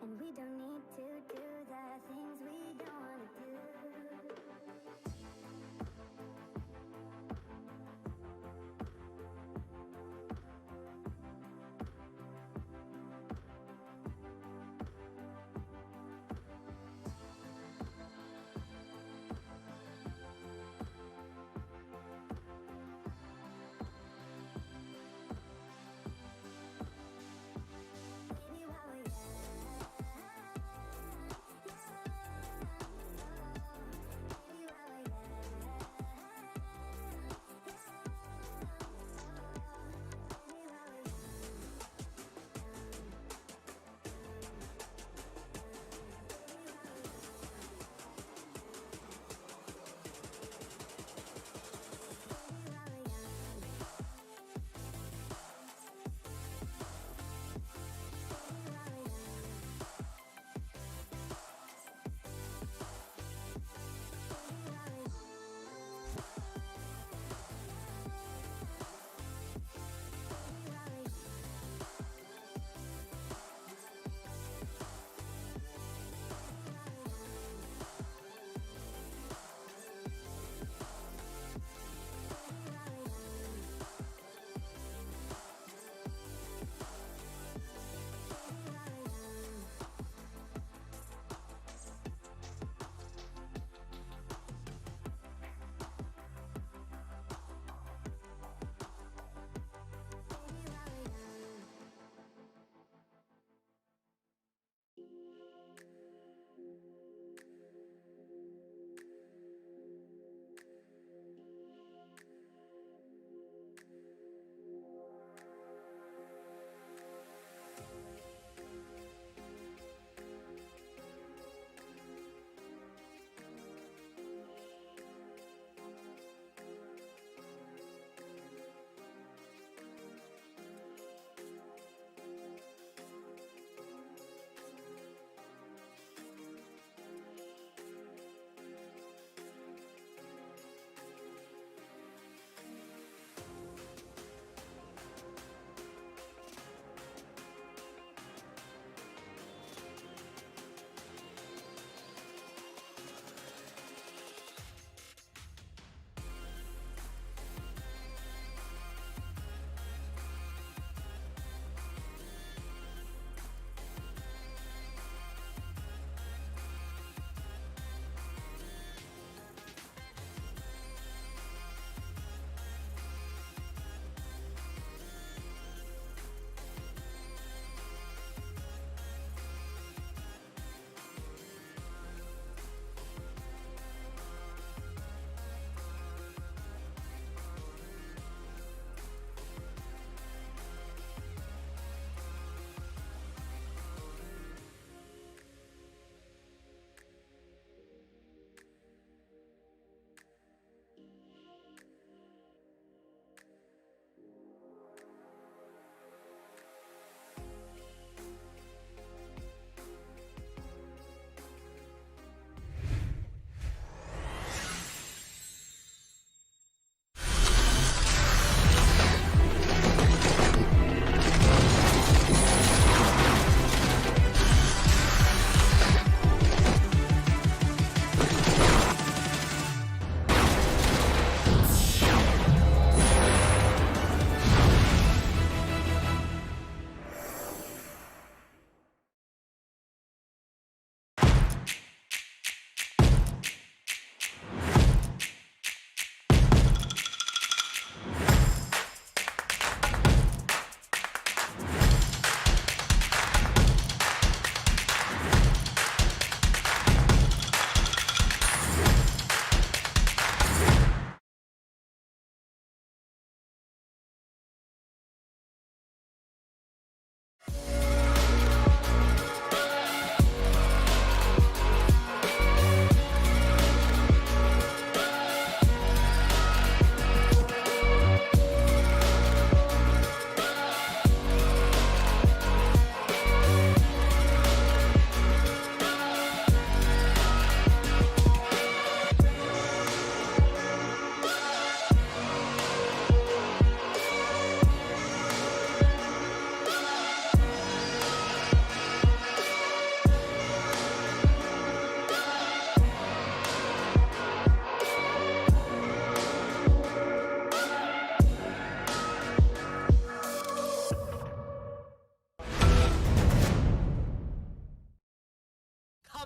and we don't need to do the things we don't want to do. Baby, while we're young,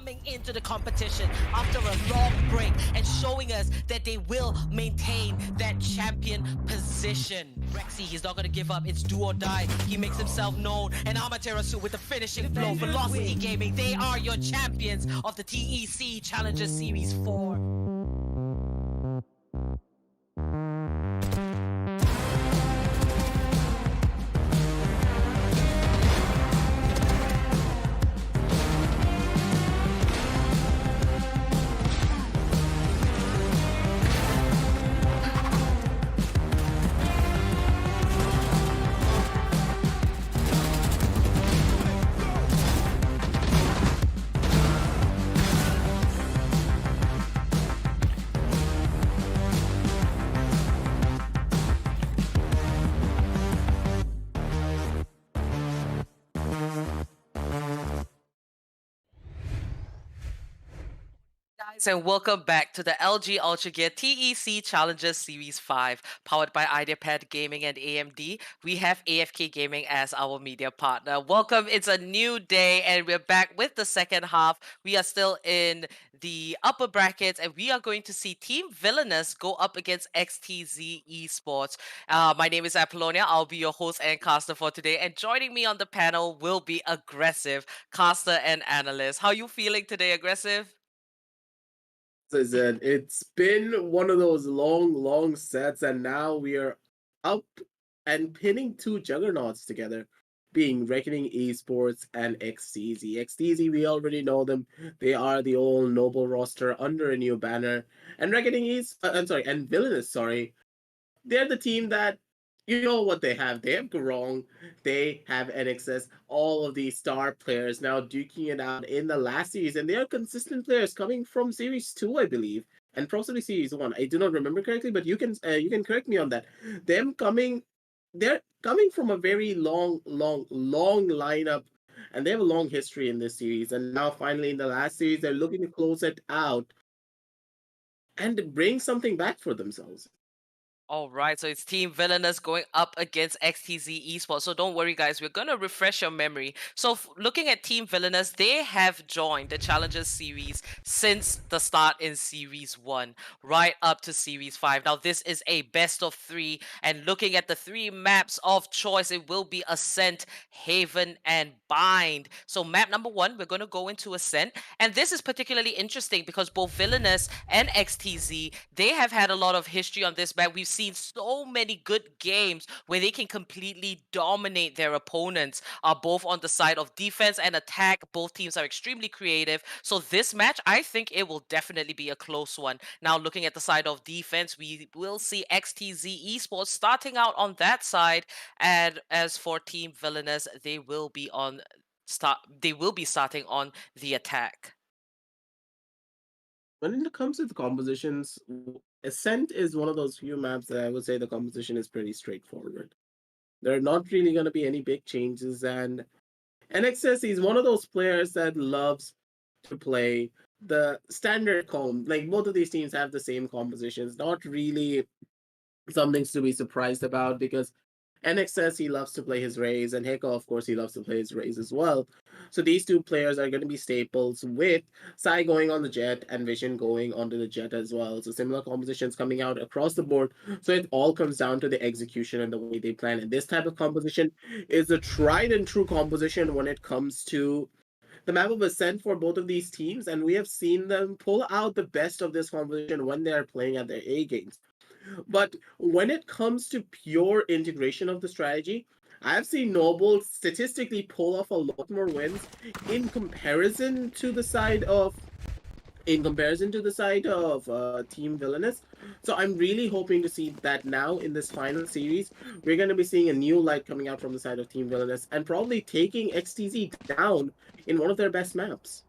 coming into the competition after a long break and showing us that they will maintain that champion position. Rexy, he's not gonna give up. It's do or die. He makes himself known. And Amaterasu with the finishing blow. Velocity Gaming, they are your champions of the TEC Challenger Series 4. Guys, and welcome back to the LG Ultragear TEC Challenger Series 5, powered by Ideapad Gaming and AMD. We have AFK Gaming as our media partner. Welcome, it's a new day, and we're back with the second half. We are still in the upper brackets, and we are going to see Team VILLAINOUS go up against XTZ Esports. My name is Apollonia. I'll be your host and caster for today, and joining me on the panel will be Aggressive, caster and analyst. How you feeling today, Aggressive? I said, it's been one of those long sets, and now we are up and pinning two juggernauts together, being Reckoning Esports and XTZ. XTZ, we already know them. They are the old noble roster under a new banner. And Reckoning and Villainous, sorry, they're the team that you know what they have. They have Garong, they have NXS, all of these star players now duking it out in the last series, and they are consistent players coming from Series 2, I believe, and possibly Series 1. I do not remember correctly, but you can correct me on that. Them coming, they're coming from a very long lineup, and they have a long history in this series. And now, finally, in the last series, they're looking to close it out and bring something back for themselves. All right, so it's Team VILLAINOUS going up against XTZ Esports. So don't worry, guys, we're going to refresh your memory. So looking at Team VILLAINOUS, they have joined the Challengers Series since the start in Series 1, right up to Series 5. Now, this is a best of 3, and looking at the 3 maps of choice, it will be Ascent, Haven, and Bind. So map number 1, we're going to go into Ascent, and this is particularly interesting because both VILLAINOUS and XTZ, they have had a lot of history on this map. We've seen so many good games where they can completely dominate their opponents, both on the side of defense and attack. Both teams are extremely creative. So this match, I think it will definitely be a close one. Now, looking at the side of defense, we will see XTZ Esports starting out on that side. And as for Team VILLAINOUS, they will be starting on the attack. When it comes to the compositions, Ascent is one of those few maps that I would say the composition is pretty straightforward. There are not really going to be any big changes, and NXS is one of those players that loves to play the standard comp. Like both of these teams have the same compositions, not really something to be surprised about because NXS he loves to play his Rays, and Heko, of course, he loves to play his Rays as well. So these two players are going to be staples with Sai going on the Jet and Vision going onto the Jet as well. So similar compositions coming out across the board. So it all comes down to the execution and the way they plan. And this type of composition is a tried and true composition when it comes to the map of Ascent for both of these teams, and we have seen them pull out the best of this composition when they are playing at their A games. But when it comes to pure integration of the strategy, I've seen Noble statistically pull off a lot more wins in comparison to the side of Team Villainous. So I'm really hoping to see that now in this final series, we're going to be seeing a new light coming out from the side of Team Villainous and probably taking XTZ down in one of their best maps.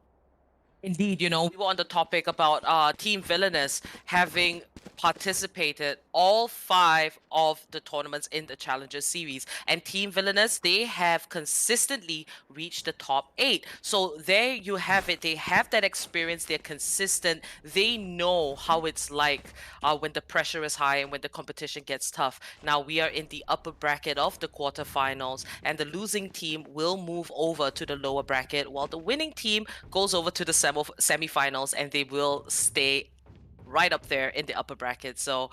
Indeed, we were on the topic about Team VILLAINOUS having participated all 5 of the tournaments in the Challenger Series. And Team Villainous, they have consistently reached the top 8. So there you have it. They have that experience. They're consistent. They know how it's like when the pressure is high and when the competition gets tough. Now we are in the upper bracket of the quarterfinals, and the losing team will move over to the lower bracket, while the winning team goes over to the semifinals, and they will stay right up there in the upper bracket. So,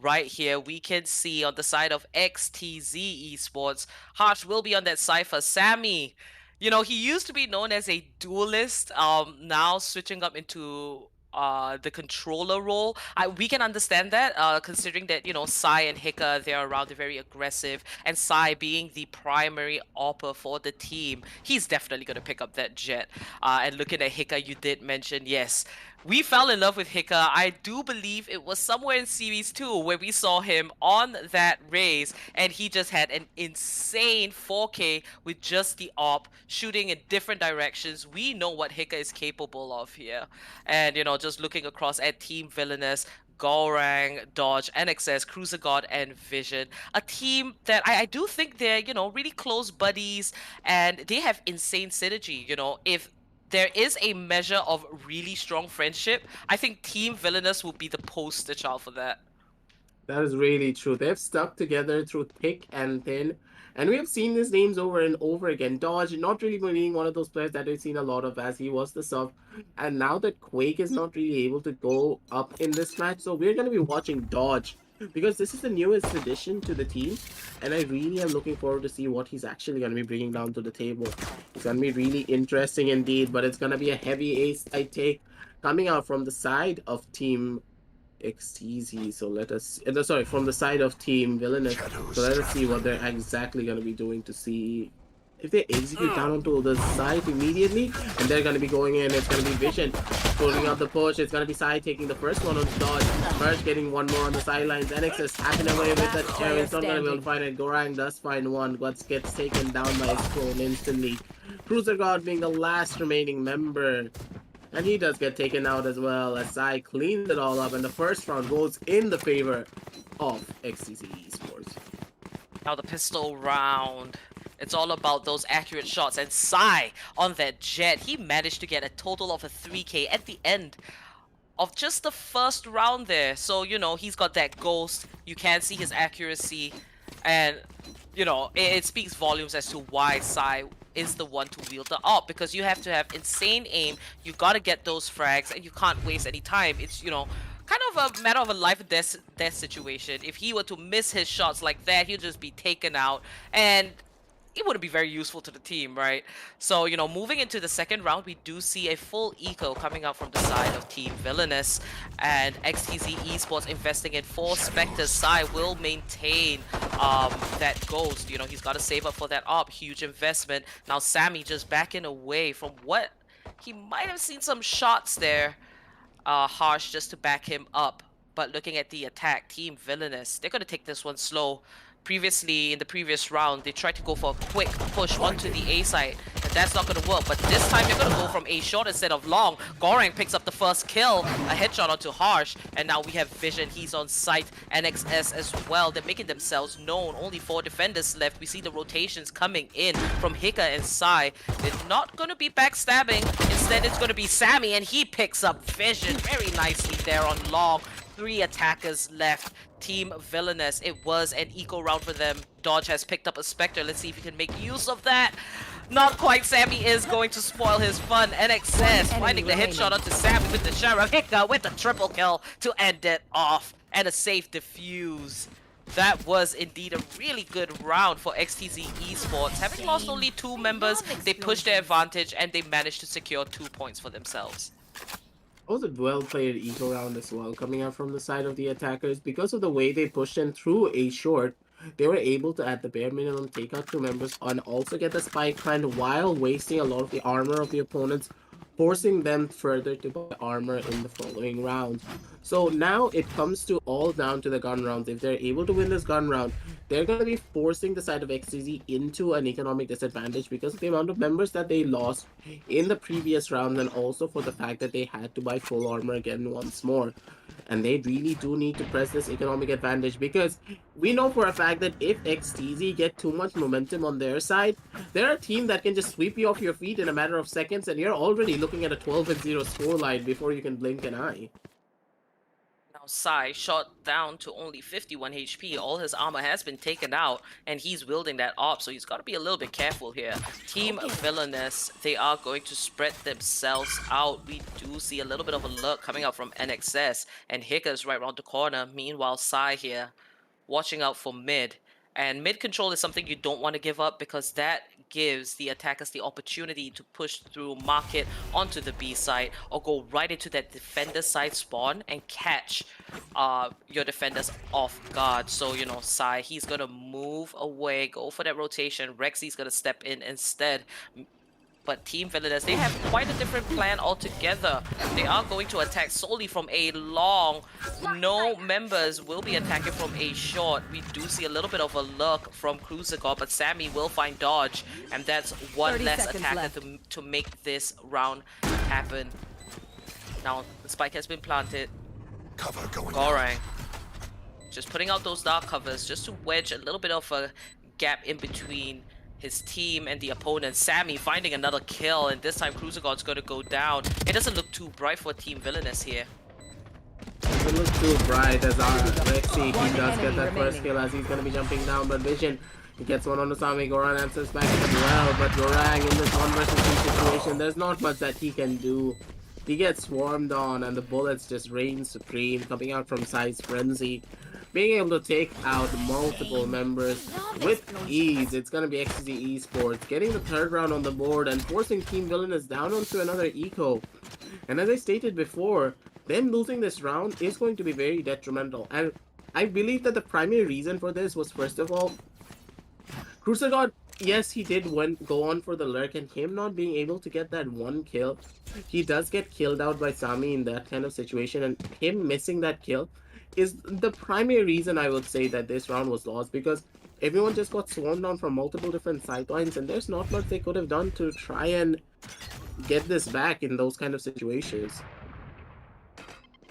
right here, we can see on the side of XTZ Esports, Harsh will be on that side for Sammy. He used to be known as a duelist, now switching up into the controller role. We can understand that, considering that, Sai and Hika, they're around, they're very aggressive, and Sai being the primary AWPer for the team, he's definitely going to pick up that jet. And looking at Hika, you did mention, yes, we fell in love with Hika. I do believe it was somewhere in Series 2 where we saw him on that race, and he just had an insane 4K with just the AWP, shooting in different directions. We know what Hika is capable of here. And, just looking across at Team Villainous, Gorang, Dodge, NXS, Cruiser God, and Vision. A team that I do think they're, really close buddies, and they have insane synergy. If there is a measure of really strong friendship, I think Team Villainous will be the poster child for that. That is really true. They've stuck together through thick and thin. And we have seen these names over and over again. Dodge, not really being one of those players that we've seen a lot of, as he was the sub. And now that Quake is not really able to go up in this match, so we're going to be watching Dodge. Because this is the newest addition to the team. And I really am looking forward to see what he's actually going to be bringing down to the table. It's going to be really interesting indeed. But it's going to be a heavy A-side take coming out from the side of Team XTZ. So let us, sorry, from the side of Team Villainous. So let us see what they're exactly going to be doing to see if they execute down onto the side immediately. And they're going to be going in. It's going to be Vision pulling out the push. It's going to be Sai taking the first one on Dodge. Merge getting one more on the sidelines. NXS hacking away with that chair. It's not going to be able to find it. Gorang does find one, but gets taken down by his clone instantly. Cruiser God being the last remaining member. And he does get taken out as well, as Sai cleans it all up, and the first round goes in the favor of XTZ Esports. Now the pistol round. It's all about those accurate shots, and Sai on that jet, he managed to get a total of a 3K at the end of just the first round there. So, he's got that ghost. You can see his accuracy, and, it speaks volumes as to why Sai is the one to wield the AWP, because you have to have insane aim, you gotta get those frags, and you can't waste any time. It's, kind of a matter of a life and death situation. If he were to miss his shots like that, he'll just be taken out, and it wouldn't be very useful to the team, right? So, moving into the second round, we do see a full eco coming out from the side of Team Villainous, and XTZ Esports investing in 4 Spectres. Sai will maintain that ghost. He's got to save up for that AWP. Huge investment. Now Sammy just backing away from what he might have seen some shots there. Harsh just to back him up. But looking at the attack, Team Villainous, they're going to take this one slow. Previously, in the previous round, they tried to go for a quick push onto the A side, and that's not going to work. But this time, they're going to go from A short instead of long. Gorang picks up the first kill, a headshot onto Harsh, and now we have Vision. He's on site. NXS as well. They're making themselves known. Only 4 defenders left. We see the rotations coming in from Hika and Sai. They're not going to be backstabbing. Instead, it's going to be Sammy, and he picks up Vision very nicely there on long. 3 attackers left. Team Villainous, it was an eco round for them. Dodge has picked up a Spectre. Let's see if he can make use of that. Not quite. Sammy is going to spoil his fun. NXS finding the headshot onto Sammy with the Sheriff. Hika with the triple kill to end it off. And a safe defuse. That was indeed a really good round for XTZ Esports. Having lost only 2 members, they pushed their advantage and they managed to secure 2 points for themselves. It was a well-played eco round as well, coming out from the side of the attackers. Because of the way they pushed in through A short, they were able to, at the bare minimum, take out 2 members and also get the spike plant while wasting a lot of the armor of the opponents, forcing them further to buy armor in the following rounds. So now it comes to all down to the gun rounds. If they're able to win this gun round, they're going to be forcing the side of XTZ into an economic disadvantage because of the amount of members that they lost in the previous rounds, and also for the fact that they had to buy full armor again once more. And they really do need to press this economic advantage, because we know for a fact that if XTZ get too much momentum on their side, they're a team that can just sweep you off your feet in a matter of seconds, and you're already looking at a 12-0 scoreline before you can blink an eye. Now Sai shot down to only 51 HP. All his armor has been taken out, and he's wielding that op, so he's got to be a little bit careful here. Team Villainous, they are going to spread themselves out. We do see a little bit of a lurk coming out from NXS, and Hicker's right around the corner. Meanwhile, Sai here, watching out for mid. And mid control is something you don't want to give up, because that gives the attackers the opportunity to push through market onto the B side, or go right into that defender side spawn and catch your defenders off guard. So, you know, Sai, he's going to move away, go for that rotation. Rexy's going to step in instead. But Team Villainous, they have quite a different plan altogether. They are going to attack solely from a long. No members will be attacking from a short. We do see a little bit of a lurk from Cruiser God, but Sammy will find dodge. And that's one less attacker to make this round happen. Now, the spike has been planted. Cover going Gorang just putting out those dark covers just to wedge a little bit of a gap in between his team and the opponent. Sammy finding another kill, and this time Cruiser God's going to go down. It doesn't look too bright for Team Villainous here. Doesn't look too bright as Rexy, he does get that first kill as he's going to be jumping down, but Vision, he gets one on the Sami. Goran answers back as well, but Gorang in this 1 versus 3 situation, there's not much that he can do. He gets swarmed on, and the bullets just reign supreme, coming out from Sai's Frenzy. Being able to take out multiple members with ease. It's going to be XTZ Esports getting the 3rd round on the board and forcing Team Villainous down onto another eco. And as I stated before, them losing this round is going to be very detrimental. And I believe that the primary reason for this was, first of all, Cruiser God, yes, he did go on for the lurk, and him not being able to get that 1 kill. He does get killed out by Sami in that kind of situation, and him missing that kill is the primary reason I would say that this round was lost, because everyone just got swarmed on from multiple different sidelines, and there's not much they could have done to try and get this back in those kind of situations.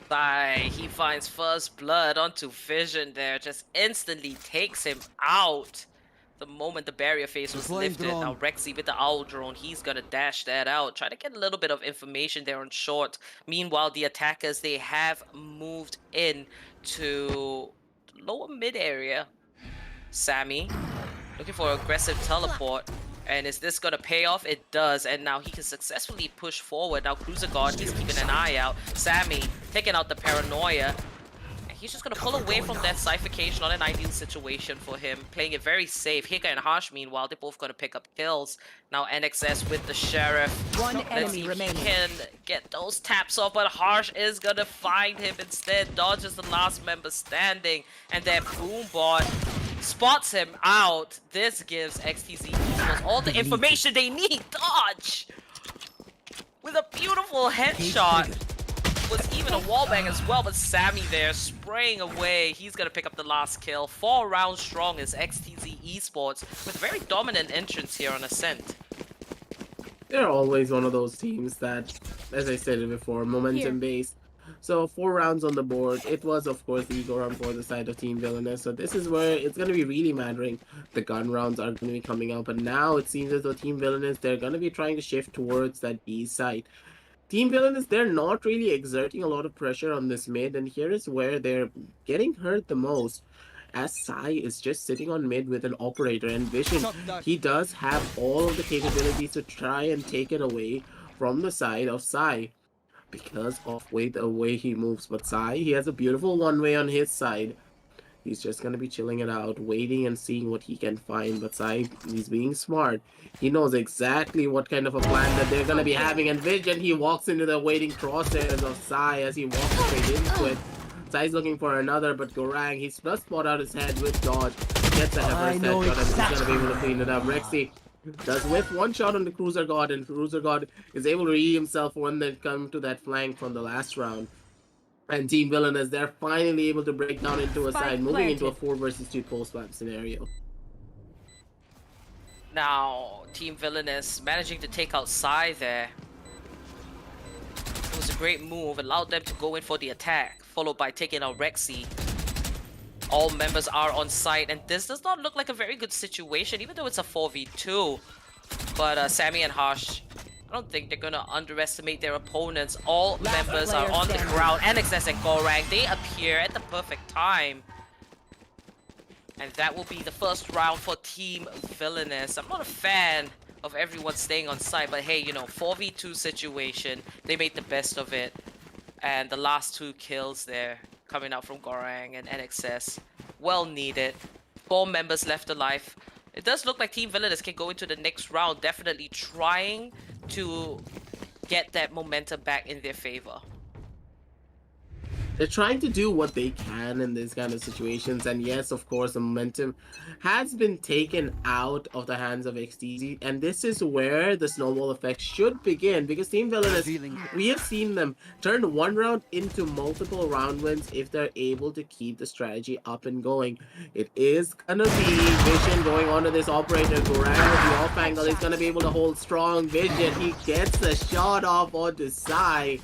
Sai, he finds first blood onto Vision there, just instantly takes him out. The moment the barrier phase was lifted. Now Rexy with the owl drone, he's gonna dash that out. Try to get a little bit of information there on short. Meanwhile, the attackers, they have moved in to lower mid area. Sammy looking for aggressive teleport. And is this gonna pay off? It does, and now he can successfully push forward. Now Cruiser God, he's keeping an eye out. Sammy taking out the paranoia. He's just going to pull away from that Cyphercation, not an ideal situation for him. Playing it very safe. Hika and Harsh, meanwhile, they're both going to pick up kills. Now NXS with the Sheriff. One Let's enemy see if remaining. he can get those taps off, but Harsh is going to find him instead. Dodges the last member standing. And then Boombot spots him out. This gives XTZ Esports all the information they need. Dodge! With a beautiful headshot. Was even a wallbang as well, but Sammy there spraying away. He's gonna pick up the last kill. 4 rounds strong is XTZ Esports with a very dominant entrance here on Ascent. They're always one of those teams that, as I stated before, momentum based. So 4 rounds on the board. It was, of course, the ego round for the side of Team Villainous. So this is where it's going to be really mattering. The gun rounds are going to be coming out. But now it seems as though Team Villainous, they're going to be trying to shift towards that B side. Team Villainous, they're not really exerting a lot of pressure on this mid. And here is where they're getting hurt the most. As Sai is just sitting on mid with an operator, and Vision, he does have all of the capabilities to try and take it away from the side of Sai because of the way he moves. But Sai, he has a beautiful one-way on his side. He's just going to be chilling it out, waiting and seeing what he can find. But Sai, he's being smart. He knows exactly what kind of a plan that they're going to be having. And Vision, he walks into the waiting crosshairs of Sai as he walks straight into it. Sai's looking for another, but Gorang, he's just spot out his head with dodge. Gets a first headshot, and he's going to be able to clean it up. Rexy does whiff one shot on the Cruiser God, and Cruiser God is able to read himself when they come to that flank from the last round. And Team Villainous, they're finally able to break down into a Spike side, moving into a planted. 4 versus 2 post-map scenario. Now, Team Villainous managing to take out Psy there. It was a great move, allowed them to go in for the attack, followed by taking out Rexy. All members are on site, and this does not look like a very good situation, even though it's a 4v2. But Sammy and Harsh, I don't think they're gonna underestimate their opponents. All Last members are player on the standing. ground. NXS and Gorang, they appear at the perfect time. And that will be the first round for Team Villainous. I'm not a fan of everyone staying on site, but hey, you know, 4v2 situation, they made the best of it. And the last 2 kills there, coming out from Gorang and NXS, well needed. 4 members left alive. It does look like Team Villainous can go into the next round, definitely trying to get that momentum back in their favor. They're trying to do what they can in these kind of situations, and yes, of course, the momentum has been taken out of the hands of XTZ, and this is where the snowball effect should begin, because Team Villainous, we have seen them turn one round into multiple round wins if they're able to keep the strategy up and going. It is gonna be Vision going onto this operator. Gorang with the off angle is gonna be able to hold strong. Vision, he gets the shot off onto Psy,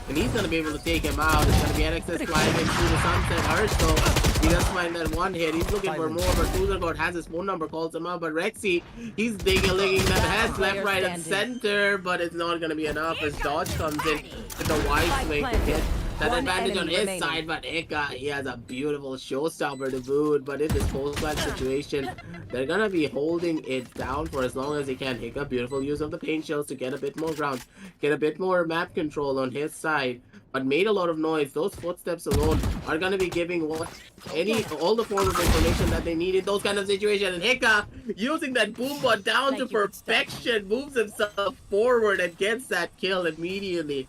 and he's gonna be able to take him out. It's gonna be NXS flying in through the sunset. Harsh, though, he does find that one hit. He's looking for more, but Ultragear has his phone number, calls him up. But Rexy, he's digging them heads left, right, and center, but it's not gonna be enough as Dodge comes in with the wide swing to get that One advantage on enemy his remaining. side. But Hika, he has a beautiful showstopper to boot. But in this post-match situation, they're gonna be holding it down for as long as they can. Hika, beautiful use of the paint shells to get a bit more ground, get a bit more map control on his side, but made a lot of noise. Those footsteps alone are gonna be giving all the form of information that they need in those kind of situations. And Hika, using that boom bot down to Thank you, good stuff. perfection, moves himself forward and gets that kill immediately.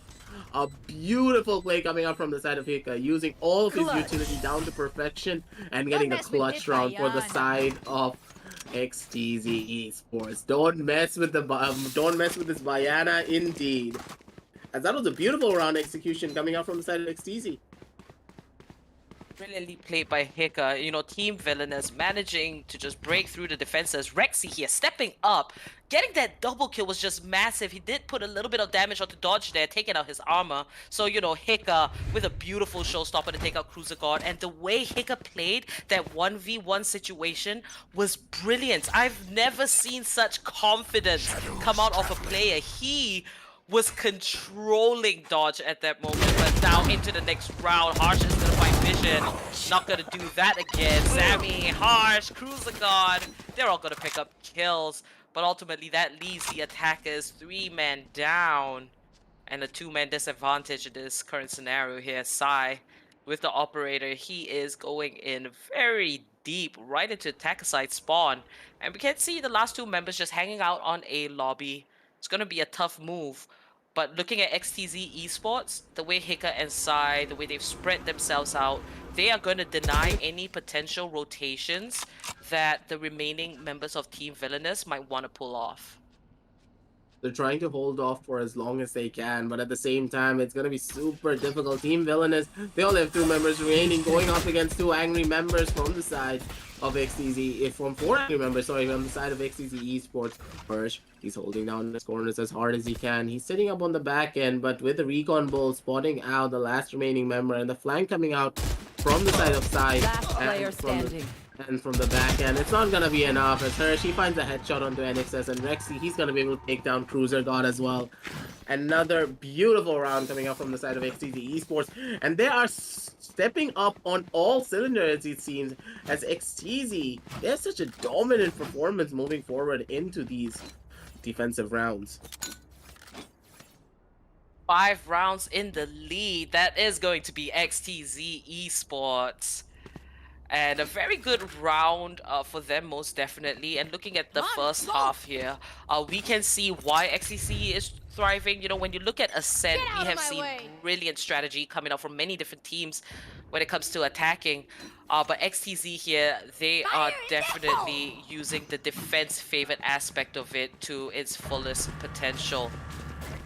A beautiful play coming out from the side of Hika, using all of his Clutch. utility down to perfection and getting the clutch round for the side of XTZ Esports. Don't mess with this Bayana, indeed. As that was a beautiful round execution coming out from the side of XTZ. Brilliantly played by Hika. You know, Team Villainous managing to just break through the defenses. Rexy here stepping up. Getting that double kill was just massive. He did put a little bit of damage onto Dodge there, taking out his armor. So, you know, Hika with a beautiful showstopper to take out Cruiser God. And the way Hika played that 1v1 situation was brilliant. I've never seen such confidence come out of a player. He was controlling Dodge at that moment, but now into the next round, Harsh is gonna find Vision. Not gonna do that again. Sammy, Harsh, Cruiser God, they're all gonna pick up kills, but ultimately that leaves the attackers 3-man down and a 2-man disadvantage in this current scenario here. Psy with the operator, he is going in very deep right into attacker side spawn, and we can see the last 2 members just hanging out on a lobby. It's gonna be a tough move. But looking at XTZ Esports, the way Hika and Psy, the way they've spread themselves out, they are going to deny any potential rotations that the remaining members of Team Villainous might want to pull off. They're trying to hold off for as long as they can, but at the same time, it's going to be super difficult. Team Villainous, they only have 2 members remaining, going up against 2 angry members from the side of XTZ, from 4 angry members, sorry, from the side of XTZ Esports. Hirsch, he's holding down his corners as hard as he can. He's sitting up on the back end, but with the recon bull spotting out the last remaining member and the flank coming out from the side of side. Last player standing. And from the back end, it's not gonna be enough as Hirsch, he finds a headshot onto NXS, and Rexy, he's gonna be able to take down Cruiser God as well. Another beautiful round coming up from the side of XTZ Esports, and they are stepping up on all cylinders, it seems, as XTZ, they have such a dominant performance moving forward into these defensive rounds. 5 rounds in the lead. That is going to be XTZ Esports. And a very good round for them, most definitely. And looking at the first half here, we can see why XTC is thriving. You know, when you look at Ascent, we have seen brilliant strategy coming out from many different teams when it comes to attacking. But XTZ here, they are definitely using the defense-favored aspect of it to its fullest potential.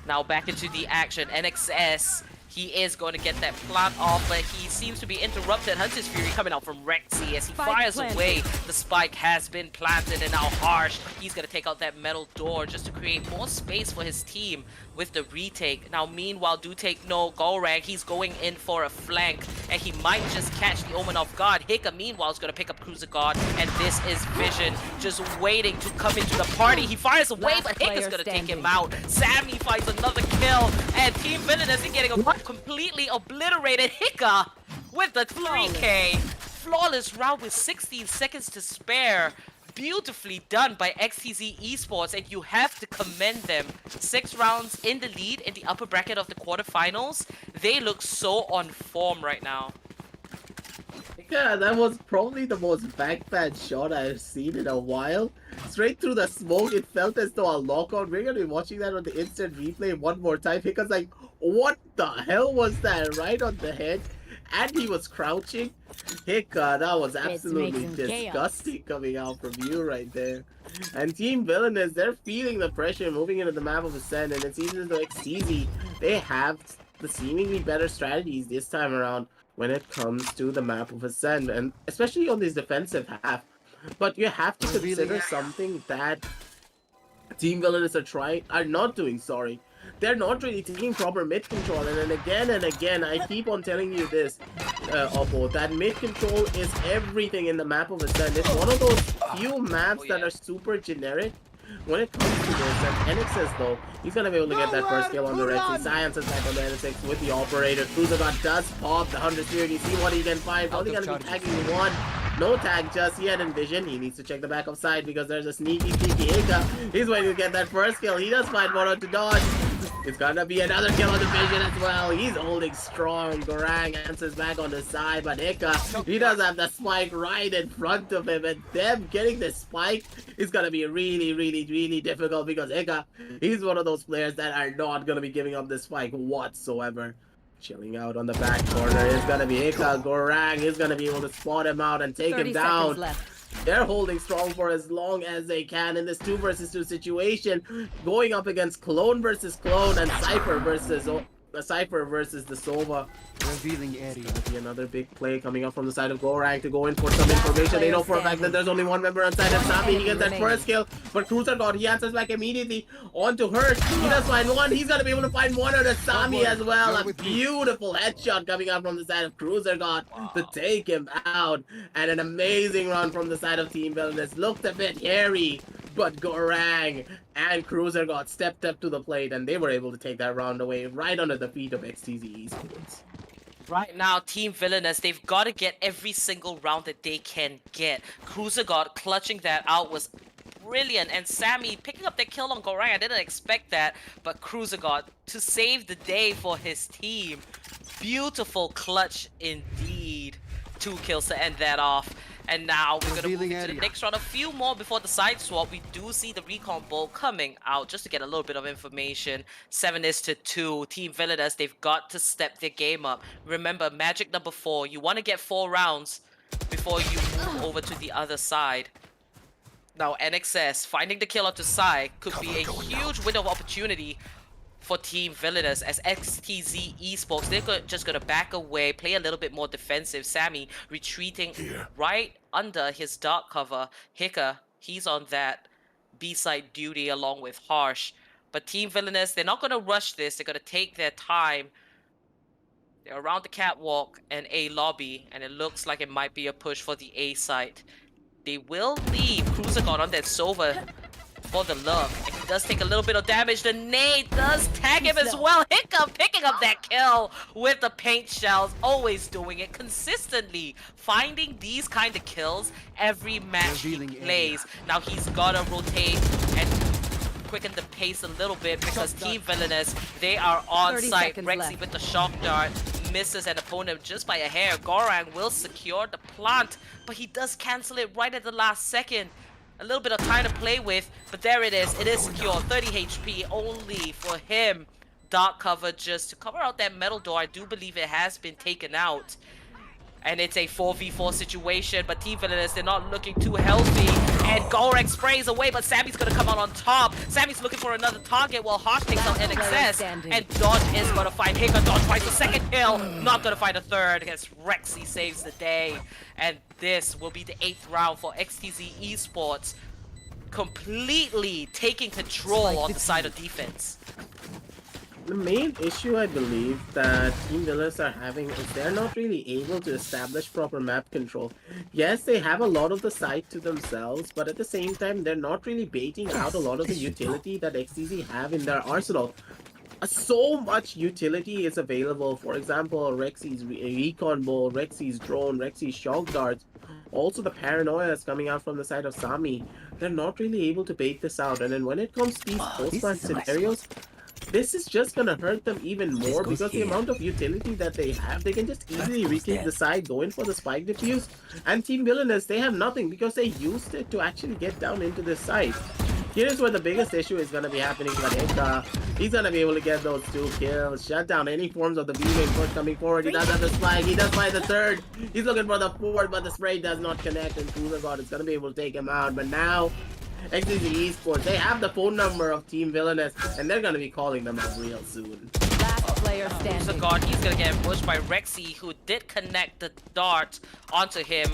Now back into the action. NXS, He is going to get that plant off, but he seems to be interrupted. Hunter's Fury coming out from Rexy as he fires away. The spike has been planted, and now Harsh, he's going to take out that metal door just to create more space for his team with the retake. Now, meanwhile, do take no Golrang. He's going in for a flank, and he might just catch the Omen off guard. Hika, meanwhile, is going to pick up Cruiser Guard, and this is Vision just waiting to come into the party. He fires away, but Hika's going to take him out. Sammy finds another kill, and Team Villainous is getting completely obliterated. Hika with the 3K. Flawless round with 16 seconds to spare. Beautifully done by XTZ Esports, and you have to commend them. 6 rounds in the lead in the upper bracket of the quarterfinals. They look so on form right now. Yeah, that was probably the most backpad shot I've seen in a while. Straight through the smoke, it felt as though a lockout. We're gonna be watching that on the instant replay one more time because, like, what the hell was that? Right on the head, and he was crouching. Hika, that was absolutely disgusting coming out from you right there. And Team Villainous, they're feeling the pressure moving into the map of Ascent, and it seems as though XTZ, they have the seemingly better strategies this time around when it comes to the map of Ascent, and especially on this defensive half. But you have to consider something that Team Villainous are not doing, sorry. They're not really taking proper mid control, and again, I keep on telling you this, Oppo, that mid control is everything in the map of Ascent. It's one of those few maps that are super generic when it comes to this, and NXS though, he's gonna be able to get that first kill on the Red Sea. Science is back on the NSX with the operator. Cruiser God does pop the 100 Spirit. You see what he can find. Probably gonna be tagging one. No tag just yet in Vision. He needs to check the backup side because there's a sneaky Hika. He's waiting to get that first kill. He does find one to dodge. It's gonna be another kill on the Vision as well. He's holding strong. Gorang answers back on the side, but Hika, he does have the spike right in front of him, and them getting the spike is gonna be really difficult because Hika, he's one of those players that are not gonna be giving up the spike whatsoever. Chilling out on the back corner is gonna be Hika. Gorang is gonna be able to spot him out and take him down. They're holding strong for as long as they can in this 2 versus 2 situation, going up against Clone versus Clone and Cypher versus the Sova. Revealing area. Gonna be another big play coming up from the side of Gorang to go in for some information. They know for a fact that there's only one member on side of Sami. He gets that first kill, but Cruiser God, he answers back immediately onto her. He does find one. He's gonna be able to find one on the Sami as well. A beautiful headshot coming out from the side of Cruiser God to take him out, and an amazing run from the side of Team Villainous. Looked a bit hairy, but Gorang and Cruiser God stepped up to the plate, and they were able to take that round away right under the feet of XTZ Esports. Right now, Team Villainous, they've got to get every single round that they can get. Cruiser God clutching that out was brilliant, and Sammy picking up that kill on Gorang. I didn't expect that, but Cruiser God to save the day for his team. Beautiful clutch indeed. 2 kills to end that off. And now we're going to move into the next round. A few more before the side swap. We do see the recon ball coming out just to get a little bit of information. 7-2. Team Villainous, they've got to step their game up. Remember, magic number 4. You want to get 4 rounds before you move over to the other side. Now, NXS finding the kill onto Psy could be a huge window of opportunity for Team Villainous as XTZ Esports. They're just going to back away, play a little bit more defensive. Sammy retreating right under his dark cover. Hika, he's on that B-side duty along with Harsh. But Team Villainous, they're not going to rush this. They're going to take their time. They're around the catwalk and A lobby, and it looks like it might be a push for the A site. They will leave Cruiser God on that Sova for the love, and he does take a little bit of damage. The nade does tag him as well. Hiccup picking up that kill with the paint shells, always doing it consistently, finding these kind of kills every match he plays. Now he's gotta rotate and quicken the pace a little bit because Team Villainous, they are on site. Rexy with the shock dart misses an opponent just by a hair. Gorang will secure the plant, but he does cancel it right at the last second. A little bit of time to play with, but there it is. It is secure. 30 HP only for him. Dark cover just to cover out that metal door. I do believe it has been taken out. And it's a 4v4 situation, but Team Villainous, they're not looking too healthy. and Gorek sprays away, but Sammy's gonna come out on top. Sammy's looking for another target while Harsh takes out NXS, and Dodge is gonna find Hicker. Dodge finds the second kill, not gonna find a third, as Rexy saves the day. And this will be the 8th round for XTZ Esports, completely taking control on the side of defense. The main issue I believe that Team VILLAINOUS are having is they're not really able to establish proper map control. Yes, they have a lot of the site to themselves, but at the same time, they're not really baiting out a lot of the utility that XTZ have in their arsenal. So much utility is available. For example, Rexy's recon ball, Rexy's drone, Rexy's shock darts. Also, the paranoia is coming out from the side of Sami. They're not really able to bait this out. And then when it comes to these post-match scenarios, this is just gonna hurt them even more because the amount of utility that they have, they can just easily retake the side, go in for the spike defuse. And Team VILLAINOUS, they have nothing because they used it to actually get down into this side. Here's where the biggest issue is gonna be happening for Heka. He's gonna be able to get those 2 kills, shut down any forms of the V-Main push coming forward. He does have the spike, he does find the 3rd. He's looking for the 4th, but the spray does not connect, and Ultragear is gonna be able to take him out. But now, XTZ Esports, they have the phone number of Team VILLAINOUS, and they're gonna be calling them up real soon. Last player standing. God, he's gonna get pushed by Rexy, who did connect the dart onto him,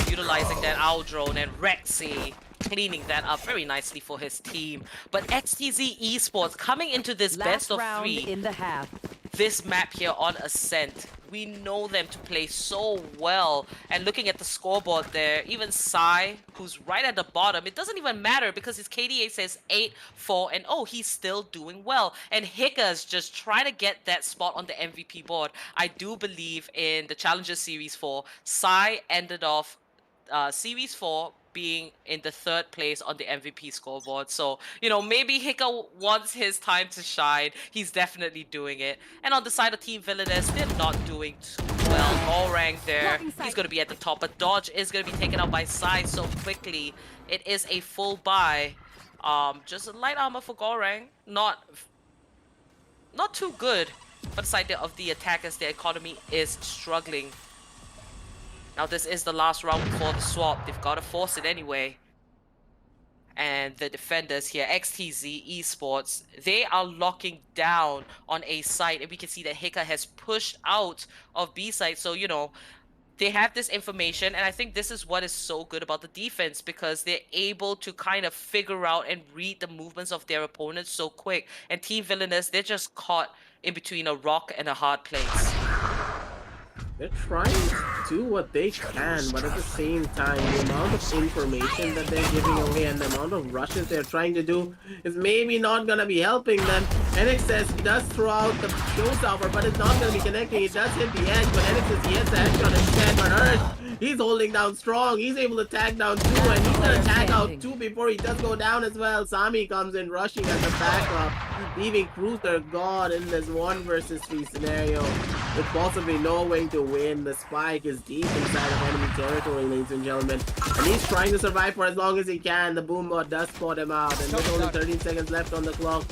utilizing that owl drone, and Rexy cleaning that up very nicely for his team. But XTZ Esports coming into this best of 3 in the half. this map here on Ascent, we know them to play so well. And looking at the scoreboard there, even Sai, who's right at the bottom, it doesn't even matter because his KDA says 8, 4, and oh, he's still doing well. And Hicker's just trying to get that spot on the MVP board. I do believe in the Challenger Series 4, Sai ended off Series 4 being in the 3rd place on the MVP scoreboard. So, you know, maybe Hicker wants his time to shine. He's definitely doing it. And on the side of Team VILLAINOUS, they're not doing too well. All rank there. He's going to be at the top, but Dodge is going to be taken out by Sai so quickly. It is a full buy. Just a light armor for Gorang. Not too good. But the side of the attackers, the economy is struggling. Now this is the last round before the swap. They've got to force it anyway. And the defenders here, XTZ Esports, they are locking down on A site. And we can see that Hicker has pushed out of B site. So, you know, they have this information. And I think this is what is so good about the defense, because they're able to kind of figure out and read the movements of their opponents so quick. And Team VILLAINOUS, they're just caught in between a rock and a hard place. They're trying to do what they can, but at the same time, the amount of information that they're giving away and the amount of rushes they're trying to do is maybe not going to be helping them. NXS does throw out the showstopper, but it's not going to be connecting. It does hit the edge, but NXS gets the headshot instead. But Hurt, he's holding down strong. He's able to tag down 2, and he's going to tag out 2 before he does go down as well. Sami comes in rushing as a backup, leaving Cruiser God in this 1 versus 3 scenario with possibly no way to win. The spike is deep inside of enemy territory, ladies and gentlemen, and he's trying to survive for as long as he can. The boombot does spot him out, and with only 13 seconds left on the clock,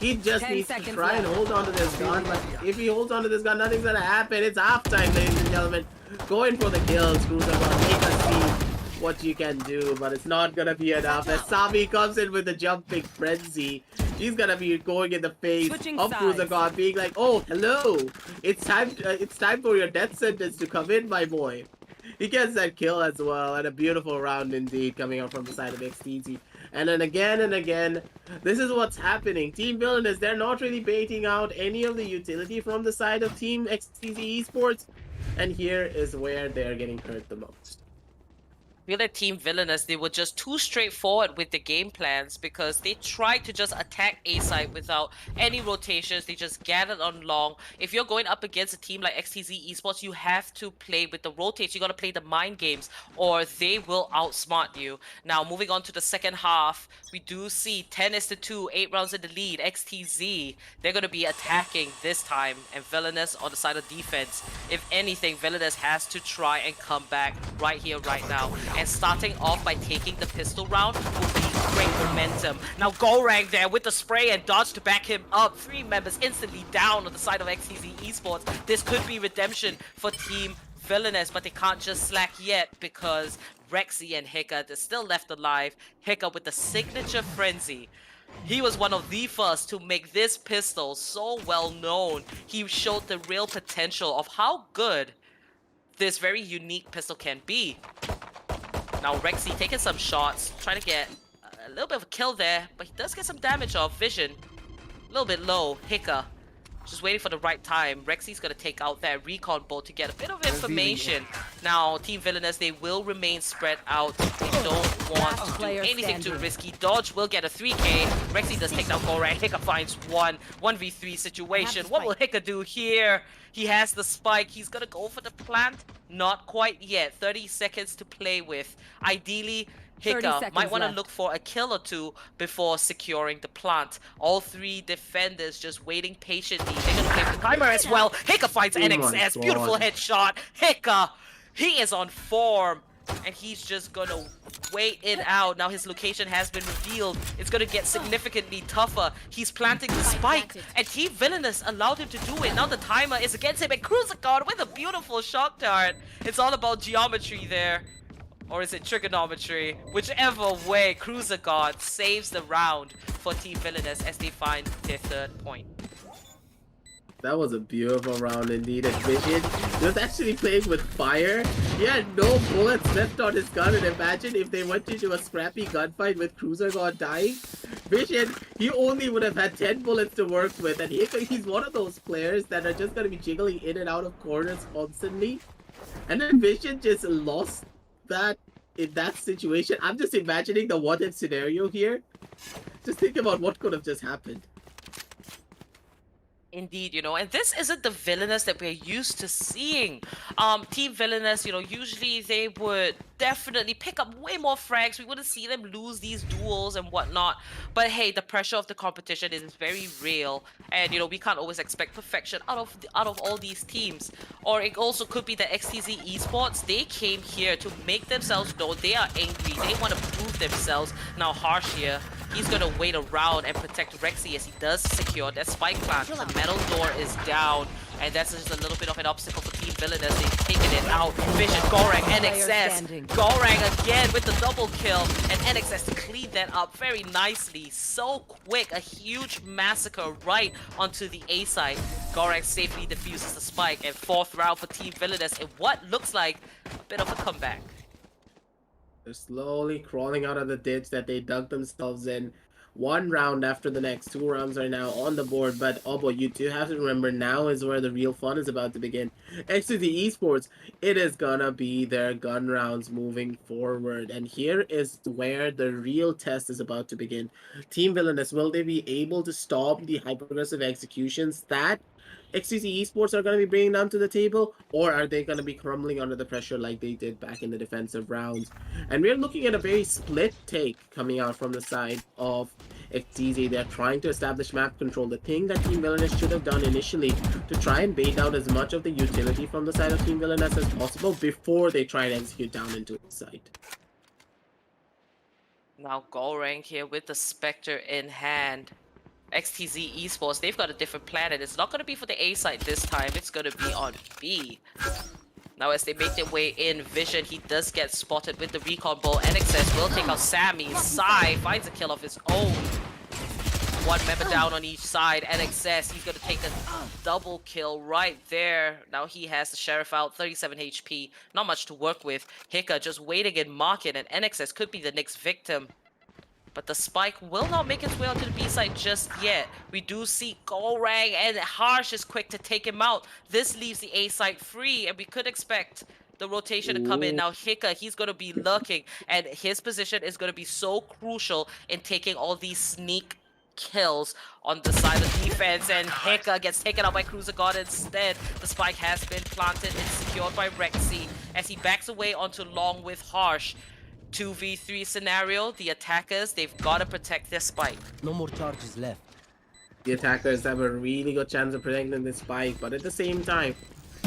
he just needs to try and hold on to this gun. But if he holds on to this gun, nothing's gonna happen. It's halftime, ladies and gentlemen. Going for the kills, Cruiser. Make us see what you can do, but it's not gonna be enough. As Sami comes in with the jumping frenzy, he's gonna be going in the face of Cruiser God, being like, "Oh, hello! It's time for your death sentence to come in, my boy." He gets that kill as well, and a beautiful round indeed coming out from the side of XTZ. And then again and again, this is what's happening. Team VILLAINOUS, they're not really baiting out any of the utility from the side of Team XTZ Esports, and here is where they're getting hurt the most. I feel that Team VILLAINOUS, they were just too straightforward with the game plans, because they tried to just attack A side without any rotations. They just gathered on long. If you're going up against a team like XTZ Esports, you have to play with the rotates. You got to play the mind games, or they will outsmart you. Now, moving on to the second half, we do see 10-2, 8 rounds in the lead. XTZ, they're going to be attacking this time, and VILLAINOUS on the side of defense. If anything, VILLAINOUS has to try and come back right here, right now. And starting off by taking the pistol round will be great momentum. Now Gorang there with the spray and dodge to back him up. 3 members instantly down on the side of XTZ Esports. This could be redemption for Team VILLAINOUS, but they can't just slack yet, because Rexy and Hika, they're still left alive. Hika with the signature frenzy. He was one of the first to make this pistol so well known. He showed the real potential of how good this very unique pistol can be. Now Rexy taking some shots, trying to get a little bit of a kill there, but he does get some damage off. Vision, a little bit low. Hika, just waiting for the right time. Rexy's gonna take out that recon bolt to get a bit of information. Now, Team Villainous, they will remain spread out. They don't want to do anything too risky. Dodge will get a 3k. Rexy does take down Gorang. Hika finds 1v3 situation. What will Hika do here? He has the spike. He's gonna go for the plant. Not quite yet. 30 seconds to play with. Ideally, Hika might want to look for a kill or two before securing the plant. All three defenders just waiting patiently. They're going to play for the timer as well. Hika finds NXS. Beautiful headshot. Hika, he is on form. And he's just going to wait it out. Now his location has been revealed. It's going to get significantly tougher. He's planting the spike. And Team Villainous allowed him to do it. Now the timer is against him. And Cruiser with a beautiful shock dart. It's all about geometry there. Or is it trigonometry? Whichever way, Cruiser God saves the round for Team Villainous as they find their 3rd point. That was a beautiful round indeed. And Vision was actually playing with fire. He had no bullets left on his gun. And imagine if they went into a scrappy gunfight with Cruiser God dying. Vision, he only would have had 10 bullets to work with. And he's one of those players that are just going to be jiggling in and out of corners constantly. And then Vision just lost that in that situation. I'm just imagining the what if scenario here. Just think about what could have just happened. Indeed, you know, and this isn't the Villainous that we're used to seeing. Team Villainous, you know, usually they would definitely pick up way more frags. We wouldn't see them lose these duels and whatnot. But hey, the pressure of the competition is very real, and you know, we can't always expect perfection out of all these teams. Or it also could be that XTZ Esports, they came here to make themselves known. They are angry. They want to prove themselves. Now Harsh here, he's gonna wait around and protect Rexy as he does secure that spike plant. The metal door is down, and that's just a little bit of an obstacle for Team Villainous. They've taken it out. Vision, Gorang, NXS. Gorang again with the double kill, and NXS to clean that up very nicely. So quick, a huge massacre right onto the A side. Gorang safely defuses the spike, and 4th round for Team Villainous in what looks like a bit of a comeback. They're slowly crawling out of the ditch that they dug themselves in. One round after the next. 2 rounds are now on the board, but oh boy, you do have to remember now is where the real fun is about to begin. XTZ Esports, it is gonna be their gun rounds moving forward, and here is where the real test is about to begin. Team Villainous, will they be able to stop the hyper-aggressive executions that XTZ Esports are going to be bringing down to the table, or are they going to be crumbling under the pressure like they did back in the defensive rounds? And we're looking at a very split take coming out from the side of XTZ. They're trying to establish map control, the thing that Team Villainous should have done initially, to try and bait out as much of the utility from the side of Team Villainous as possible before they try and execute down into the site. Now Gorang here with the Spectre in hand. XTZ Esports, they've got a different plan, and it's not going to be for the A side this time. It's going to be on B. Now as they make their way in, Vision, he does get spotted with the recon ball. NXS will take out Sammy. Sai finds a kill of his own. 1 member down on each side. NXS, he's going to take a double kill right there. Now he has the Sheriff out, 37 HP. Not much to work with. Hika just waiting in market, and NXS could be the next victim. But the spike will not make its way onto the B side just yet. We do see Gorang, and Harsh is quick to take him out. This leaves the A side free, and we could expect the rotation to come in. Now Hika, he's going to be lurking, and his position is going to be so crucial in taking all these sneak kills on the side of defense, and Hika gets taken out by Cruiser God instead. The spike has been planted and secured by Rexy as he backs away onto long with Harsh. 2v3 scenario, the attackers, they've got to protect their spike. No more charges left. The attackers have a really good chance of protecting this spike, but at the same time,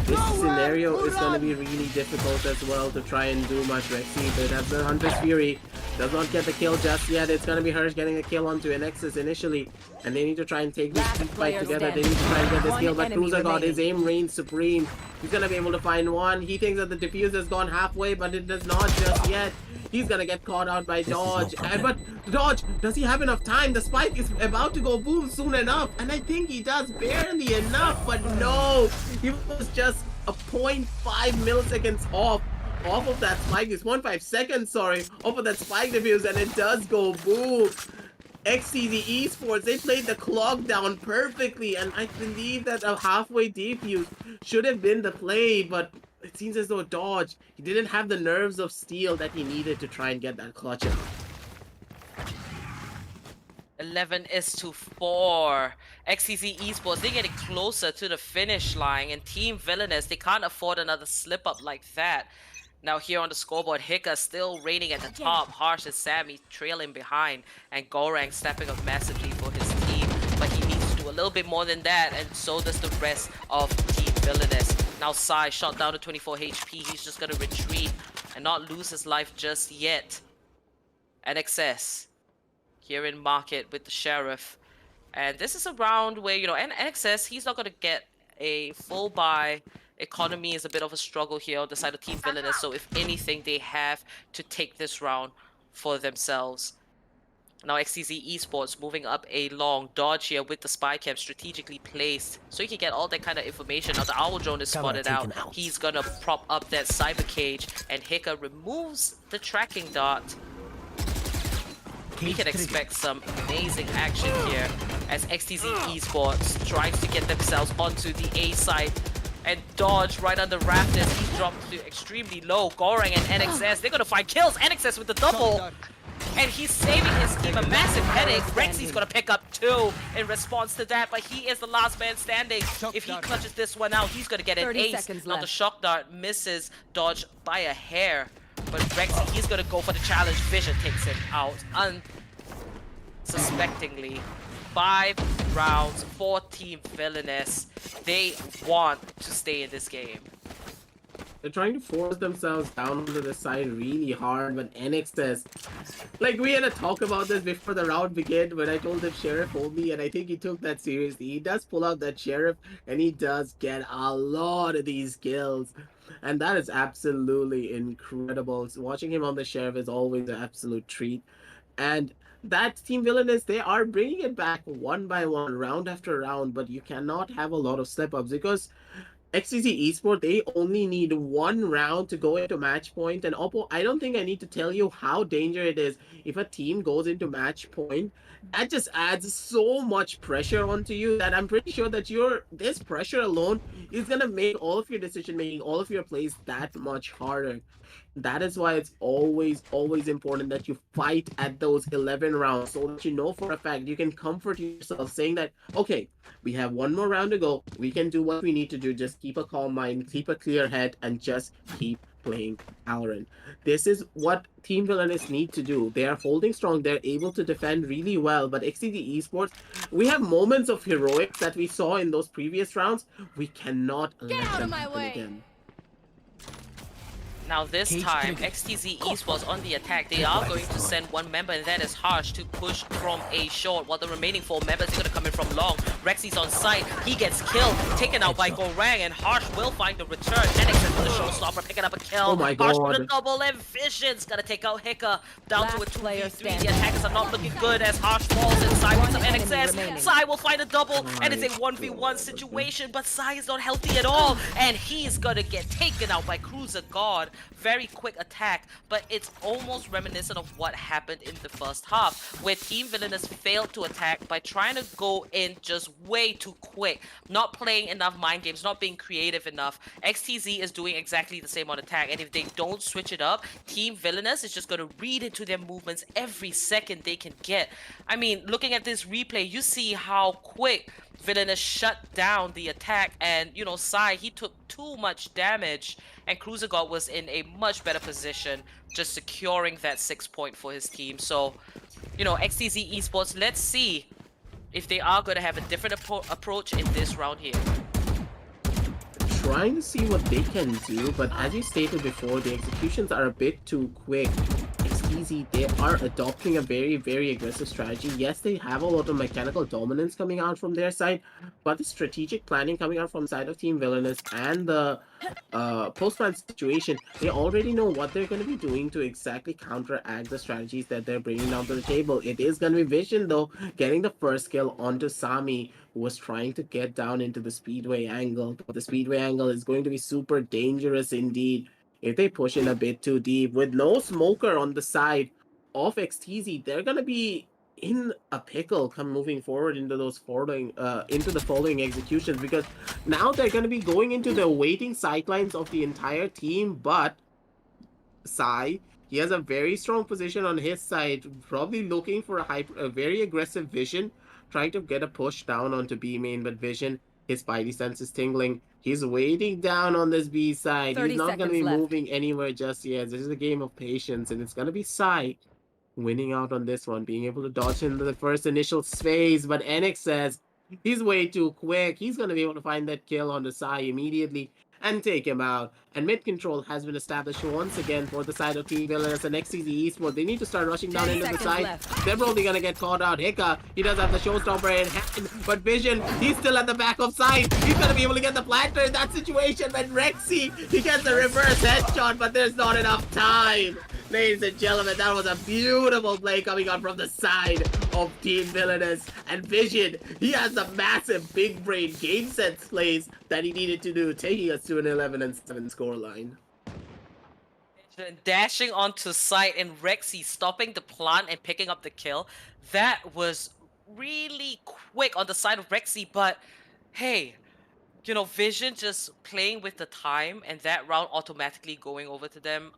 this scenario is going to be really difficult as well to try and do much. Rexy, but that's the Hunter's Fury. Does not get the kill just yet. It's gonna be Hirsch getting a kill onto Nexus initially. And they need to try and take this Last fight player together. They standing. need to try and get this One kill. But enemy Cruiser got his remaining. aim reigns supreme. He's gonna be able to find one. He thinks that the defuse has gone halfway, but it does not just yet. He's gonna get caught out by Dodge. But Dodge, does he have enough time? The spike is about to go boom soon enough. And I think he does barely enough, but no. He was just a 0.5 milliseconds off of that spike. It's 0.5 seconds, sorry, off of that spike defuse, and it does go boom. XTZ Esports, they played the clock down perfectly, and I believe that a halfway defuse should have been the play, but it seems as though Dodge, he didn't have the nerves of steel that he needed to try and get that clutch out. 11-4. XTZ Esports, they're getting closer to the finish line, and Team Villainous, they can't afford another slip up like that. Now here on the scoreboard, Hika still reigning at the top, Harsh and Sammy trailing behind, and Gorang stepping up massively for his team. But he needs to do a little bit more than that, and so does the rest of Team Villainous. Now Sai shot down to 24 HP, he's just gonna retreat and not lose his life just yet. NXS here in market with the Sheriff. And this is a round where, you know, and NXS, he's not gonna get a full buy. Economy is a bit of a struggle here on the side of Team Villainous, so if anything, they have to take this round for themselves. Now XTZ Esports moving up a long dodge here with the spy cam strategically placed, so you can get all that kind of information. Now the Owl Drone is spotted out. He's gonna prop up that cyber cage, and Hika removes the tracking dart. We can expect some amazing action here as XTZ Esports tries to get themselves onto the A side. And Dodge right under rafters, he's dropped to extremely low. Gorang and NXS, they're gonna find kills. NXS with the double, and he's saving his team a massive headache. Rexy's gonna pick up 2 in response to that, but he is the last man standing. If he clutches this one out, he's gonna get an 30 ace. seconds Now the left. shock dart misses Dodge by a hair, but Rexy, he's gonna go for the challenge. Vision takes him out unsuspectingly. 5 rounds for Team Villainous. They want to stay in this game. They're trying to force themselves down onto the side really hard, but NXS, like, we had a talk about this before the round began, when I told him Sheriff only, and I think he took that seriously. He does pull out that Sheriff, and he does get a lot of these kills, and that is absolutely incredible. So watching him on the Sheriff is always an absolute treat. And that Team Villainous, they are bringing it back one by one, round after round, but you cannot have a lot of slip-ups because XTZ Esports, they only need one round to go into match point. And Oppo, I don't think I need to tell you how dangerous it is if a team goes into match point. That just adds so much pressure onto you that I'm pretty sure that this pressure alone is gonna make all of your decision making, all of your plays that much harder. That is why it's always important that you fight at those 11 rounds, so that you know for a fact you can comfort yourself saying that, okay, we have one more round to go, we can do what we need to do, just keep a calm mind, keep a clear head, and just keep playing Valorant. This is what Team Villainous need to do. They are holding strong, they're able to defend really well, but XTZ Esports, we have moments of heroics that we saw in those previous rounds. We cannot let them happen again. Now this time, XTZ Esports on the attack. They are going to send one member, and that is Harsh, to push from A short, while the remaining 4 members are going to come in from long. Rexy's on site. He gets killed, taken out by Gorang, and Harsh will find the return. NXS with the showstopper, picking up a kill. Oh my Harsh God. with a double, and Vision's going to take out Hika. Down to a Last player 2v3. The standing. attackers are not looking good as Harsh falls, and Sai with some One enemy NXS. remaining. Sai will find a double, and it's a my 1v1 God. situation, but Sai is not healthy at all, and he's going to get taken out by Cruiser God. Very quick attack, but it's almost reminiscent of what happened in the first half, where Team Villainous failed to attack by trying to go in just way too quick, not playing enough mind games, not being creative enough. XTZ is doing exactly the same on attack, and if they don't switch it up, Team Villainous is just going to read into their movements every second they can get. I mean, looking at this replay, you see how quick Villainous shut down the attack, and, you know, Sai, he took too much damage, and Cruiser God was in a much better position, just securing that 6 point for his team. So, you know, XTZ Esports, let's see if they are going to have a different approach in this round here. Trying to see what they can do, but as you stated before, the executions are a bit too quick. XTZ XTZ, they are adopting a very, very aggressive strategy. Yes, they have a lot of mechanical dominance coming out from their side, but the strategic planning coming out from the side of Team Villainous and the post-plan situation, they already know what they're going to be doing to exactly counteract the strategies that they're bringing down to the table. It is going to be Vision, though, getting the first kill onto Sami, who was trying to get down into the speedway angle. But the speedway angle is going to be super dangerous indeed if they push in a bit too deep. With no smoker on the side of XTZ, they're going to be in a pickle come moving forward into those into the following executions, because now they're going to be going into the waiting sidelines of the entire team. But Sai, he has a very strong position on his side, probably looking for a very aggressive Vision, trying to get a push down onto B main. But Vision, his spidey sense is tingling. He's waiting down on this B side. He's not going to be moving anywhere just yet. This is a game of patience, and it's going to be Sai winning out on this one, being able to dodge into the first initial phase. But NX says he's way too quick. He's going to be able to find that kill on the Sai immediately and take him out. And mid control has been established once again for the side of Team Villainous and XTZ Esports. They need to start rushing down into the side. They're probably going to get caught out. Hika, he does have the showstopper in hand, but Vision, he's still at the back of side. He's going to be able to get the planter in that situation. But Rexy, he gets the reverse headshot, but there's not enough time. Ladies and gentlemen, that was a beautiful play coming out from the side of Team Villainous. And Vision, he has the massive big brain game sense plays that he needed to do, taking us to an 11-7 scoreline. Dashing onto site and Rexy stopping the plant and picking up the kill. That was really quick on the side of Rexy, but hey, you know, Vision just playing with the time and that round automatically going over to them,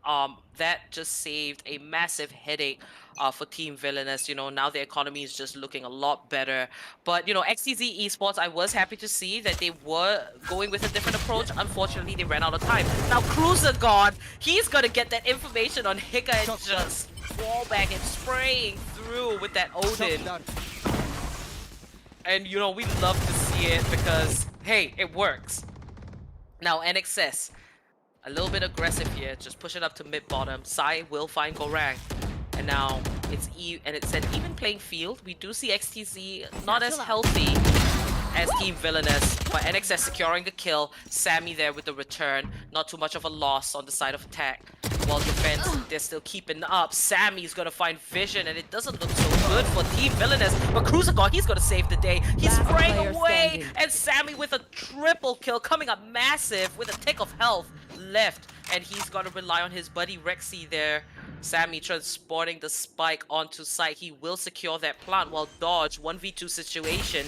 that just saved a massive headache for Team Villainous. You know, now the economy is just looking a lot better. But, you know, XTZ Esports, I was happy to see that they were going with a different approach. Unfortunately, they ran out of time. Now, Cruiser God, he's gonna get that information on Hika and just fall back and spraying through with that Odin. And, you know, we love to see it because, hey, it works. Now, NXS, a little bit aggressive here, just push it up to mid-bottom. Sai will find Gorang. And now, it's an even playing field. We do see XTZ not as healthy as Team Villainous, but NXS securing the kill. Sammy there with the return. Not too much of a loss on the side of attack. While defense, they're still keeping up. Sammy's gonna find Vision, and it doesn't look so good for Team Villainous. But Cruiser God, he's gonna save the day. He's spraying away, and Sammy with a triple kill, coming up massive with a tick of health left. And he's gonna rely on his buddy Rexy there. Sammy transporting the spike onto site. He will secure that plant while Dodge 1v2 situation.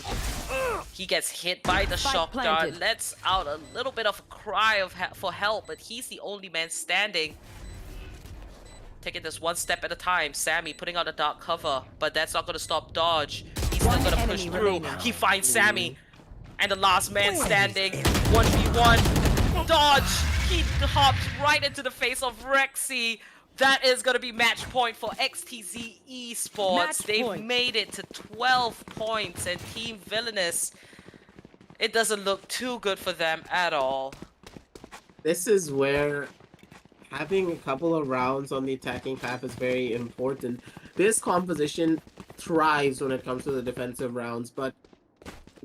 He gets hit by the shock dart, lets out a little bit of a cry for help, but he's the only man standing. Taking this one step at a time. Sammy putting out a dark cover, but that's not going to stop Dodge. He's still going to push through. He finds Sammy, and the last man standing. 1v1. Dodge, he hops right into the face of Rexy. That is going to be match point for XTZ Esports. They've made it to 12 points, and Team Villainous, it doesn't look too good for them at all. This is where having a couple of rounds on the attacking path is very important. This composition thrives when it comes to the defensive rounds, but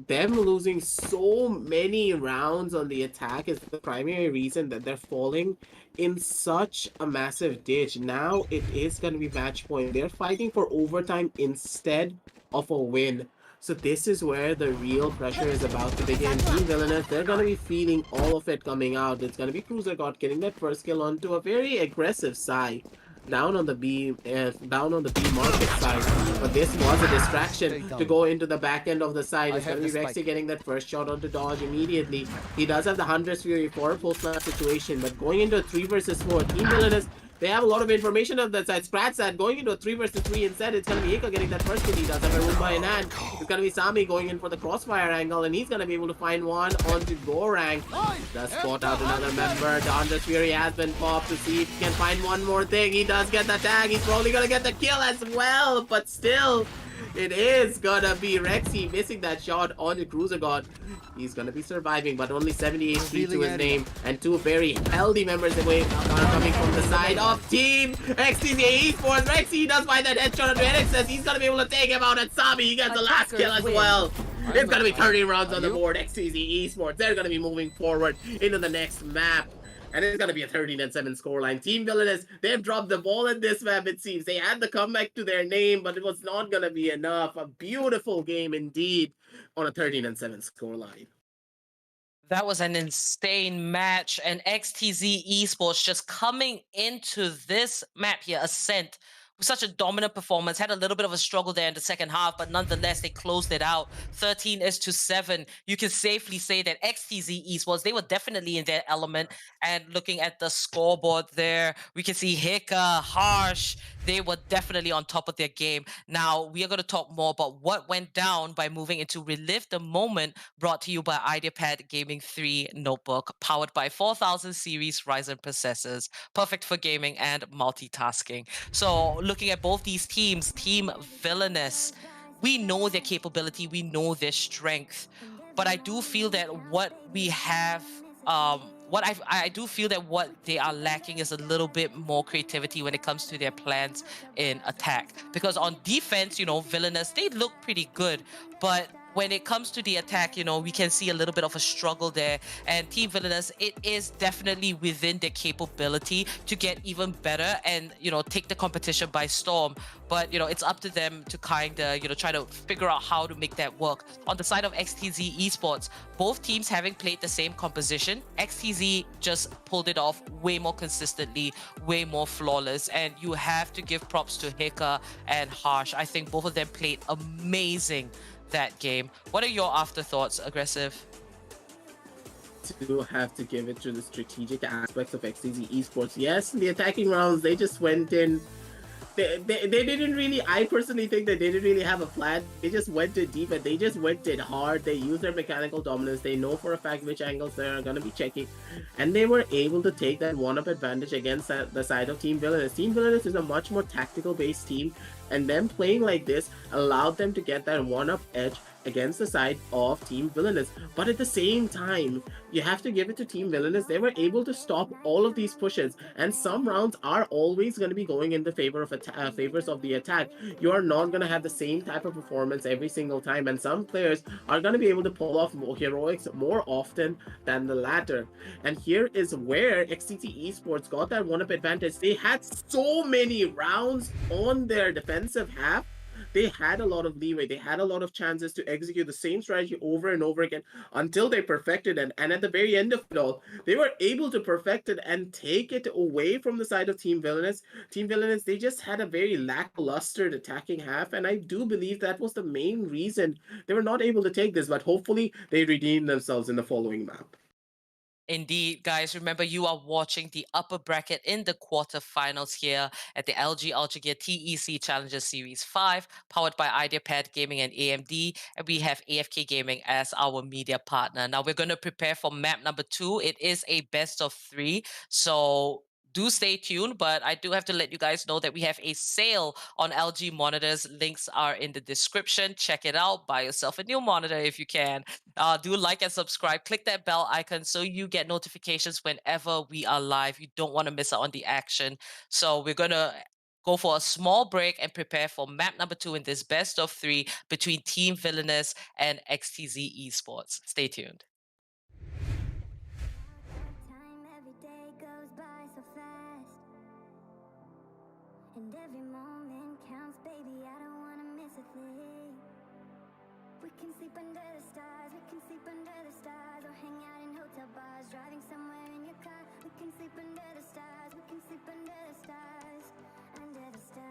them losing so many rounds on the attack is the primary reason that they're falling in such a massive ditch. Now it is going to be match point. They're fighting for overtime instead of a win. So this is where the real pressure is about to begin. Team Villainous, they're going to be feeling all of it coming out. It's going to be Cruiser God getting that first kill onto a very aggressive side. Down on the B market side, but this was a distraction to go into the back end of the side. It's going to be Rexy getting that first shot onto Dodge immediately. He does have the Hunter's Fury for a post-match situation, but going into a 3 versus 4, Team Villainous, they have a lot of information on that side. Scratch that, going into a 3 versus 3 instead. It's going to be Hika getting that first kill. He does have a Roomba in hand. It's going to be Sami going in for the crossfire angle, and he's going to be able to find one onto Gorang. Does spot out another member. The Hunter's Fury has been popped to see if he can find one more thing. He does get the tag. He's probably going to get the kill as well, but still, It is gonna be Rexy missing that shot on the Cruiser God. He's gonna be surviving, but only 70 HP to his name. And two very healthy members away are coming from the side of Team XTZ Esports. Rexy does find that headshot on NXS. He's gonna be able to take him out, and Sami, he gets the last kill as well. It's gonna be 30 rounds on the board. XTZ Esports, they're gonna be moving forward into the next map. And it's gonna be a 13-7 scoreline. Team Villainous, they've dropped the ball at this map, it seems. They had the comeback to their name, but it was not gonna be enough. A beautiful game indeed on a 13-7 scoreline. That was an insane match, and XTZ Esports just coming into this map here, Ascent, with such a dominant performance. Had a little bit of a struggle there in the second half, but nonetheless, they closed it out 13-7. You can safely say that XTZ Esports, they were definitely in their element. And looking at the scoreboard there, we can see Hika, Harsh, they were definitely on top of their game. Now, we are going to talk more about what went down by moving into Relive the Moment, brought to you by Ideapad Gaming 3 notebook, powered by 4000 series Ryzen processors, perfect for gaming and multitasking. So, looking at both these teams, Team Villainous, we know their capability, we know their strength, but I do feel that what we have, I do feel that what they are lacking is a little bit more creativity when it comes to their plans in attack. Because on defense, you know, Villainous, they look pretty good, but when it comes to the attack, you know, we can see a little bit of a struggle there. And Team Villainous, it is definitely within their capability to get even better and, you know, take the competition by storm. But, you know, it's up to them to kind of, you know, try to figure out how to make that work. On the side of XTZ Esports, both teams having played the same composition, XTZ just pulled it off way more consistently, way more flawless. And you have to give props to Hika and Harsh. I think both of them played amazing that game. What are your afterthoughts, Aggressive? To have to give it to the strategic aspects of XTZ Esports. Yes, in the attacking rounds, they just went in. They didn't really, I personally think that they didn't really have a plan. They just went in deep and they just went in hard. They used their mechanical dominance. They know for a fact which angles they're going to be checking. And they were able to take that one-up advantage against the side of Team Villainous. Team Villainous is a much more tactical-based team. And them playing like this allowed them to get that one-up edge against the side of Team Villainous. But at the same time, you have to give it to Team Villainous. They were able to stop all of these pushes, and some rounds are always going to be going in the favors of the attack. You are not going to have the same type of performance every single time, and some players are going to be able to pull off more heroics more often than the latter. And here is where XTZ Esports got that one-up advantage. They had so many rounds on their defensive half. They had a lot of leeway. They had a lot of chances to execute the same strategy over and over again until they perfected it. And at the very end of it all, they were able to perfect it and take it away from the side of Team Villainous. Team Villainous, they just had a very lackluster attacking half. And I do believe that was the main reason they were not able to take this. But hopefully they redeem themselves in the following map. Indeed, guys, remember you are watching the upper bracket in the quarterfinals here at the LG Ultragear TEC Challenger Series 5, powered by Ideapad Gaming and AMD, and we have AFK Gaming as our media partner. Now we're going to prepare for map number 2. It is a best of 3, so do stay tuned, but I do have to let you guys know that we have a sale on LG monitors. Links are in the description. Check it out. Buy yourself a new monitor if you can. Do like and subscribe. Click that bell icon so you get notifications whenever we are live. You don't want to miss out on the action. So we're going to go for a small break and prepare for map number 2 in this best of 3 between Team Villainous and XTZ Esports. Stay tuned. Time every day goes by so fast, and every moment counts, baby. I don't wanna miss a thing. We can sleep under the stars, we can sleep under the stars, or hang out in hotel bars, driving somewhere in your car. We can sleep under the stars, we can sleep under the stars, under the stars.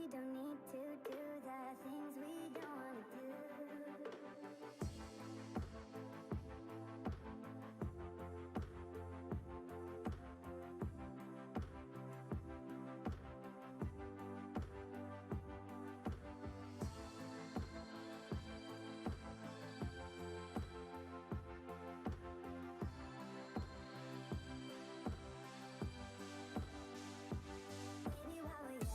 We don't need to do the things we don't wanna do. Baby, while we're young,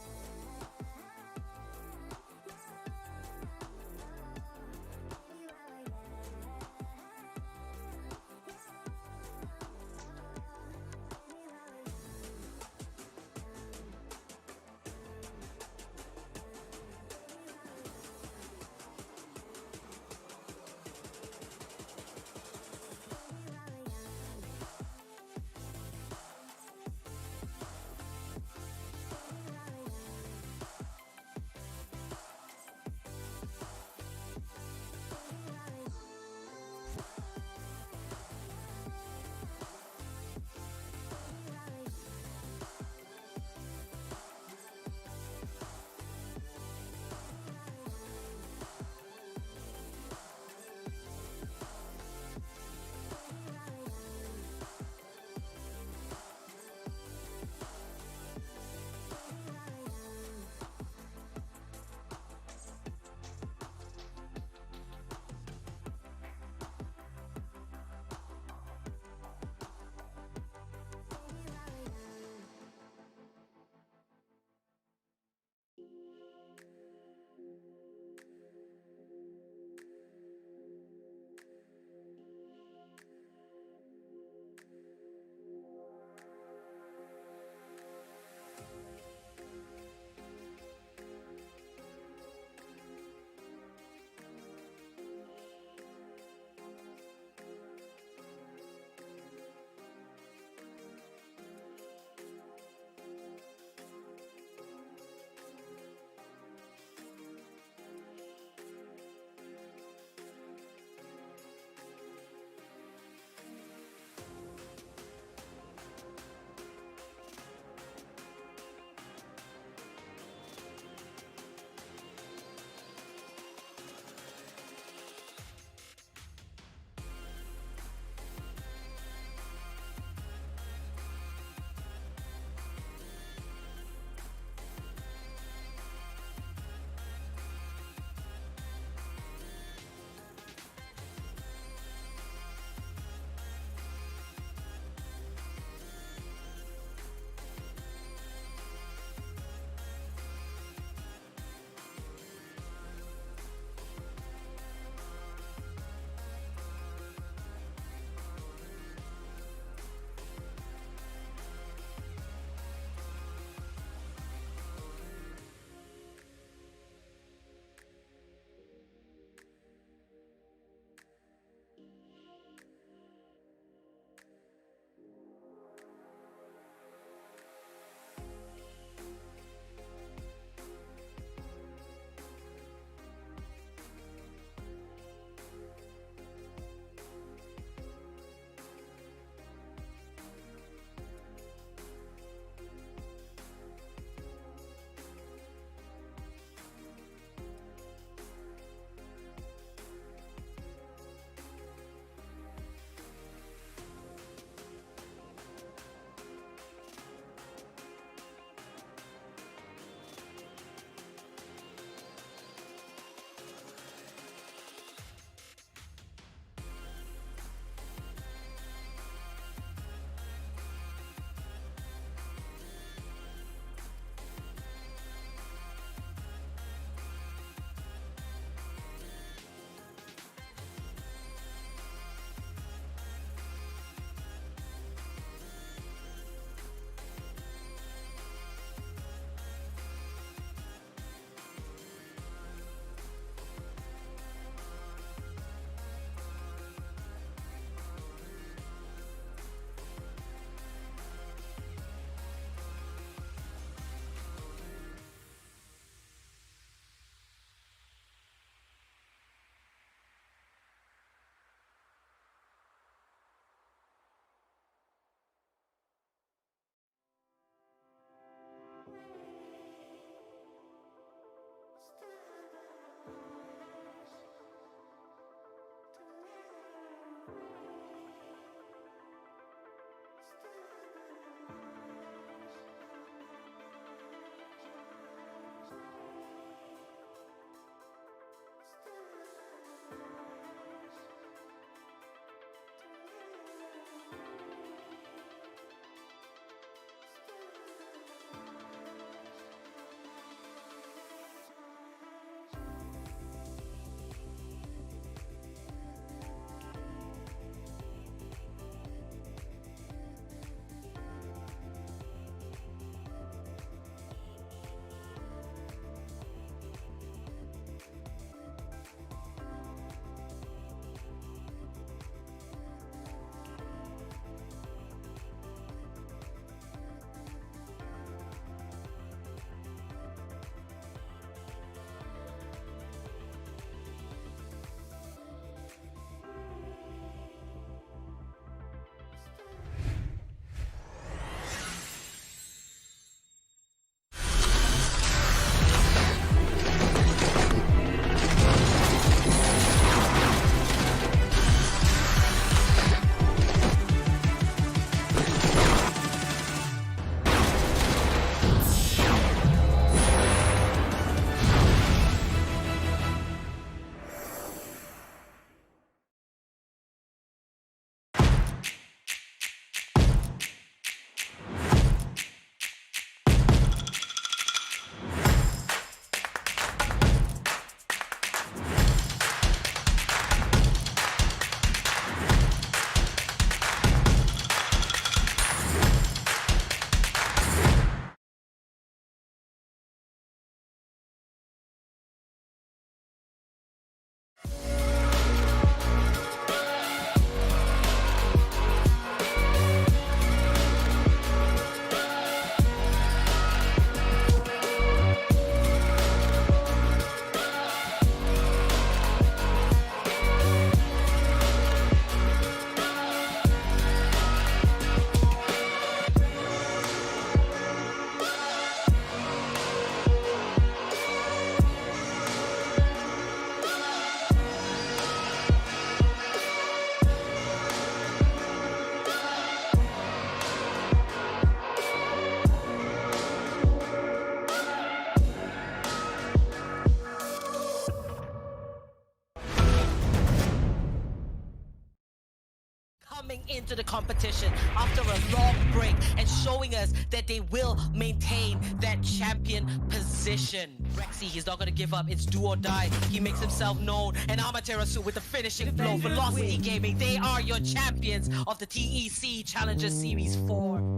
into the competition after a long break and showing us that they will maintain that champion position. Rexy, he's not going to give up. It's do or die. He makes himself known. And Amaterasu with the finishing blow. Velocity Gaming, they are your champions of the TEC Challenger Series 4.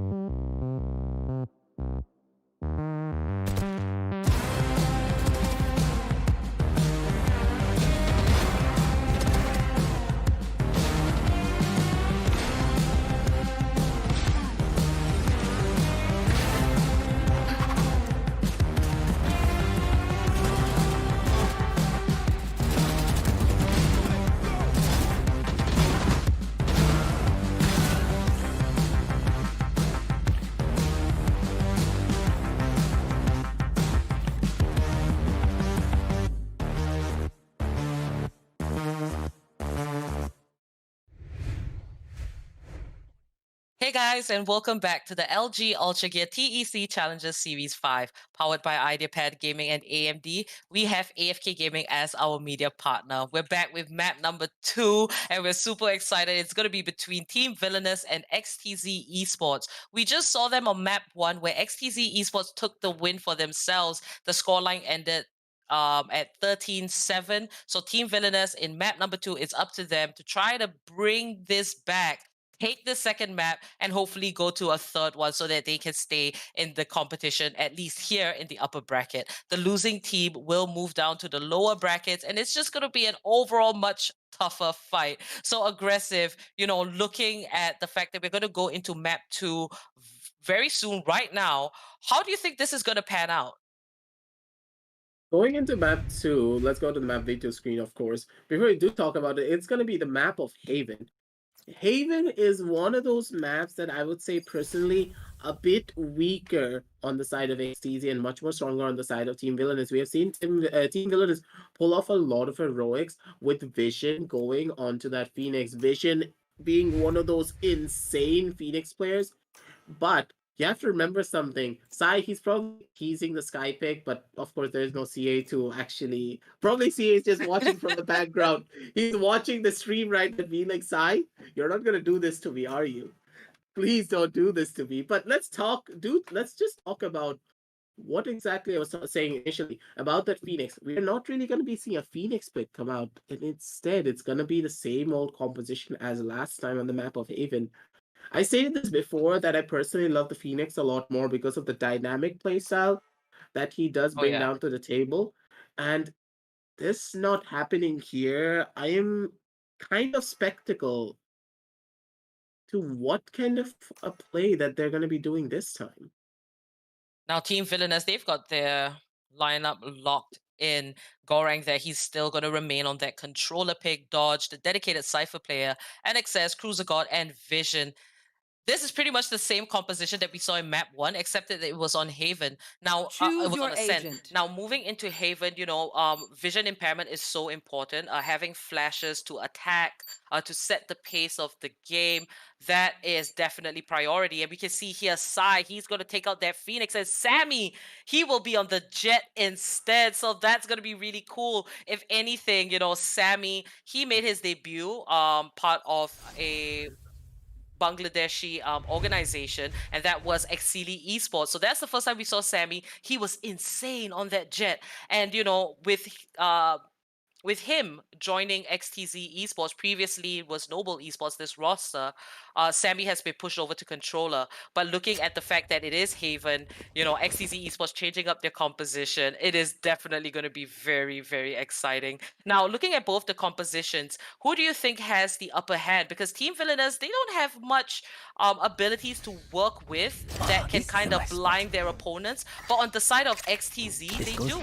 Hey guys, and welcome back to the LG Ultragear TEC Challenger Series 5, powered by Ideapad Gaming and AMD. We have AFK Gaming as our media partner. We're back with map number 2, and we're super excited. It's going to be between Team Villainous and XTZ Esports. We just saw them on map 1, where XTZ Esports took the win for themselves. The scoreline ended at 13-7. So Team Villainous in map number 2, it's up to them to try to bring this back, take the second map, and hopefully go to a third one so that they can stay in the competition, at least here in the upper bracket. The losing team will move down to the lower brackets, and it's just going to be an overall much tougher fight. So aggressive, looking at the fact that we're going to go into map 2 very soon, right now. How do you think this is going to pan out? Going into map 2, let's go to the map video screen, of course. Before we do talk about it, it's going to be the map of Haven. Haven is one of those maps that I would say personally a bit weaker on the side of XTZ and much more stronger on the side of Team Villainous. We have seen Team Villainous pull off a lot of heroics with Vision going onto that Phoenix. Vision being one of those insane Phoenix players. But you have to remember something. Sai, he's probably teasing the Sky pick, but of course there's no CA to actually. Probably CA is just watching from the background. He's watching the stream right and being like, Sai, you're not gonna do this to me, are you? Please don't do this to me. But let's just talk about what exactly I was saying initially about that Phoenix. We're not really gonna be seeing a Phoenix pick come out, and instead it's gonna be the same old composition as last time on the map of Haven. I stated this before that I personally love the Phoenix a lot more because of the dynamic playstyle that he does bring down to the table. And this not happening here, I am kind of skeptical to what kind of a play that they're going to be doing this time. Now, Team Villainous, they've got their lineup locked in. Gorang there, he's still going to remain on that controller pick, Dodge, the dedicated Cypher player, NXS, Cruiser God, and Vision. This is pretty much the same composition that we saw in map 1, except that it was on Haven. Now, it was on Ascent. Agent. Now, moving into Haven, vision impairment is so important. Having flashes to attack, to set the pace of the game, that is definitely priority. And we can see here, Sai, he's going to take out that Phoenix, and Sammy, he will be on the Jet instead. So that's going to be really cool. If anything, Sammy, he made his debut, part of a Bangladeshi organization, and that was XTZ Esports. So that's the first time we saw Sammy. He was insane on that Jet, and with him joining XTZ Esports, previously was Noble Esports, this roster, Sammy has been pushed over to controller. But looking at the fact that it is Haven, XTZ Esports changing up their composition, it is definitely going to be very, very exciting. Now, looking at both the compositions, who do you think has the upper hand? Because Team Villainous, they don't have much abilities to work with that can kind of blind their opponents. But on the side of XTZ, they do.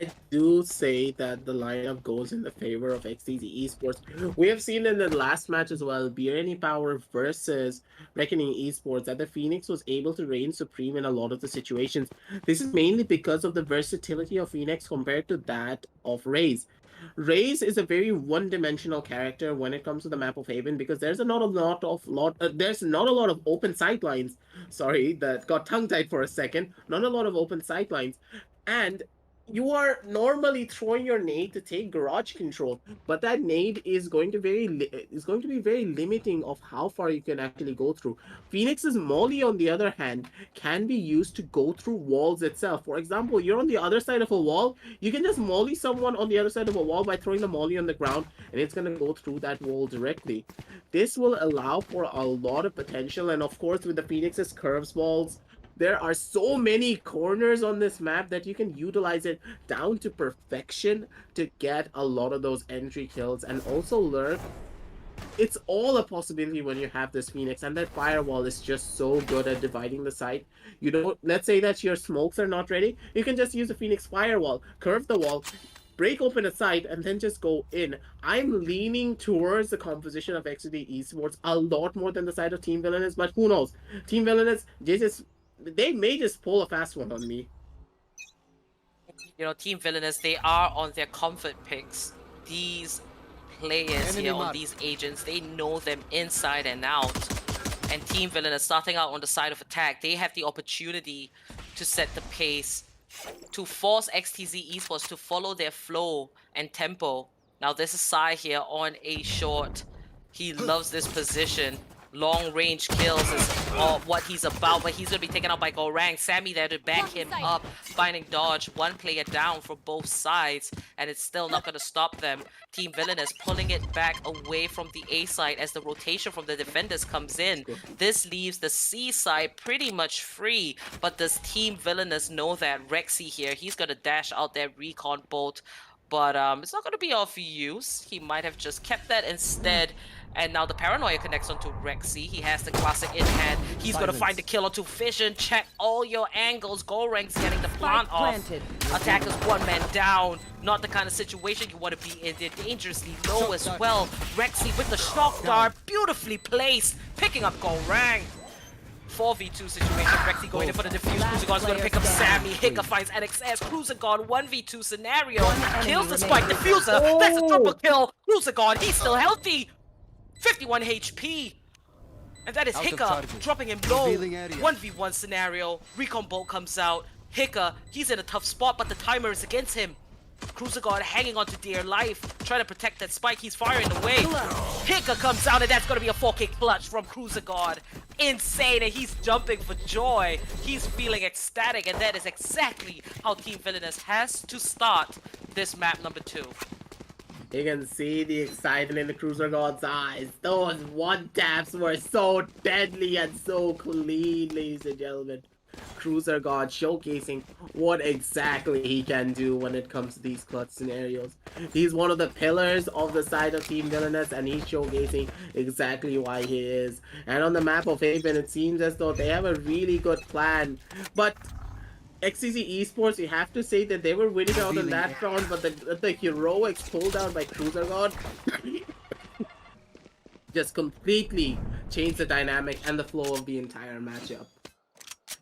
I do say that the lineup goes in the favor of XTZ Esports. We have seen in the last match as well, Any Power versus Reckoning Esports, that the Phoenix was able to reign supreme in a lot of the situations. This is mainly because of the versatility of Phoenix compared to that of Raze. Raze is a very one-dimensional character when it comes to the map of Haven because there's not a lot of open sightlines. Sorry, that got tongue-tied for a second. Not a lot of open sightlines, and you are normally throwing your nade to take garage control, but that nade is going to be very limiting of how far you can actually go through. Phoenix's molly, on the other hand, can be used to go through walls itself. For example, you're on the other side of a wall, you can just molly someone on the other side of a wall by throwing the molly on the ground, and it's going to go through that wall directly. This will allow for a lot of potential, and of course, with the Phoenix's curves balls, there are so many corners on this map that you can utilize it down to perfection to get a lot of those entry kills and also lurk. It's all a possibility when you have this Phoenix, and that firewall is just so good at dividing the site. You don't, let's say that your smokes are not ready, you can just use a Phoenix firewall, curve the wall, break open a site, and then just go in. I'm leaning towards the composition of XTZ Esports a lot more than the side of Team Villainous, but who knows? Team Villainous, they may just pull a fast one on me. You know, Team Villainous, they are on their comfort picks. These players here on these agents, they know them inside and out. And Team Villainous, starting out on the side of attack, they have the opportunity to set the pace, to force XTZ Esports to follow their flow and tempo. Now this is Sai here on a short. He loves this position. Long range kills is what he's about, but he's going to be taken out by Gorang. Sammy there to back him up, finding dodge. One player down for both sides, and it's still not going to stop them. Team Villainous pulling it back away from the A side as the rotation from the defenders comes in. This leaves the C side pretty much free, but does Team Villainous know that? Rexy here, he's going to dash out their recon bolt, but it's not going to be of use. He might have just kept that instead. And now the Paranoia connects onto Rexy. He has the classic in hand. He's going to find the kill onto Vision. Check all your angles. Gorang's getting the plant off. Attacker's one man down. Not the kind of situation you want to be in. They're dangerously low as well. Rexy with the shock dart. Beautifully placed. Picking up Gorang. 4v2 situation. Rexy going in for the defuse. Cruzagon's going to pick up Sammy. Hicka finds NXS. Cruzagon 1v2 scenario. Kills the spike diffuser. That's a triple kill. Cruzagon, he's still healthy. 51 HP. And that is Hicka dropping him low. 1v1 scenario. Recon Bolt comes out. Hicka, he's in a tough spot, but the timer is against him. Cruzagon hanging on to dear life, trying to protect that spike. He's firing away. Hicka comes out, and that's going to be a 4K clutch from Cruzagon. Insane, and he's jumping for joy. He's feeling ecstatic, and that is exactly how Team Villainous has to start this map number 2. You can see the excitement in the Cruzagon's eyes. Those one taps were so deadly and so clean, ladies and gentlemen. Cruzagon showcasing what exactly he can do when it comes to these clutch scenarios. He's one of the pillars of the side of Team Villainous, and he's showcasing exactly why he is. And on the map of Haven, it seems as though they have a really good plan. But XTZ Esports, you have to say that they were winning out on that round, but the heroics pulled down by Cruzagon just completely changed the dynamic and the flow of the entire matchup.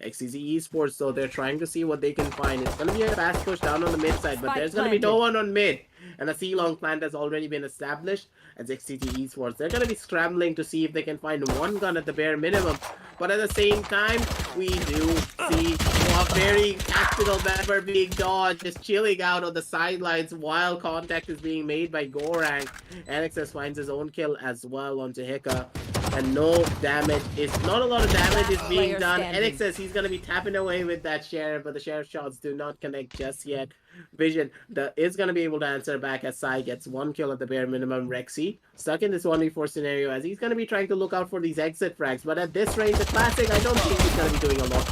XTZ Esports, so they're trying to see what they can find. It's going to be a fast push down on the mid side, but there's going to be no one on mid. And a C-long plant has already been established as XTZ Esports. They're going to be scrambling to see if they can find one gun at the bare minimum. But at the same time, we do see a very tactical member being dodged, just chilling out on the sidelines while contact is being made by Gorang. NXS finds his own kill as well onto Hicka. And no damage not a lot of damage is being done. NXS, he's going to be tapping away with that Sheriff, but the Sheriff shots do not connect just yet. Vision is going to be able to answer back as Sai gets one kill at the bare minimum. Rexy stuck in this 1v4 scenario as he's going to be trying to look out for these exit frags, but at this range, the Classic, I don't think he's going to be doing a lot.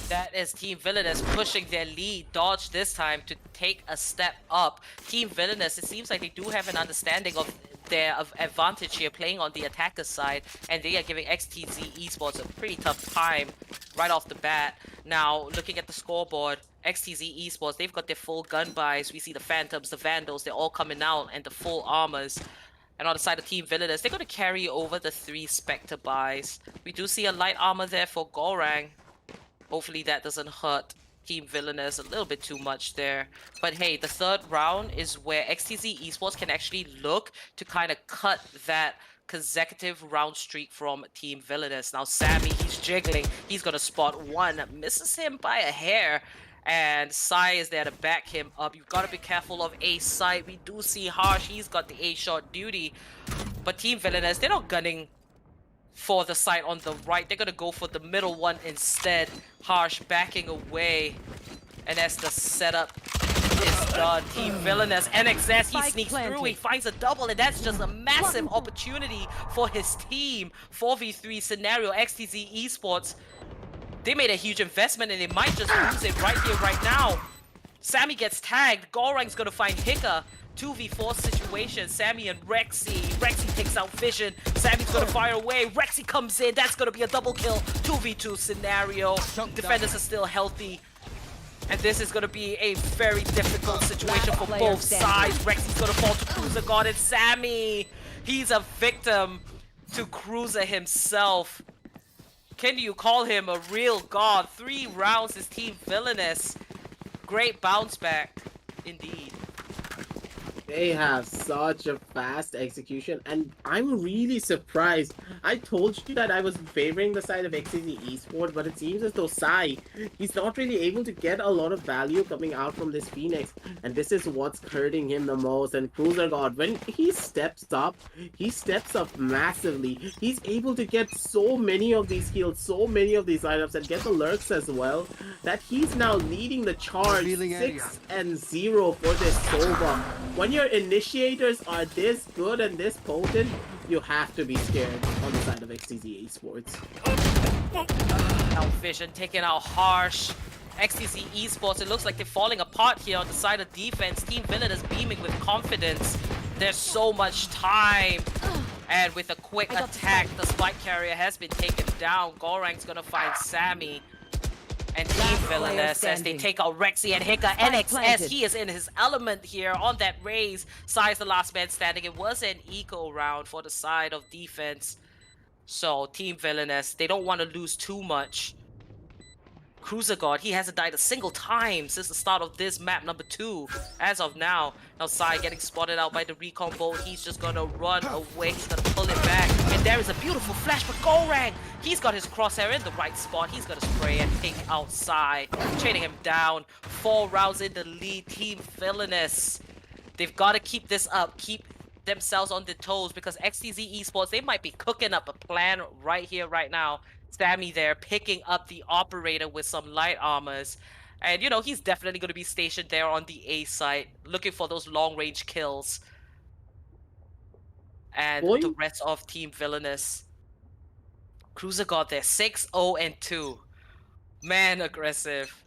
That is Team Villainous pushing their lead. Dodge this time to take a step up. Team Villainous, it seems like they do have an understanding of their advantage here playing on the attacker side, and they are giving XTZ Esports a pretty tough time right off the bat. Now, looking at the scoreboard, XTZ Esports, they've got their full gun buys. We see the Phantoms, the Vandals, they're all coming out, and the full armors. And on the side of Team Villainous, they're going to carry over the 3 Spectre buys. We do see a light armor there for Gorang. Hopefully that doesn't hurt Team Villainous a little bit too much there. But hey, the third round is where XTZ Esports can actually look to kind of cut that consecutive round streak from Team Villainous. Now Sammy, he's jiggling. He's going to spot one. Misses him by a hair. And Sai is there to back him up. You've got to be careful of A site. We do see Harsh, he's got the A shot duty. But Team Villainous, they're not gunning for the site on the right. They're gonna go for the middle one instead. Harsh backing away. And as the setup is done, Team Villainous, NXS, he Spike sneaks through, planted. he finds a double, and that's just a massive opportunity for his team. 4v3 scenario, XTZ Esports. They made a huge investment and they might just lose it right here, right now. Sammy gets tagged. Gorang's gonna find Hika. 2v4 situation. Sammy and Rexy. Rexy takes out Vision. Sammy's gonna fire away. Rexy comes in. That's gonna be a double kill. 2v2 scenario. Defenders are still healthy. And this is gonna be a very difficult situation for both sides. Rexy's gonna fall to Cruiser God and Sammy. He's a victim to Cruiser himself. Can you call him a real god? 3 rounds is Team Villainous. Great bounce back, indeed. They have such a fast execution, and I'm really surprised. I told you that I was favoring the side of XTZ Esports, but it seems as though Sai, he's not really able to get a lot of value coming out from this Phoenix, and this is what's hurting him the most. And Cruiser God, when he steps up massively. He's able to get so many of these kills, so many of these lineups, and get the lurks as well, that he's now leading the charge 6-0 for this Sova. When your initiators are this good and this potent, you have to be scared on the side of XTZ Esports. Now Vision taking out Harsh. XTZ Esports, it looks like they're falling apart here on the side of defense. Team Villain is beaming with confidence. There's so much time. And with a quick attack, the spike carrier has been taken down. Gorang's gonna find Sammy. And Team Villainous as they take out Rexy and Hika. NXS, he is in his element here on that raise. Sai's the last man standing. It was an eco round for the side of defense. So Team Villainous, they don't want to lose too much. Cruiser God, he hasn't died a single time since the start of this map number 2 as of now. Now Sai getting spotted out by the recon bolt. He's just gonna run away. He's gonna pull it back. And there is a beautiful flash for Gorang. He's got his crosshair in the right spot. He's gonna spray and take out Sai, trading him down. 4 rounds in the lead. Team Villainous, they've got to keep this up, keep themselves on their toes, because XTZ Esports, they might be cooking up a plan right here, right now. Sammy there picking up the operator with some light armors. And, you know, he's definitely going to be stationed there on the A site, looking for those long-range kills. And the rest of Team Villainous. Cruiser got there, 6-0-2. Man, aggressive.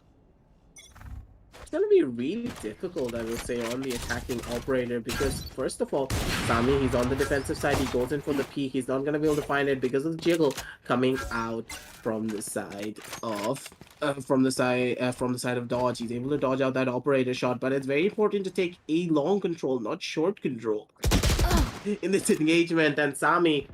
It's gonna be really difficult, I would say, on the attacking operator, because first of all, Sami, he's on the defensive side. He goes in for the peak. He's not gonna be able to find it because of the jiggle coming out from the side of dodge. He's able to dodge out that operator shot, but it's very important to take a long control, not short control, in this engagement. And Sami,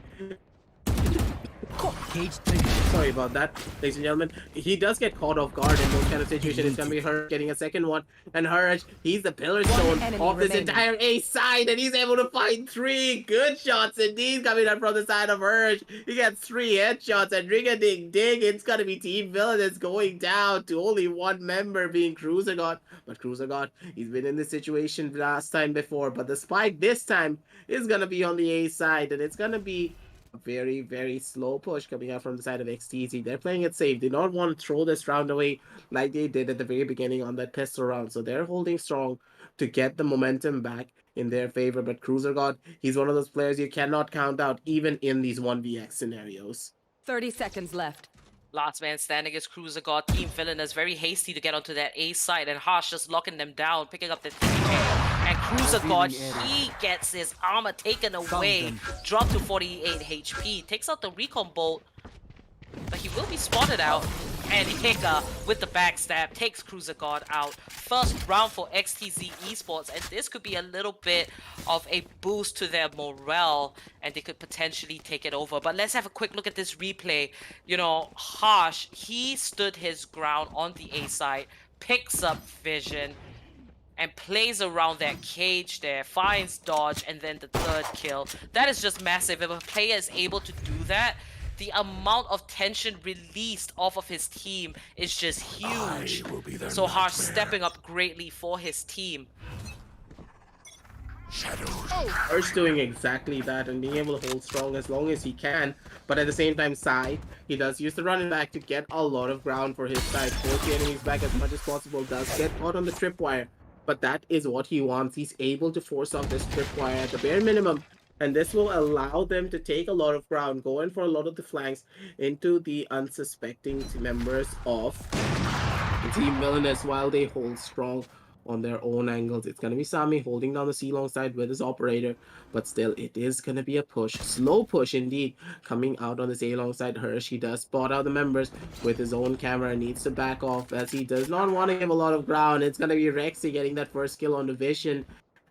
sorry about that, ladies and gentlemen. He does get caught off guard in those kind of situations. It's gonna be her getting a second one, and Hurrich, he's the pillar stone of this entire A side, and he's able to find 3 good shots indeed coming out from the side of Hurrich. He gets 3 headshots, and ring-a-ding-ding, it's gonna be Team Villainous going down to only 1 member, being Cruiser God. But Cruiser God, he's been in this situation last time before, but the spike this time is gonna be on the A side, and it's gonna be a very, very slow push coming out from the side of XTZ. They're playing it safe. They don't want to throw this round away like they did at the very beginning on that pistol round. So they're holding strong to get the momentum back in their favor. But Cruiser God, he's one of those players you cannot count out even in these 1vx scenarios. 30 seconds left. Last man standing is Cruiser God. Team Villainous very hasty to get onto that A side, and Harsh just locking them down, picking up the TJ. And Cruiser God, he gets his armor taken away, dropped to 48 HP, takes out the recon bolt, but he will be spotted out. And Hika with the backstab takes Cruiser God out. First round for XTZ Esports, and this could be a little bit of a boost to their morale, and they could potentially take it over. But let's have a quick look at this replay. You know, Harsh, he stood his ground on the A side, picks up Vision, and plays around that cage there, finds dodge, and then the 3rd kill. That is just massive. If a player is able to do that, the amount of tension released off of his team is just huge. So Harsh stepping up greatly for his team. Harsh doing exactly that and being able to hold strong as long as he can. But at the same time, Sai, he does use the running back to get a lot of ground for his side. Force the enemies back as much as possible. Does get caught on the tripwire. But that is what he wants. He's able to force off this tripwire at the bare minimum. And this will allow them to take a lot of ground, go in for a lot of the flanks into the unsuspecting members of Team Villainous while they hold strong on their own angles. It's going to be Sami holding down the C-long side with his operator, but still it is going to be a push, slow push indeed, coming out on this A-long side. Hirsch, he does spot out the members with his own camera, needs to back off as he does not want to give a lot of ground. It's going to be Rexy getting that first kill on the Vision.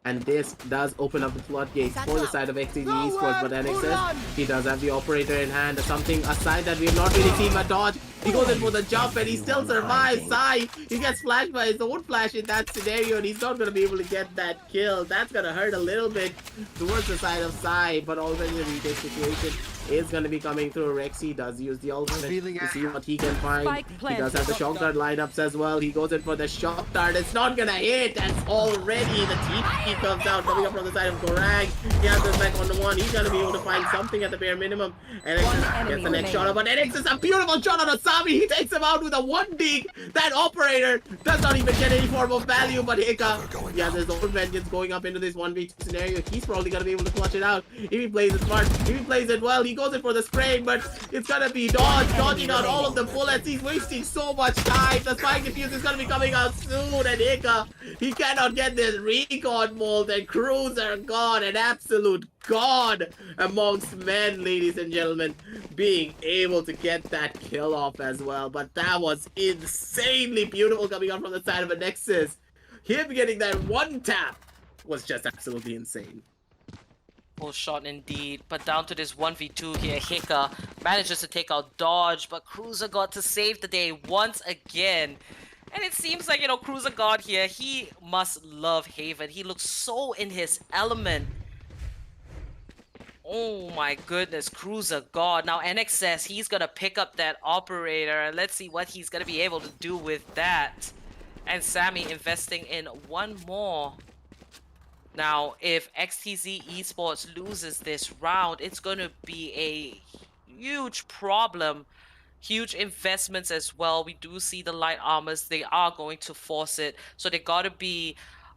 And this does open up the floodgates for the side of XTZ Esports, but NXS, he does have the operator in hand. Something aside that we have not really seen, but dodge. He goes in for the jump and he still survives. Sai, he gets flashed by his own flash in that scenario and he's not going to be able to get that kill. That's going to hurt a little bit towards the side of Sai, but already the retake situation is going to be coming through. Rexy does use the ultimate to see what he can find. He does have the shock dart lineups as well. He goes in for the shock dart. It's not going to hit. That's already the TP comes out coming up from the side of Gorang. He has this back 1-1. He's going to be able to find something at the bare minimum. And gets the next shot up. But NX is a beautiful shot on Asami. He takes him out with a 1-dig. That operator does not even get any form of value. But Hika, he has his own vengeance going up into this 1v2 scenario. He's probably going to be able to clutch it out. If he plays it smart, if he plays it well, he goes in for the spray, but it's gonna be dodging out all of the bullets. He's wasting so much time. The spike defuse is gonna be coming out soon, and Hika, he cannot get this recon mold, and Cruiser God, an absolute god amongst men, ladies and gentlemen, being able to get that kill off as well. But that was insanely beautiful coming out from the side of a Nexus. Him getting that one tap was just absolutely insane. Full shot indeed, but down to this 1v2 here. Hika manages to take out Dodge, but Cruiser God to save the day once again. And it seems like, you know, Cruiser God here, he must love Haven. He looks so in his element. Oh my goodness, Cruiser God. Now NXS, he's gonna pick up that operator, and let's see what he's gonna be able to do with that. And Sammy investing in one more. Now, if XTZ Esports loses this round, it's going to be a huge problem. Huge investments as well. We do see the light armors. They are going to force it. So they got to be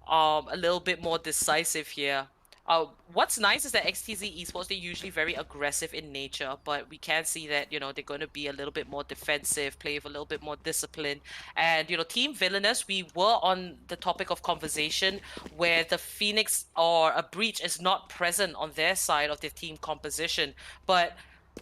a little bit more decisive here. What's nice is that XTZ Esports, they're usually very aggressive in nature, but we can see that, you know, they're going to be a little bit more defensive, play with a little bit more discipline. And, you know, Team Villainous, we were on the topic of conversation where the Phoenix or a Breach is not present on their side of their team composition, but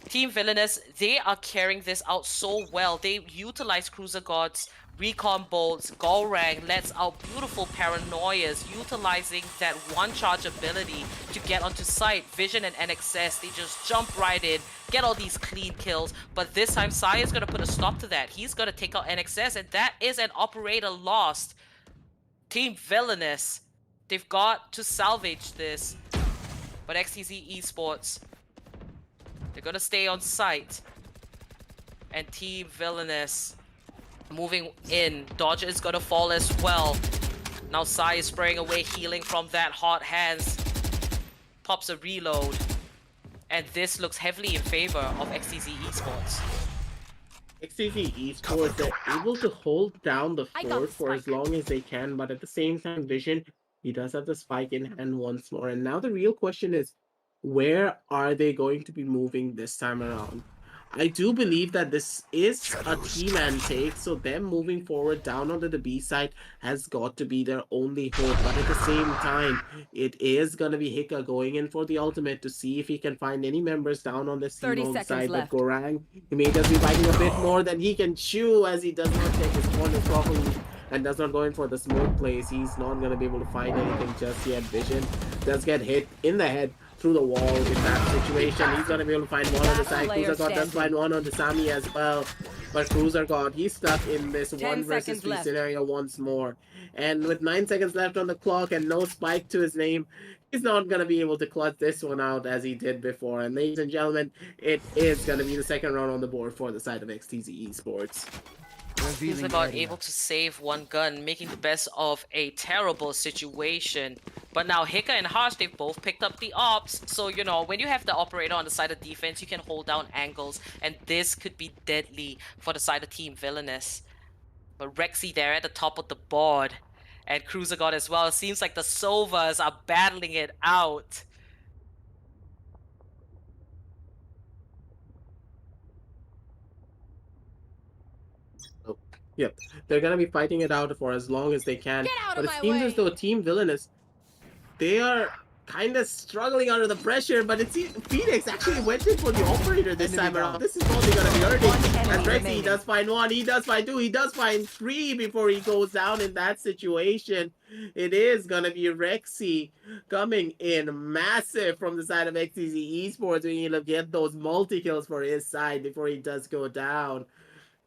Team Villainous, they are carrying this out so well. They utilize Cruiser God's recon bolts. Golrang lets out beautiful paranoias, utilizing that one charge ability to get onto site. Vision and NXS, they just jump right in, get all these clean kills. But this time, Sai is going to put a stop to that. He's going to take out NXS, and that is an operator lost. Team Villainous, they've got to salvage this. But XTZ Esports, they're going to stay on site. And Team Villainous moving in. Dodge is going to fall as well. Now Sai is spraying away healing from that hot hands. Pops a reload. And this looks heavily in favor of XTZ Esports. XTZ Esports, they're able to hold down the fort for as long as they can, but at the same time, Vision, he does have the spike in hand once more. And now the real question is, where are they going to be moving this time around? I do believe that this is a team and take, so them moving forward down onto the B side has got to be their only hope. But at the same time, it is going to be Hika going in for the ultimate to see if he can find any members down on the C-long side. left. But Gorang, he may just be fighting a bit more than he can chew as he does not take his corners properly and does not go in for the smoke plays. He's not going to be able to find anything just yet. Vision does get hit in the head through the wall in that situation. He's gonna be able to find one on the side. Cruiser God does find one on the Sami as well. But Cruiser God, he's stuck in this 1 versus 3 scenario once more. And with 9 seconds left on the clock and no spike to his name, he's not going to be able to clutch this one out as he did before. And ladies and gentlemen, it is going to be the second round on the board for the side of XTZ Esports. He's about able to save one gun, making the best of a terrible situation. But now Hika and Harsh, they've both picked up the ops. So, you know, when you have the operator on the side of defense, you can hold down angles. And this could be deadly for the side of Team Villainous. But Rexy there at the top of the board. And Cruiser God as well. It seems like the Sovas are battling it out. Yep, they're gonna be fighting it out for as long as they can. But it seems as though Team Villainous, they are kind of struggling under the pressure. But it seems Phoenix actually went in for the operator this time around. This is probably gonna be hurting. And Rexy does find one, he does find two, he does find three before he goes down in that situation. It is gonna be Rexy coming in massive from the side of XTZ Esports, being able to get those multi-kills for his side before he does go down.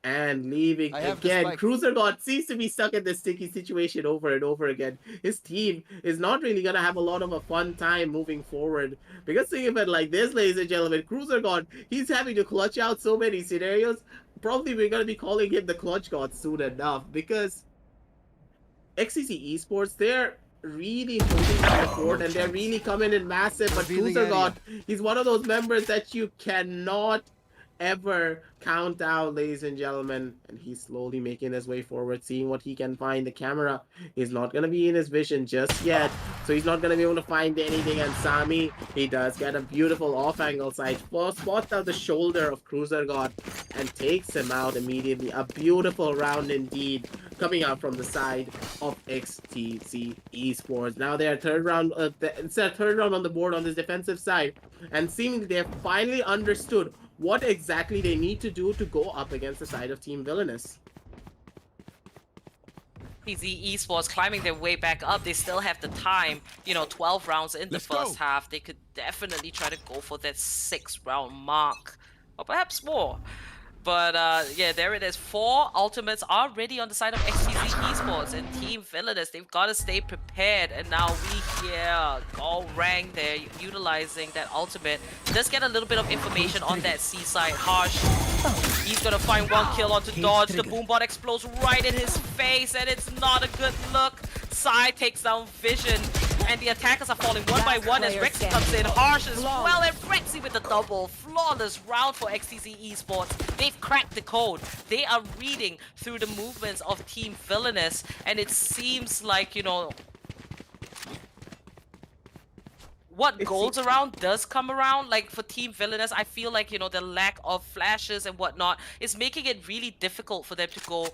And leaving again. Cruiser God seems to be stuck in this sticky situation over and over again. His team is not really going to have a lot of a fun time moving forward. Because think of it like this, ladies and gentlemen. Cruiser God, he's having to clutch out so many scenarios. Probably we're going to be calling him the Clutch God soon enough. Because XTC Esports, they're really holding down the fort and they're really coming in massive. But Cruiser God, he's one of those members that you cannot ever count out, ladies and gentlemen. And he's slowly making his way forward, seeing what he can find. The camera is not going to be in his vision just yet, so he's not going to be able to find anything. And Sami, he does get a beautiful off-angle sight, spots out the shoulder of Cruiser God and takes him out immediately. A beautiful round indeed coming out from the side of XTC Esports. Now they're third round it's their third round on the board on this defensive side, and seemingly they have finally understood what exactly they need to do to go up against the side of Team Villainous. XTZ Esports climbing their way back up. They still have the time, you know, 12 rounds in the first half. They could definitely try to go for that 6th round mark, or perhaps more. But yeah, there it is. 4 ultimates are ready on the side of XTZ Esports, and Team Villainous, they've got to stay prepared. And now we hear Gorang there utilizing that ultimate. Does get a little bit of information on that C side. Harsh, he's gonna find one kill onto Dodge. The boombot explodes right in his face, and it's not a good look. Sai takes down Vision, and the attackers are falling one by one as Rexy comes in. Harsh as well, and Rexy with the double. Flawless round for XTZ Esports. They've cracked the code. They are reading through the movements of Team Villainous, and it seems like, you know, what goes around does come around. Like for Team Villainous, I feel like, you know, the lack of flashes and whatnot is making it really difficult for them to go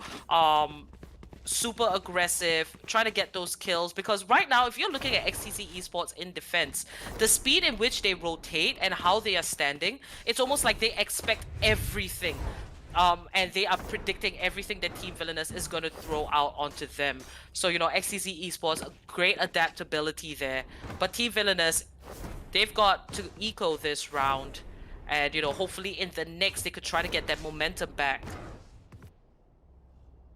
super aggressive, trying to get those kills. Because right now, if you're looking at XTC Esports in defense, the speed in which they rotate and how they are standing, it's almost like they expect everything. And they are predicting everything that Team Villainous is going to throw out onto them. So, you know, XTC Esports, a great adaptability there. But Team Villainous, they've got to eco this round. And, you know, hopefully in the next, they could try to get that momentum back.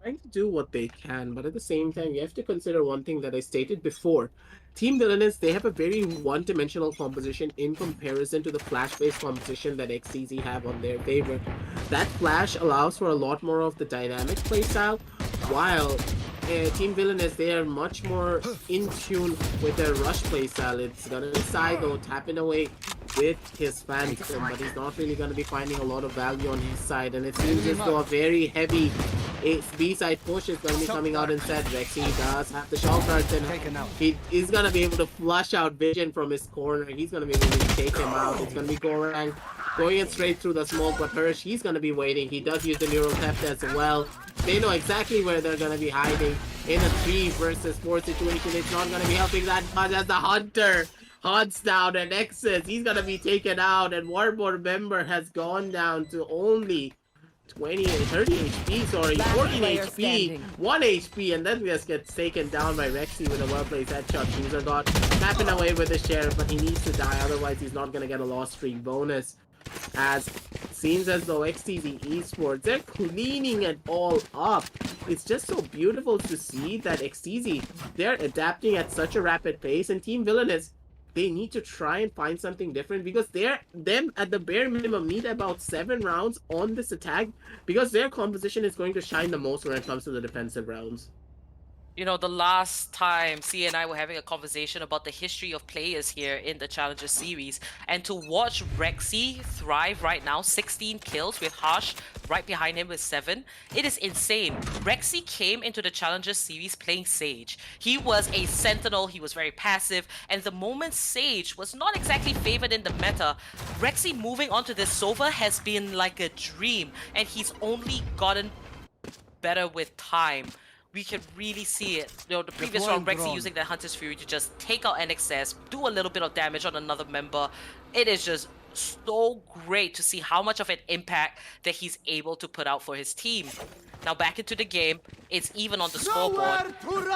Trying to do what they can, but at the same time, you have to consider one thing that I stated before. Team Villainous, they have a very one-dimensional composition in comparison to the flash-based composition that XTZ have on their favor. That flash allows for a lot more of the dynamic playstyle, while Team Villainous, they are much more in tune with their rush playstyle. It's gonna be Sai though, tapping away with his Phantom, but he's not really gonna be finding a lot of value on his side, and it seems as though a very heavy B-side push is gonna be coming out instead. Rexy does have the shot cards, and he is gonna be able to flush out Vision from his corner. He's gonna be able to take him out. It's gonna be Gorang going in straight through the smoke, but Hirsch, he's gonna be waiting. He does use the neural theft as well. They know exactly where they're gonna be hiding. In a 3 versus 4 situation, it's not gonna be helping that much as the Hunter hunts down and exits. He's gonna be taken out, and one more member has gone down to only 30 HP, sorry, 14 HP, 1 HP, and then just gets taken down by Rexy with a well-placed headshot. User got tapping away with the sheriff, but he needs to die, otherwise he's not gonna get a loss streak bonus. As seems as though XTZ Esports, they're cleaning it all up. It's just so beautiful to see that XTZ, they're adapting at such a rapid pace, and Team Villainous, they need to try and find something different because them at the bare minimum need about 7 rounds on this attack because their composition is going to shine the most when it comes to the defensive rounds. You know, the last time C and I were having a conversation about the history of players here in the Challenger Series, and to watch Rexy thrive right now, 16 kills with Harsh right behind him with 7, it is insane. Rexy came into the Challenger Series playing Sage. He was a sentinel, he was very passive, and the moment Sage was not exactly favored in the meta, Rexy moving onto this Sova has been like a dream, and he's only gotten better with time. We can really see it. You know, the previous round, Rexy using the Hunter's Fury to just take out NXS, do a little bit of damage on another member. It is just so great to see how much of an impact that he's able to put out for his team. Now back into the game, it's even on the scoreboard,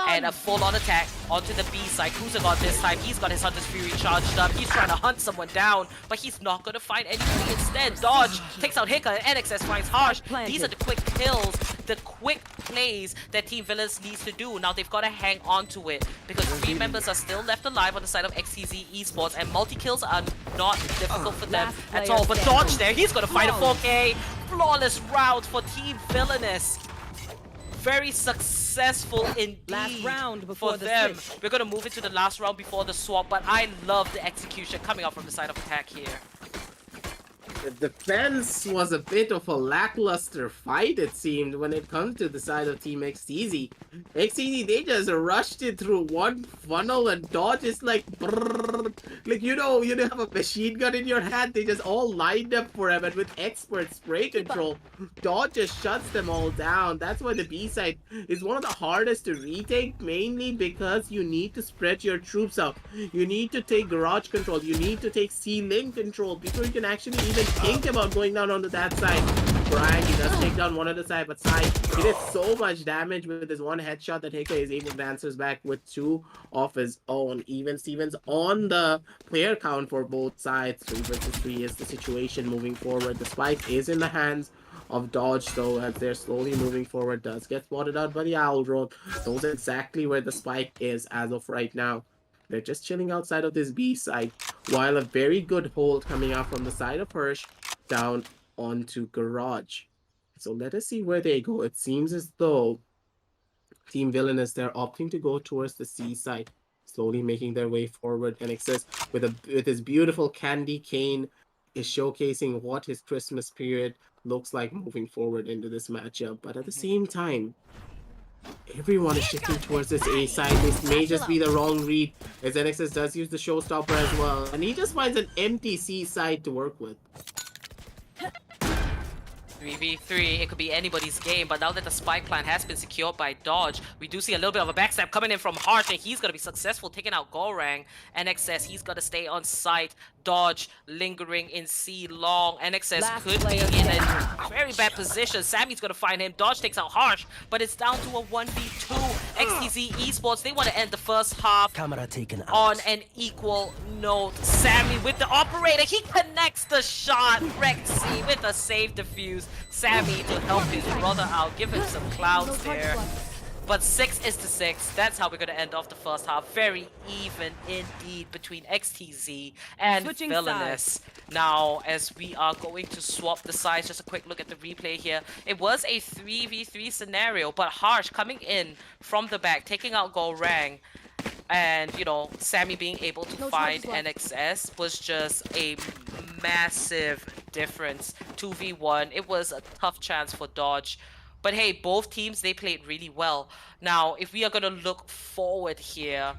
and a full-on attack onto the B side. Kruzagod this time, he's got his Hunter's Fury charged up. He's trying to hunt someone down, but he's not going to find anything instead. Dodge takes out Hika, and NXS finds Harsh. These are the quick kills, the quick plays that Team Villainous needs to do. Now they've got to hang on to it, because 3 members are still left alive on the side of XTZ Esports, and multi-kills are not difficult for them at all. But Dodge there, he's going to find a 4K. Flawless round for Team Villainous. Very successful indeed Last round before for the them. switch. We're going to move into the last round before the swap, but I love the execution coming out from the side of attack here. The defense was a bit of a lackluster fight, it seemed, when it comes to the side of Team XTZ. XTZ, they just rushed it through one funnel, and Dodge is like, brrr, like, you have a machine gun in your hand, they just all lined up for him, and with expert spray control, Dodge just shuts them all down. That's why the B side is one of the hardest to retake, mainly because you need to spread your troops out. You need to take garage control, you need to take C-link control before you can actually even think about going down onto that side. Brian, he does take down one on the side, but Sai, he did so much damage with his one headshot that Hika is able to answer back with 2 of his own. Even Stevens on the player count for both sides. 3 versus 3 is the situation moving forward. The spike is in the hands of Dodge, though, as they're slowly moving forward. Does get spotted out by the Owl Drone. Knows exactly where the spike is as of right now. They're just chilling outside of this B side, while a very good hold coming out from the side of Hirsch down onto Garage. So let us see where they go. It seems as though Team Villainous, they're opting to go towards the C side, slowly making their way forward. And Excess, with his beautiful candy cane, is showcasing what his Christmas period looks like moving forward into this matchup. But at the same time, everyone is shifting towards this A side. This may just be the wrong read, as NXS does use the showstopper as well. And he just finds an empty C side to work with. 3v3, it could be anybody's game, but now that the spike plan has been secured by Dodge, we do see a little bit of a backstab coming in from Harsh, and he's going to be successful taking out Gorang. NXS, he's got to stay on site. Dodge lingering in C long. NXS could be in a very bad position. Sammy's going to find him. Dodge takes out Harsh, but it's down to a 1v2. XTZ Esports, they want to end the first half Camera taken out. on an equal note. Sammy with the operator, he connects the shot. Rexy with a save defuse. Sammy to help his brother out, give him some clouds there. But 6 is to 6. That's how we're going to end off the first half. Very even indeed between XTZ and Villainous. Now, as we are going to swap the sides, just a quick look at the replay here. It was a 3v3 scenario, but Harsh coming in from the back, taking out Gorang. And, you know, Sammy being able to find NXS was just a massive difference. 2v1. It was a tough chance for Dodge. But hey, both teams, they played really well. Now, if we are going to look forward here,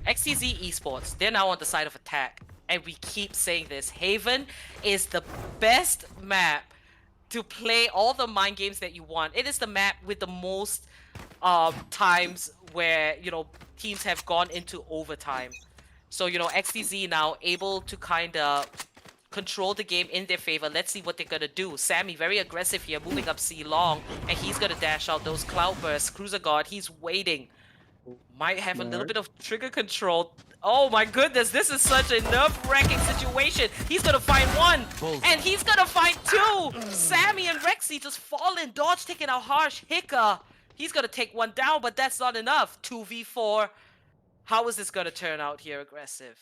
XTZ Esports, they're now on the side of attack. And we keep saying this. Haven is the best map to play all the mind games that you want. It is the map with the most times where, you know, teams have gone into overtime. So, you know, XTZ now able to kind of control the game in their favor. Let's see what they're gonna do. Sammy very aggressive here, moving up C long, and he's gonna dash out those cloud bursts. Kruzagod, he's waiting. Might have a little bit of trigger control. Oh my goodness, this is such a nerve-wracking situation. He's gonna find one, and he's gonna find 2. Sammy and Rexy just fall in. Dodge taking out Harsh. Hika, he's gonna take one down, but that's not enough. 2v4. How is this gonna turn out here, aggressive?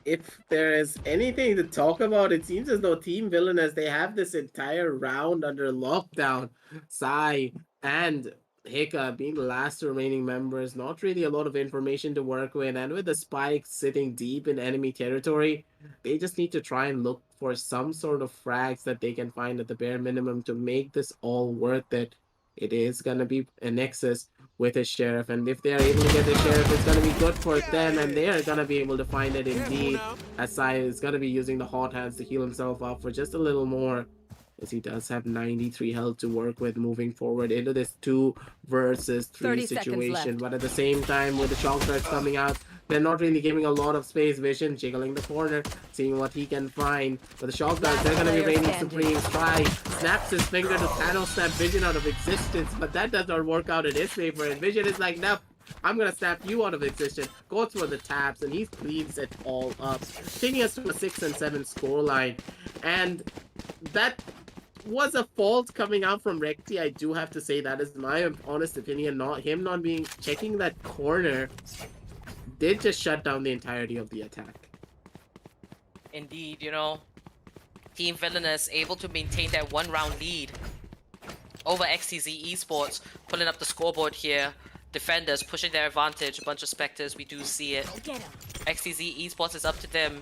if there is anything to talk about, it seems as though Team Villainous, they have this entire round under lockdown. Sai and Hika being the last remaining members, not really a lot of information to work with, and with the spikes sitting deep in enemy territory, they just need to try and look for some sort of frags that they can find at the bare minimum to make this all worth it. It is gonna be a nexus with a sheriff, and if they are able to get the sheriff, it's going to be good for them, and they are going to be able to find it indeed. As Sai is going to be using the hot hands to heal himself up for just a little more, as he does have 93 health to work with moving forward into this 2 versus 3 30 seconds situation. left. But at the same time, with the shock darts coming out, they're not really giving a lot of space. Vision jiggling the corner, seeing what he can find. But the shock darts, they're going to be reigning supreme. Try snaps his finger to Thanos snap Vision out of existence, but that does not work out in his favor. And Vision is like, nope, I'm gonna snap you out of existence. Goes for the taps, and he cleans it all up, taking us to a 6 and 7 scoreline. And that was a fault coming out from Rexy. I do have to say that is my honest opinion. Not being checking that corner did just shut down the entirety of the attack. Indeed, you know, Team Villainous able to maintain that 1-round lead over XTZ Esports, pulling up the scoreboard here. Defenders pushing their advantage, a bunch of Spectres, we do see it. XTZ Esports is up to them,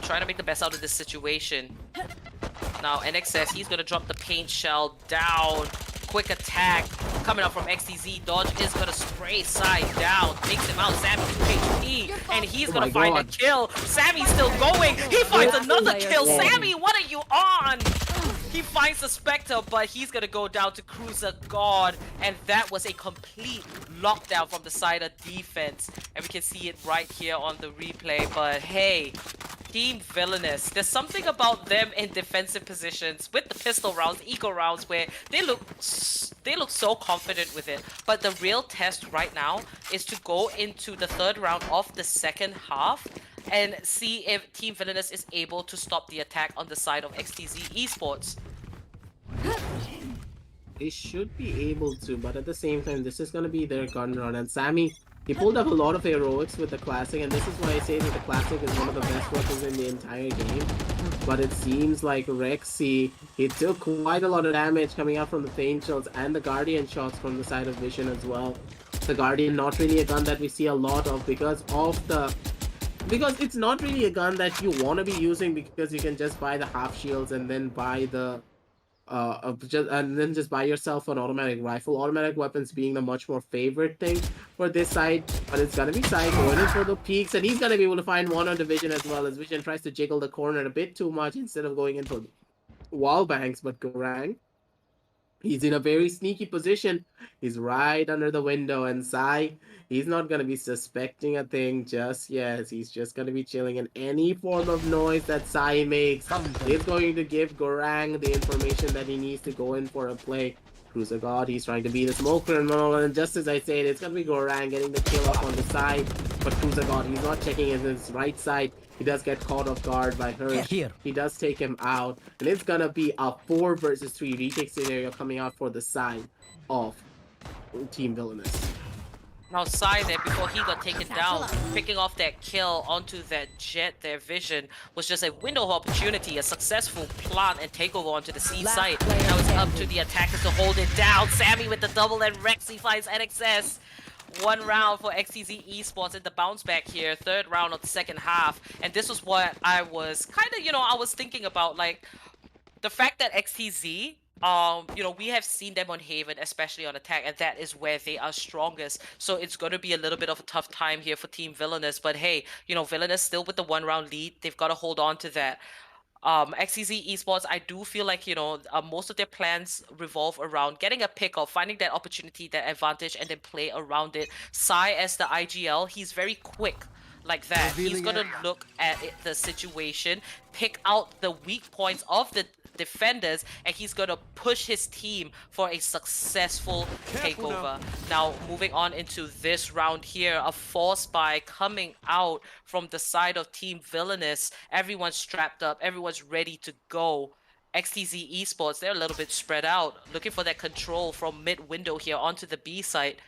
trying to make the best out of this situation. Now NXS, he's gonna drop the paint shell down. Quick attack coming up from XTZ. Dodge is gonna spray side down, takes him out. Sammy 2 HP, and he's gonna find a kill. Sammy's still going. He finds another kill. Sammy, what are you on? He finds the Spectre, but he's gonna go down to Cruiser God, and that was a complete lockdown from the side of defense. And we can see it right here on the replay. But hey, Team Villainous, there's something about them in defensive positions with the pistol rounds, eco rounds, where they look so confident with it. But the real test right now is to go into the 3rd round of the 2nd half and see if Team Villainous is able to stop the attack on the side of XTZ Esports. They should be able to, but at the same time, this is going to be their gun run. And Sammy, he pulled up a lot of heroics with the Classic, and this is why I say that the Classic is one of the best weapons in the entire game. But it seems like Rexy, he took quite a lot of damage coming out from the Feint shots and the Guardian shots from the side of Vision as well. The Guardian, not really a gun that we see a lot of because it's not really a gun that you want to be using, because you can just buy the half shields and then buy the just buy yourself an automatic rifle. Automatic weapons being the much more favorite thing for this side, but it's gonna be Sai going in for the peaks, and he's gonna be able to find one on the Vision as well, as Vision tries to jiggle the corner a bit too much instead of going in for wall bangs. But Gorang, he's in a very sneaky position. He's right under the window, and Sai, he's not going to be suspecting a thing just yet. He's just going to be chilling, and any form of noise that Sai makes is going to give Gorang the information that he needs to go in for a play. Cruiser God, he's trying to be the smoke criminal, and just as I said, it's going to be Gorang getting the kill up on the side. But Cruiser God, he's not checking his right side. He does get caught off guard by Hirsch. He does take him out, and it's gonna be a 4 versus 3 retake scenario coming out for the side of Team Villainous. Now Sai there, before he got taken down, picking off that kill onto that jet, their Vision was just a window of opportunity, a successful plant and takeover onto the C site. Now it's up to the attackers to hold it down. Sammy with the double, and Rexy finds NXS. 1 round for XTZ Esports in the bounce back here, 3rd round of the 2nd half. And this was what I was kind of, I was thinking about, like, the fact that XTZ, we have seen them on Haven, especially on attack, and that is where they are strongest. So it's going to be a little bit of a tough time here for Team Villainous. But hey, Villainous still with the 1 round lead. They've got to hold on to that. XTZ Esports, I do feel like, most of their plans revolve around getting a pick off, finding that opportunity, that advantage, and then play around it. Sai, as the IGL, he's very quick like that. He's gonna look at the situation, pick out the weak points of the defenders, and he's gonna push his team for a successful takeover. Now moving on into this round here, a force buy coming out from the side of Team Villainous. Everyone's strapped up, everyone's ready to go. XTZ Esports, they're a little bit spread out, looking for that control from mid window here onto the B site.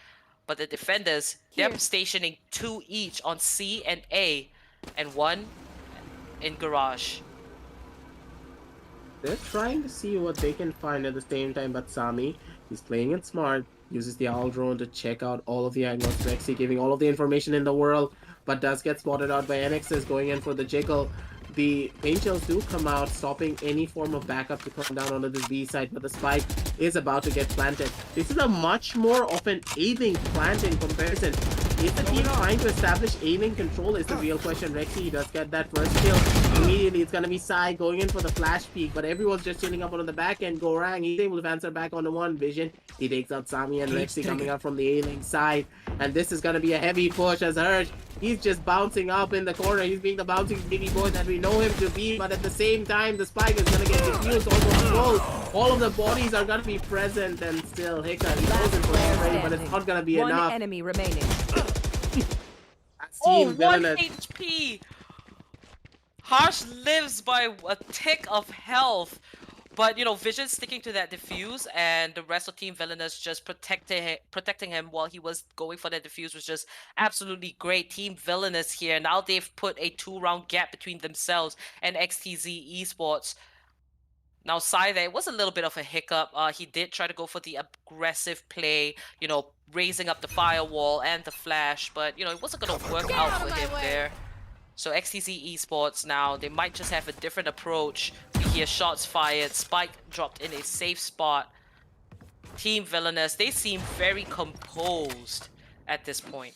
But the defenders, they're stationing 2 each on C and A, and 1 in garage. They're trying to see what they can find at the same time, but Sami, he's playing it smart, uses the owl drone to check out all of the angles. Rexy giving all of the information in the world, but does get spotted out by NXS going in for the jiggle. The paint shells do come out, stopping any form of backup to come down onto this B side, but the spike is about to get planted. This is a much more of an aiming plant in comparison. Is the team trying to establish aiming control is the real question. Rexy, he does get that first kill. Immediately, it's going to be Sai going in for the flash peek, but everyone's just chilling up on the back end. Gorang, he's able to answer back onto one. Vision, he takes out Sami and Rexy coming out from the A-link side. And this is going to be a heavy push as Hirsch, he's just bouncing up in the corner. He's being the bouncing baby boy that we know him to be, but at the same time, the spike is going to get defused almost full. All of the bodies are going to be present, and still Hika, he goes in for spray, but it's not going to be One enough. enemy remaining. That's Oh, Team 1 Villainous. HP! Harsh lives by a tick of health. But, you know, Vision sticking to that defuse, and the rest of Team Villainous just protecting him while he was going for that defuse was just absolutely great. Team Villainous here. Now they've put a 2-round gap between themselves and XTZ Esports. Now, Sai there, it was a little bit of a hiccup. He did try to go for the aggressive play, you know, raising up the firewall and the flash, but, you know, it wasn't going to work out for him there. So XTZ Esports now, they might just have a different approach. We hear shots fired, Spike dropped in a safe spot. Team Villainous, they seem very composed at this point.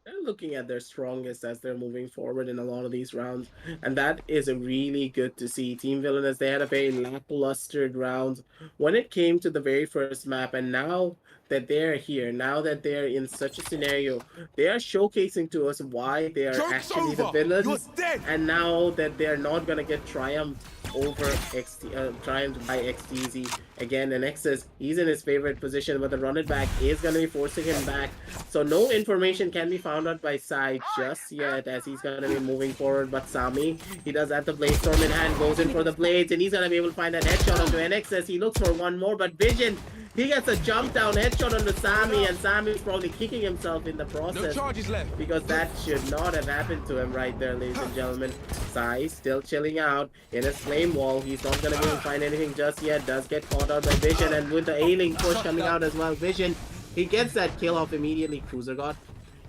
They're looking at their strongest as they're moving forward in a lot of these rounds, and that is really good to see. Team Villainous, they had a very lackluster round when it came to the very first map, and now that they're here, now that they're in such a scenario, they are showcasing to us why they are actually the villains, and now that they're not gonna get triumphed by XTZ again. And Nexus, he's in his favorite position, but the run it back is going to be forcing him back. So no information can be found out by Sai just yet as he's going to be moving forward. But Sami, he does have the blade storm in hand, goes in for the blades, and he's going to be able to find that headshot onto NXS. He looks for one more, but Vision, he gets a jump down headshot onto Sami, and Sami is probably kicking himself in the process. No charges left. Because that should not have happened to him right there, ladies and gentlemen. Sai still chilling out in his flame wall. He's not going to be able to find anything just yet. Does get caught out by Vision, and with the A-Link push coming out as well, Vision, he gets that kill off immediately. Cruiser got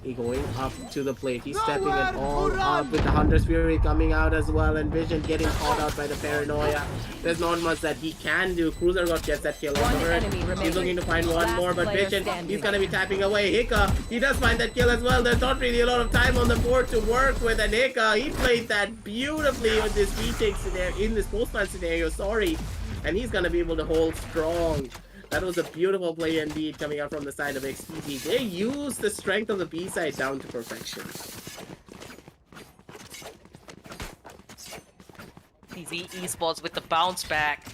he going up to the plate. He's stepping it all up with the Hunter's Fury coming out as well, and Vision getting caught out by the Paranoia. There's not much that he can do. Cruiser got gets that kill off her. He's looking to find one more, but Vision, he's going to be tapping away. Hika, he does find that kill as well. There's not really a lot of time on the board to work with, and Hika, he played that beautifully with this retake scenario, in this post-plant scenario, and he's going to be able to hold strong. That was a beautiful play indeed coming out from the side of XTZ. They used the strength of the B side down to perfection. XTZ Esports with the bounce back.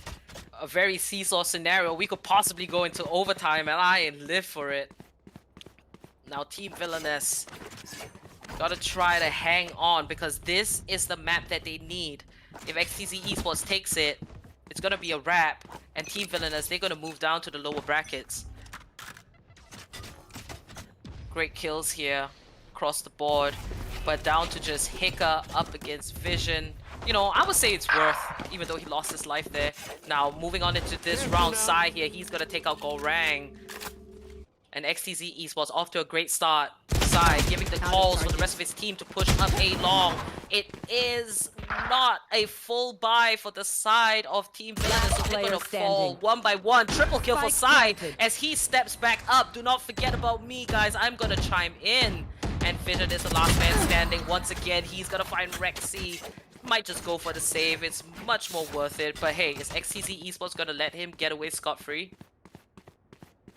A very seesaw scenario. We could possibly go into overtime, and I live for it. Now Team Villainous gotta try to hang on, because this is the map that they need. If XTZ Esports takes it, it's gonna be a wrap, and Team Villainous, they're gonna move down to the lower brackets. Great kills here across the board, but down to just Hika up against Vision. You know, I would say it's worth, even though he lost his life there. Now, moving on into this round, Sai here, he's gonna take out Gorang. And XTZ Esports off to a great start. Sai giving the calls for the rest of his team to push up A long. It is not a full buy for the side of Team Villainous, so they're gonna fall one by one. Triple kill for Sai as he steps back up. Do not forget about me, guys. I'm gonna chime in. And Vision is the last man standing. Once again, he's gonna find Rexy. Might just go for the save. It's much more worth it. But hey, is XTZ Esports gonna let him get away scot-free?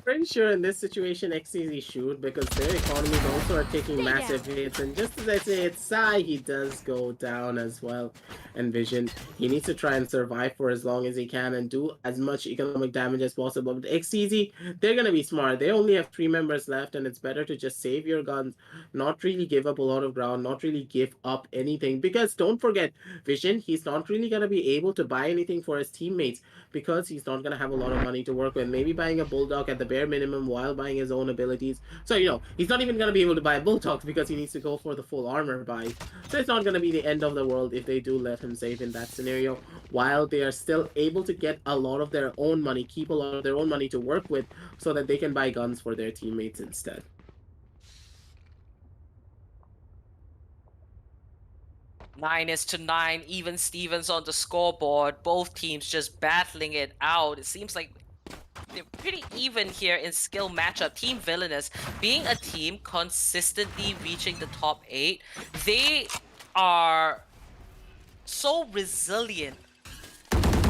Pretty sure in this situation XTZ should, because their economies also are taking massive hits, and just as I say, it's Sai, he does go down as well. And Vision, he needs to try and survive for as long as he can and do as much economic damage as possible. But XTZ, they're gonna be smart. They only have 3 members left, and it's better to just save your guns, not really give up a lot of ground, not really give up anything, because don't forget, Vision, he's not really gonna be able to buy anything for his teammates, because he's not gonna have a lot of money to work with. Maybe buying a Bulldog at the bare minimum while buying his own abilities. So, you know, he's not even going to be able to buy a Bulldogs because he needs to go for the full armor buy. So it's not going to be the end of the world if they do let him save in that scenario, while they are still able to get a lot of their own money, keep a lot of their own money to work with, so that they can buy guns for their teammates instead. Nine is to 9, even Stevens on the scoreboard. Both teams just battling it out. It seems like they're pretty even here in skill matchup. Team Villainous, being a team consistently reaching the top 8, they are so resilient.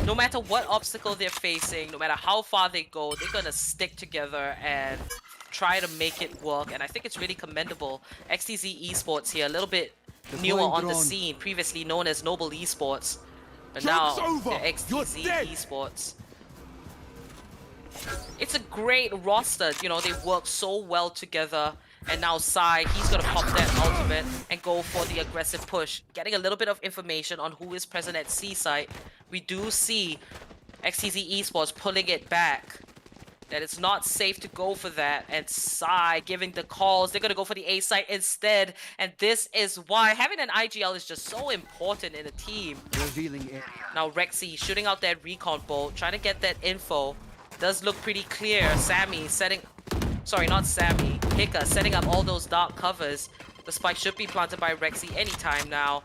No matter what obstacle they're facing, no matter how far they go, they're gonna stick together and try to make it work. And I think it's really commendable. XTZ Esports here, a little bit newer on the scene, previously known as Noble Esports, but now they're XTZ Esports. It's a great roster, you know, they work so well together. And now Sai, he's gonna pop that ultimate and go for the aggressive push. Getting a little bit of information on who is present at C site. We do see XTZ Esports pulling it back. That it's not safe to go for that. And Sai giving the calls. They're gonna go for the A site instead. And this is why having an IGL is just so important in a team. Revealing area. Now Rexy shooting out that recon bolt, trying to get that info. Does look pretty clear. Sammy setting... Sorry, not Sammy. Hika setting up all those dark covers. The spike should be planted by Rexy anytime now.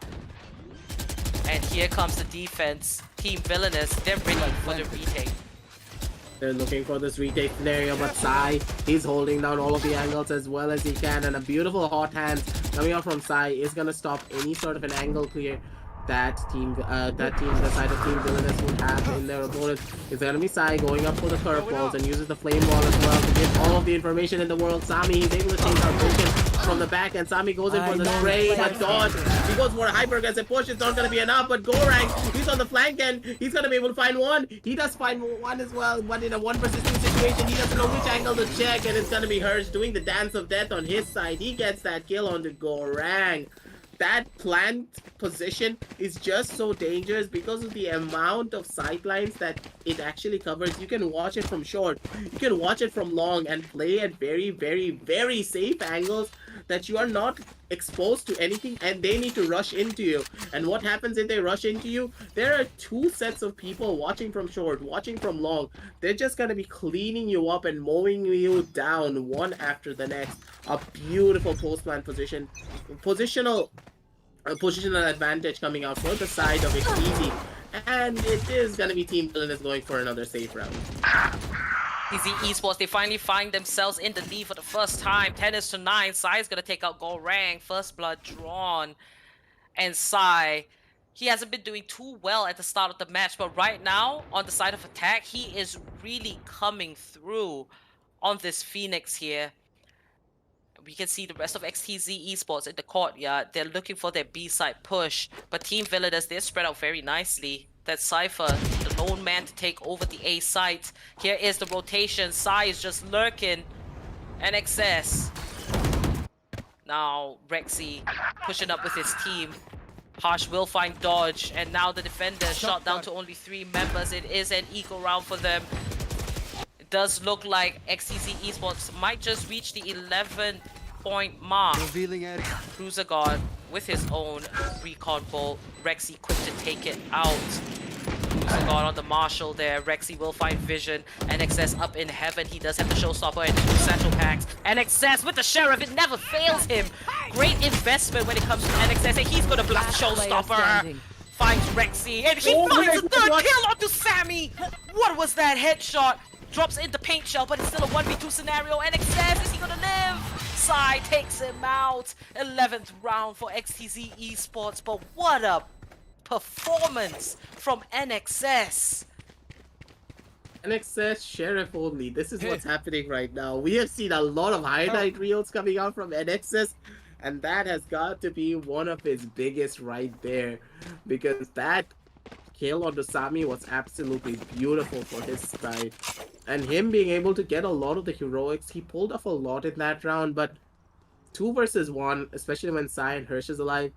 And here comes the defense. Team Villainous, they're ready for the retake. They're looking for this retake scenario, but Sai, he's holding down all of the angles as well as he can. And a beautiful hot hand coming out from Sai is going to stop any sort of an angle clear that the side of Team Villainous would have in their opponent. It's gonna be Sai going up for the curveballs and uses the flame wall as well to give all of the information in the world. Sami, he's able to take out Broken from the back, and Sami goes in for the spray, but dodge. He goes for a hyper aggressive push. It's not gonna be enough, but Gorang, he's on the flank and he's gonna be able to find one. He does find one as well, but in a 1 versus 2 situation, he doesn't know which angle to check, and it's gonna be Hirsch doing the dance of death on his side. He gets that kill on the Gorang. That plant position is just so dangerous because of the amount of sightlines that it actually covers. You can watch it from short, you can watch it from long, and play at very, very, very safe angles that you are not exposed to anything, and they need to rush into you. And what happens if they rush into you? There are 2 sets of people watching from short, watching from long. They're just going to be cleaning you up and mowing you down one after the next. A beautiful post-plant position. Positional advantage coming out for the side of XTZ. And it is going to be Team Villainous going for another safe round. XTZ Esports, they finally find themselves in the lead for the first time. 10 is to 9. Sai is going to take out Gorang. First blood drawn. And Sai, he hasn't been doing too well at the start of the match, but right now, on the side of attack, he is really coming through on this Phoenix here. We can see the rest of XTZ Esports in the courtyard. They're looking for their B-side push, but Team Villainous, they're spread out very nicely. That's Cypher, the lone man to take over the A site. Here is the rotation. Sai is just lurking. NXS. Now Rexy pushing up with his team. Harsh will find dodge, and now the defender shot down to only 3 members. It is an eco round for them. It does look like XTZ Esports might just reach the 11-point mark. Revealing area. Cruiser Guard with his own recon bolt. Rexy quick to take it out. Cruiser Guard on the Marshall there. Rexy will find vision. NXS up in heaven. He does have the showstopper and 2 satchel packs. NXS with the sheriff. It never fails him. Great investment when it comes to NXS. And he's gonna blast showstopper. Finds Rexy. And he finds a 3rd kill onto Sammy. What was that headshot? Drops in the paint shell, but it's still a 1v2 scenario. NXS, is he gonna live? Sai takes him out. 11th round for XTZ Esports, but what a performance from NXS. NXS Sheriff only. This is what's happening right now. We have seen a lot of highlight reels coming out from NXS, and that has got to be one of his biggest right there, because that kill on the Sami was absolutely beautiful for his side. And him being able to get a lot of the heroics, he pulled off a lot in that round, but 2 versus 1, especially when Sai and Hirsch is alive,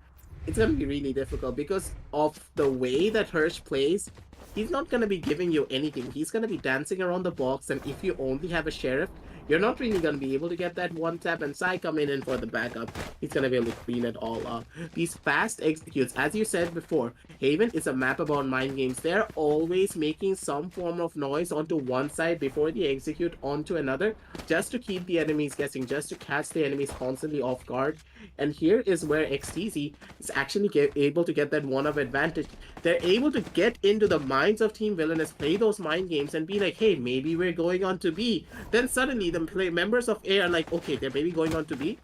it's going to be really difficult because of the way that Hirsch plays. he's not going to be giving you anything. He's going to be dancing around the box, and if you only have a Sheriff, you're not really going to be able to get that one tap, and Sai coming in for the backup. He's going to be able to clean it all up. These fast executes, as you said before, Haven is a map about mind games. They're always making some form of noise onto one side before they execute onto another, just to keep the enemies guessing, just to catch the enemies constantly off guard. And here is where XTZ is actually able to get that one-up advantage. They're able to get into the minds of Team Villainous, play those mind games, and be like, hey, maybe we're going on to B. Then suddenly the members of A are like, okay, they're maybe going on to B.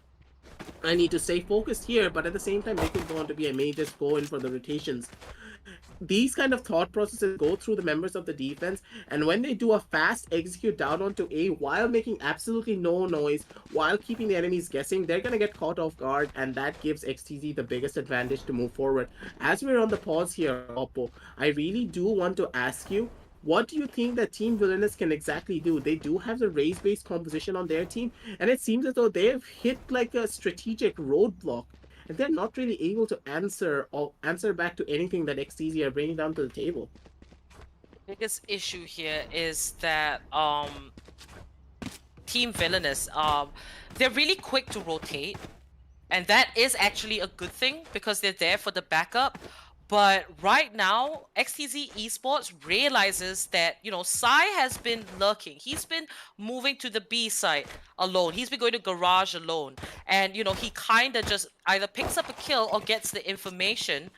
I need to stay focused here, but at the same time, they could go on to be. I may just go in for the rotations. These kind of thought processes go through the members of the defense, and when they do a fast execute down onto A while making absolutely no noise, while keeping the enemies guessing, they're gonna get caught off guard, and that gives XTZ the biggest advantage to move forward. As we're on the pause here, Oppo, I really do want to ask you, what do you think that Team Villainous can exactly do? They do have the race-based composition on their team, and it seems as though they have hit like a strategic roadblock, and they're not really able to answer back to anything that XTZ are bringing down to the table. Biggest issue here is that Team Villainous, they're really quick to rotate, and that is actually a good thing because they're there for the backup. But right now, XTZ Esports realizes that, you know, Sai has been lurking. He's been moving to the B site alone. He's been going to garage alone. And, you know, he kind of just either picks up a kill or gets the information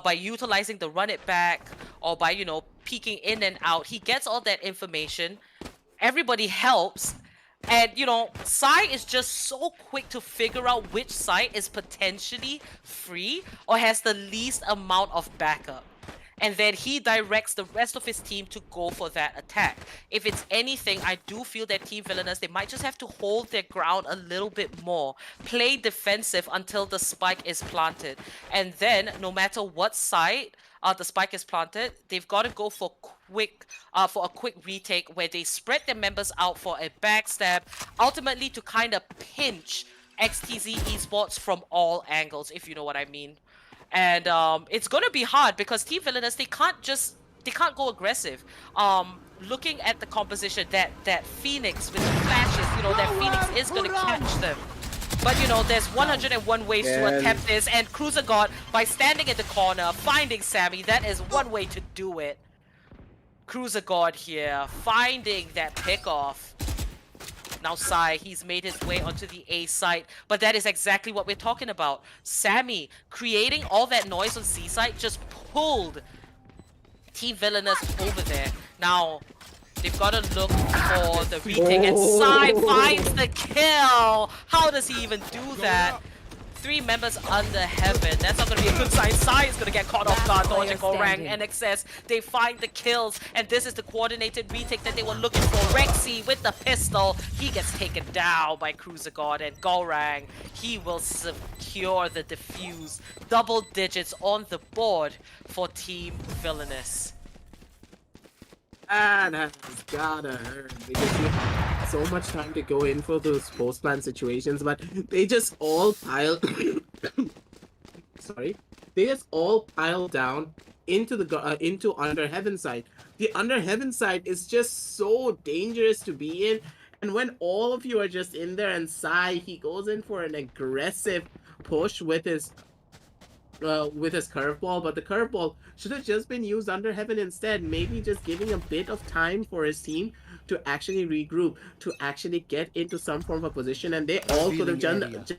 by utilizing the run it back or by, you know, peeking in and out. He gets all that information. Everybody helps. And, you know, Sai is just so quick to figure out which site is potentially free or has the least amount of backup. And then he directs the rest of his team to go for that attack. If it's anything, I do feel that Team Villainous, they might just have to hold their ground a little bit more. Play defensive until the spike is planted. And then, no matter what site the spike is planted, they've got to go for a quick retake where they spread their members out for a backstab, ultimately to kind of pinch XTZ Esports from all angles, if you know what I mean. And it's gonna be hard because Team Villainous, they can't go aggressive. Looking at the composition, that Phoenix with the flashes, you know, that Phoenix is gonna catch them. But, you know, there's 101 ways to attempt this, and Cruiser God, by standing in the corner, finding Sammy, that is one way to do it. Cruiser God here, finding that pickoff. Now Sai, he's made his way onto the A site, but that is exactly what we're talking about. Sammy, creating all that noise on C site, just pulled Team Villainous over there. Now, they've got to look for the retake, and Sai finds the kill! How does he even do that? 3 members under heaven. That's not going to be a good sign. Sai is going to get caught off guard, dodging Gorang and XS. They find the kills, and this is the coordinated retake that they were looking for. Rexy with the pistol. He gets taken down by Cruiser God, and Gorang, he will secure the defuse. Double digits on the board for Team Villainous. And has gotta hurt because you have so much time to go in for those post-plan situations, but they just all pile they just all pile down into the into Under Heaven side. The Under Heaven side is just so dangerous to be in, and when all of you are just in there, and Sai, he goes in for an aggressive push with his curveball, but the curveball should have just been used Under Heaven instead, maybe just giving a bit of time for his team to actually regroup, to actually get into some form of position, and they all could have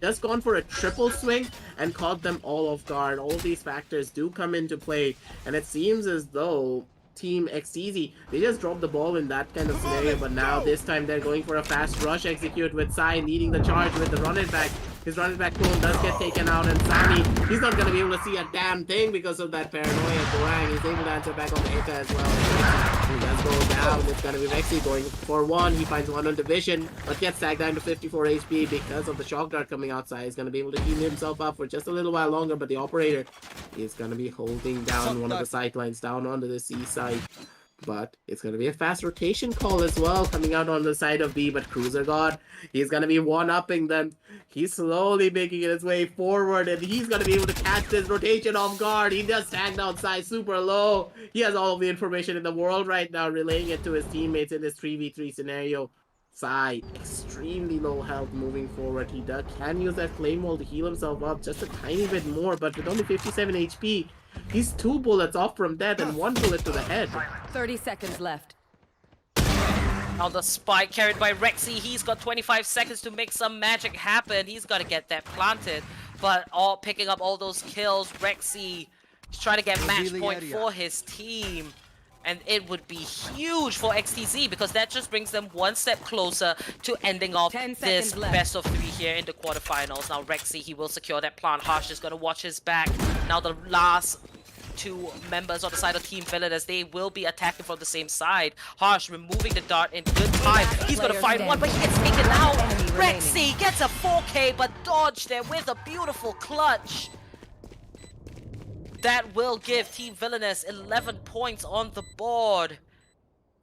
just gone for a triple swing and caught them all off guard. All these factors do come into play, and it seems as though Team XTZ, they just dropped the ball in that kind of scenario, but now this time they're going for a fast rush execute with Sai leading the charge with the run it back. His run it back clone does get taken out, and Sammy, he's not going to be able to see a damn thing because of that paranoia. Gorang is able to answer back on the Heka as well. He does go down. It's going to be Rexy going for one. He finds one on division, but gets tagged down to 54 HP because of the shock dart coming outside. He's going to be able to heal himself up for just a little while longer, but the operator is going to be holding down one of the sidelines down onto the C side. But it's going to be a fast rotation call as well coming out on the side of B. But Cruiser God, he's going to be one-upping them. He's slowly making his way forward, and he's going to be able to catch this rotation off guard. He just tagged outside super low. He has all of the information in the world right now, relaying it to his teammates in this 3v3 scenario. Sai, extremely low health moving forward. He can use that flame wall to heal himself up just a tiny bit more, but with only 57 HP, he's 2 bullets off from death and 1 bullet to the head. 30 seconds left. Now the spike carried by Rexy. He's got 25 seconds to make some magic happen. He's got to get that planted. But picking up all those kills, Rexy is trying to get match point for his team. And it would be huge for XTZ because that just brings them one step closer to ending off this best of 3 here in the quarterfinals. Now Rexy, he will secure that plant. Harsh is going to watch his back. Now the last 2 members on the side of Team Villainous, they will be attacking from the same side. Harsh removing the dart in good time. He's going to find one, but he gets taken out. Rexy gets a 4K, but dodged there with a beautiful clutch. That will give Team Villainous 11 points on the board.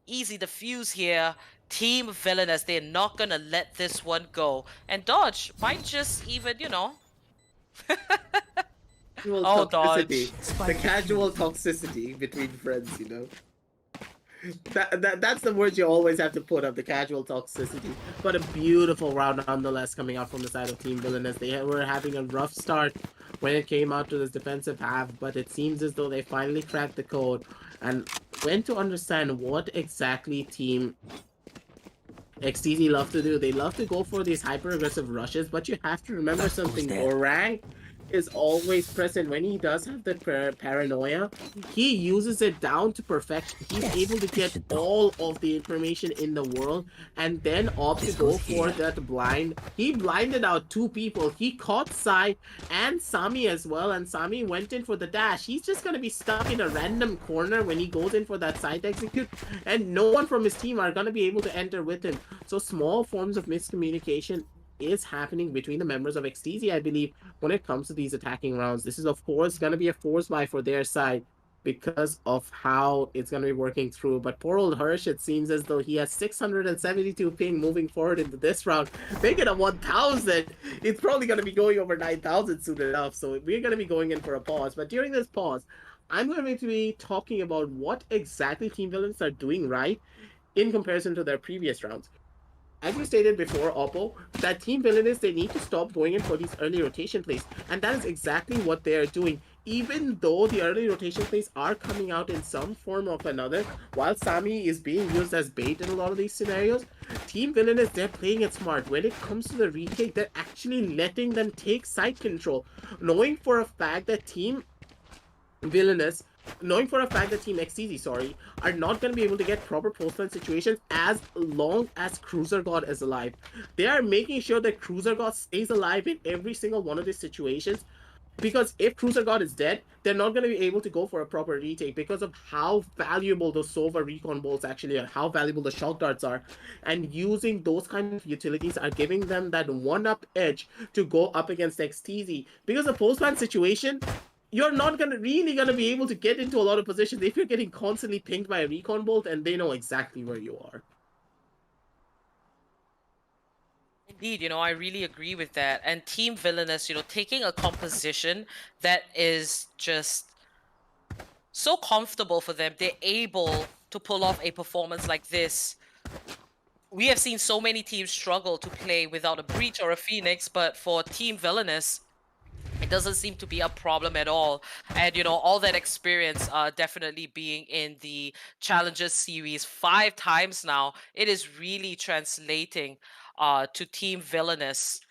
Easy defuse here. Team Villainous, they're not gonna let this one go. And Dodge might just even, you know... Oh, Dodge. The casual toxicity between friends, you know. That's the word you always have to put up, the casual toxicity. But a beautiful round nonetheless coming out from the side of Team Villainous. They were having a rough start when it came out to this defensive half, but it seems as though they finally cracked the code and went to understand what exactly Team XTZ love to do. They love to go for these hyper-aggressive rushes, but you have to remember something. Orang is always present. When he does have the paranoia, he uses it down to perfection. He's able to get all of the information in the world and then opt to go for that blind. He blinded out 2 people. He caught Sai and Sami as well, and Sami went in for the dash. He's just going to be stuck in a random corner when he goes in for that side execute, and no one from his team are going to be able to enter with him. So small forms of miscommunication is happening between the members of XTZ, I believe, when it comes to these attacking rounds. This is, of course, going to be a force buy for their side because of how it's going to be working through. But poor old Hirsch, it seems as though he has 672 ping moving forward into this round. Make it a 1,000. It's probably going to be going over 9,000 soon enough. So we're going to be going in for a pause. But during this pause, I'm going to be talking about what exactly Team Villains are doing right in comparison to their previous rounds. As you stated before, Oppo, that Team Villainous, they need to stop going in for these early rotation plays. And that is exactly what they are doing. Even though the early rotation plays are coming out in some form or another, while Sami is being used as bait in a lot of these scenarios, Team Villainous, they're playing it smart. When it comes to the retake, they're actually letting them take side control. Knowing for a fact that Team Villainous, knowing for a fact that Team XTZ, are not going to be able to get proper post-plant situations as long as Cruiser God is alive. They are making sure that Cruiser God stays alive in every single one of these situations, because if Cruiser God is dead, they're not going to be able to go for a proper retake because of how valuable those Sova recon bolts actually are, how valuable the shock darts are, and using those kind of utilities are giving them that one-up edge to go up against XTZ. Because a post-plant situation, you're not really gonna be able to get into a lot of positions if you're getting constantly pinged by a recon bolt and they know exactly where you are. Indeed, you know, I really agree with that. And Team Villainous, you know, taking a composition that is just so comfortable for them, they're able to pull off a performance like this. We have seen so many teams struggle to play without a Breach or a Phoenix, but for Team Villainous, it doesn't seem to be a problem at all. And, you know, all that experience definitely being in the Challenges series 5 times now, it is really translating to Team Villainous.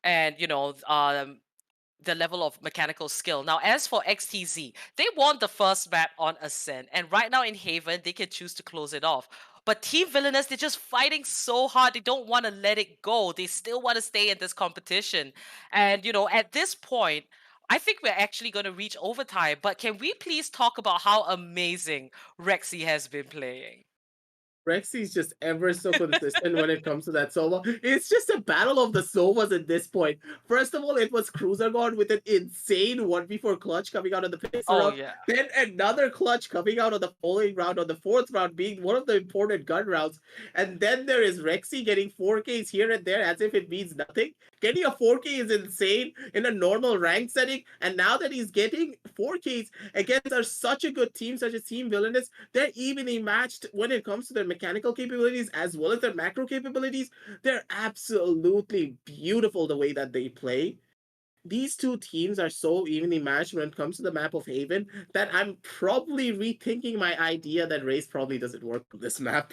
And, you know, the level of mechanical skill. Now, as for XTZ, they won the first map on Ascent. And right now in Haven, they can choose to close it off. But Team Villainous, they're just fighting so hard. They don't want to let it go. They still want to stay in this competition. And, you know, at this point, I think we're actually going to reach overtime. But can we please talk about how amazing Rexy has been playing? Rexy's just ever so consistent when it comes to that Sova. It's just a battle of the Sovas at this point. First of all, it was Cruiser God with an insane 1v4 clutch coming out of the Pixar Oh round. yeah. Then another clutch coming out of the following round, on the fourth round being one of the important gun rounds. And then there is Rexy getting 4Ks here and there as if it means nothing. Getting a 4K is insane in a normal rank setting. And now that he's getting 4Ks against such a good team, such as Team Villainous, they're evenly matched when it comes to their mechanical capabilities as well as their macro capabilities. They're absolutely beautiful the way that they play. These two teams are so evenly matched when it comes to the map of Haven that I'm probably rethinking my idea that race probably doesn't work on this map.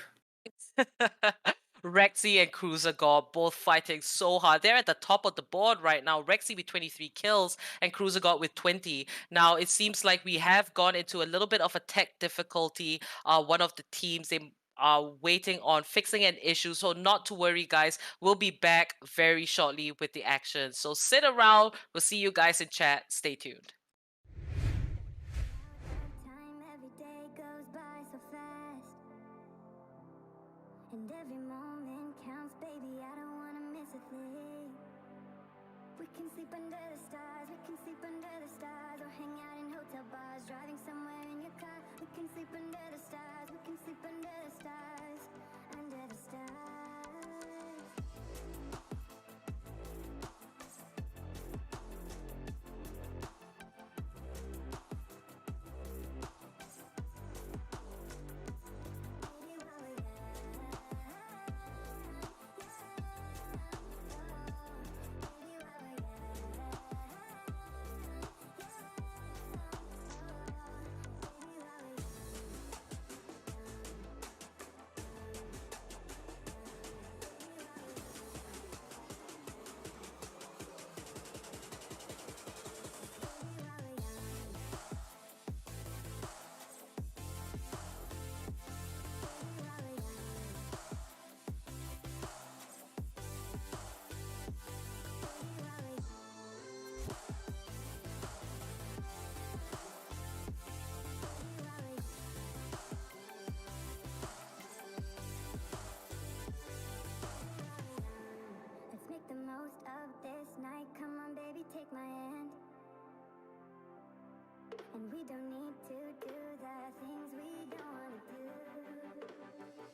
Rexy and Cruiser God both fighting so hard. They're at the top of the board right now. Rexy with 23 kills and Cruiser God with 20. Now it seems like we have gone into a little bit of a tech difficulty. One of the teams, they are waiting on fixing an issue. So not to worry, guys. We'll be back very shortly with the action. So sit around. We'll see you guys in chat. Stay tuned. Time every day goes by so fast, and every moment counts, baby. I don't wanna miss a thing. We can sleep under the stars, we can sleep under the stars, or hang out in hotel bars, driving somewhere in your car. We can sleep under the stars, we can sleep under the stars, under the stars. Let's make the most of this night. Come on, baby, take my hand. And we don't need to do the things we don't wanna do. Baby, while we're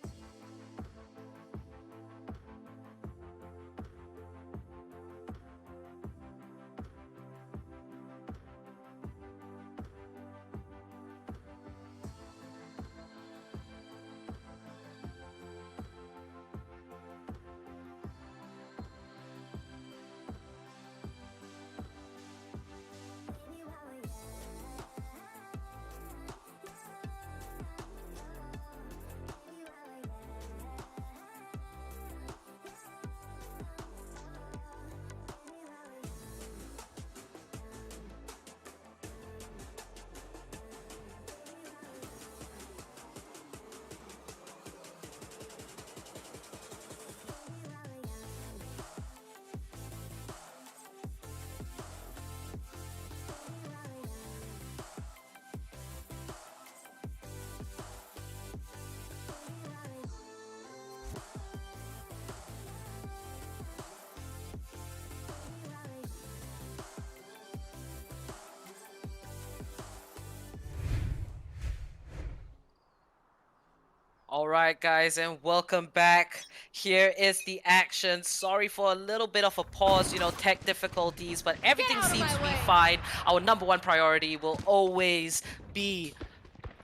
Alright guys, and welcome back. Here is the action. Sorry for a little bit of a pause, tech difficulties, but everything seems to be fine. Our number one priority will always be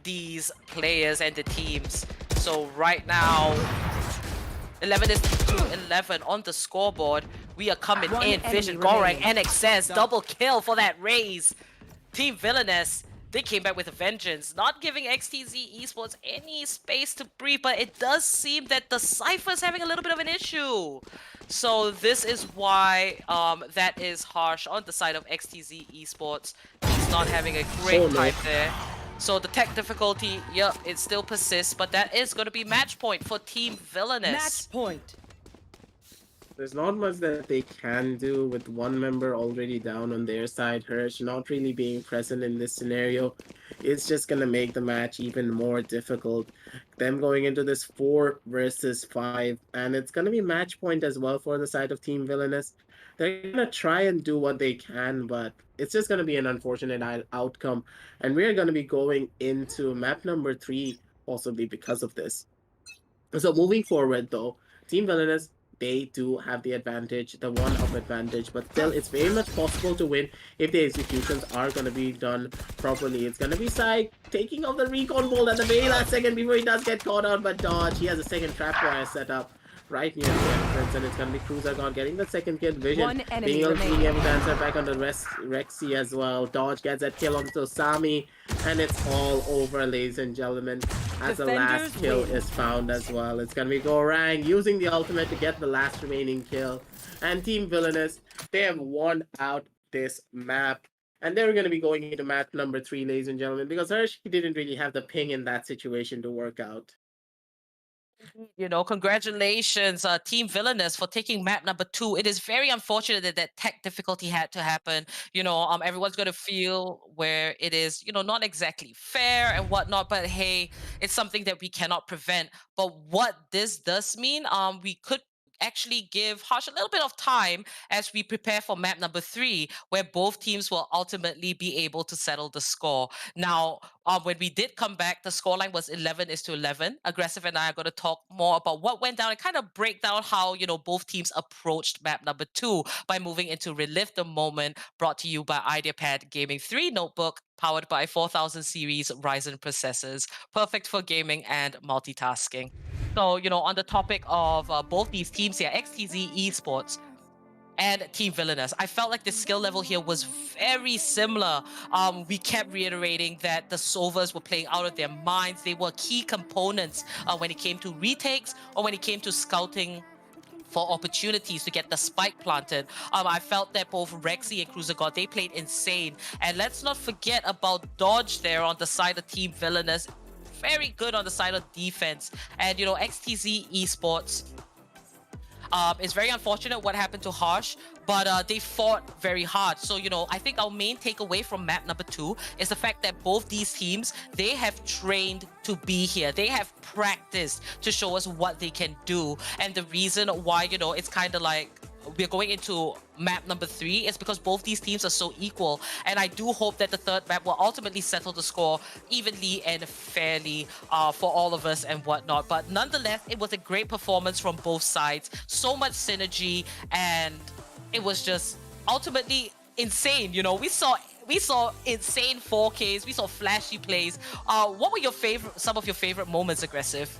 these players and the teams. So right now, 11 is to 11 on the scoreboard. We are coming in. Vision, Goreng, and XTZ, double kill for that raise. Team Villainous, they came back with a vengeance, not giving XTZ Esports any space to breathe, but it does seem that the Cypher's having a little bit of an issue. So this is why that is harsh on the side of XTZ Esports. He's not having a great time there. So the tech difficulty, yep, it still persists, but that is going to be match point for Team Villainous. Match point. There's not much that they can do with one member already down on their side. Hirsch not really being present in this scenario. it's just going to make the match even more difficult. Them going into this 4 versus 5, and it's going to be match point as well for the side of Team Villainous. They're going to try and do what they can, but it's just going to be an unfortunate outcome. And we're going to be going into map number 3, possibly because of this. So moving forward, though, Team Villainous, they do have the advantage, the one-up advantage, but still, it's very much possible to win if the executions are going to be done properly. It's going to be Sai taking off the recon bolt at the very last second before he does get caught out, but dodge. He has a second trap wire set up right near the entrance, and it's going to be Cruiser getting the second kill. Vision One enemy being able remaining. to answer back on the Rexy as well. Dodge gets that kill onto Sami, and it's all over, ladies and gentlemen, as the last Defenders kill win. is found as well. It's going to be Gorang using the ultimate to get the last remaining kill. And Team Villainous, they have won out this map. And they're going to be going into map number 3, ladies and gentlemen, because Hirsch, he didn't really have the ping in that situation to work out. You know, congratulations, Team Villainous, for taking map number 2. It is very unfortunate that that tech difficulty had to happen. You know, everyone's going to feel where it is, you know, not exactly fair and whatnot. But hey, it's something that we cannot prevent. But what this does mean, we could actually give Harsh a little bit of time as we prepare for map number 3, where both teams will ultimately be able to settle the score. Now, when we did come back, the scoreline was 11-11. Aggressive and I are going to talk more about what went down and kind of break down how, you know, both teams approached map number 2 by moving into Relive the Moment, brought to you by Ideapad Gaming 3 notebook, powered by 4000 series Ryzen processors, perfect for gaming and multitasking. So, you know, on the topic of both these teams here, XTZ Esports and Team Villainous, I felt like the skill level here was very similar. We kept reiterating that the Sovas were playing out of their minds. They were key components when it came to retakes or when it came to scouting for opportunities to get the spike planted. I felt that both Rexy and Cruiser they played insane. And let's not forget about Dodge there on the side of Team Villainous. Very good on the side of defense. And, you know, XTZ Esports, it's very unfortunate what happened to Harsh, but they fought very hard. So, you know, I think our main takeaway from map number 2 is the fact that both these teams, they have trained to be here. They have practiced to show us what they can do. And the reason why, you know, it's kind of like we're going into map number 3 is because both these teams are so equal, and I do hope that the third map will ultimately settle the score evenly and fairly for all of us and whatnot. But nonetheless, it was a great performance from both sides, so much synergy, and it was just ultimately insane. You know, we saw insane 4Ks, we saw flashy plays. What were some of your favorite moments, Aggressive?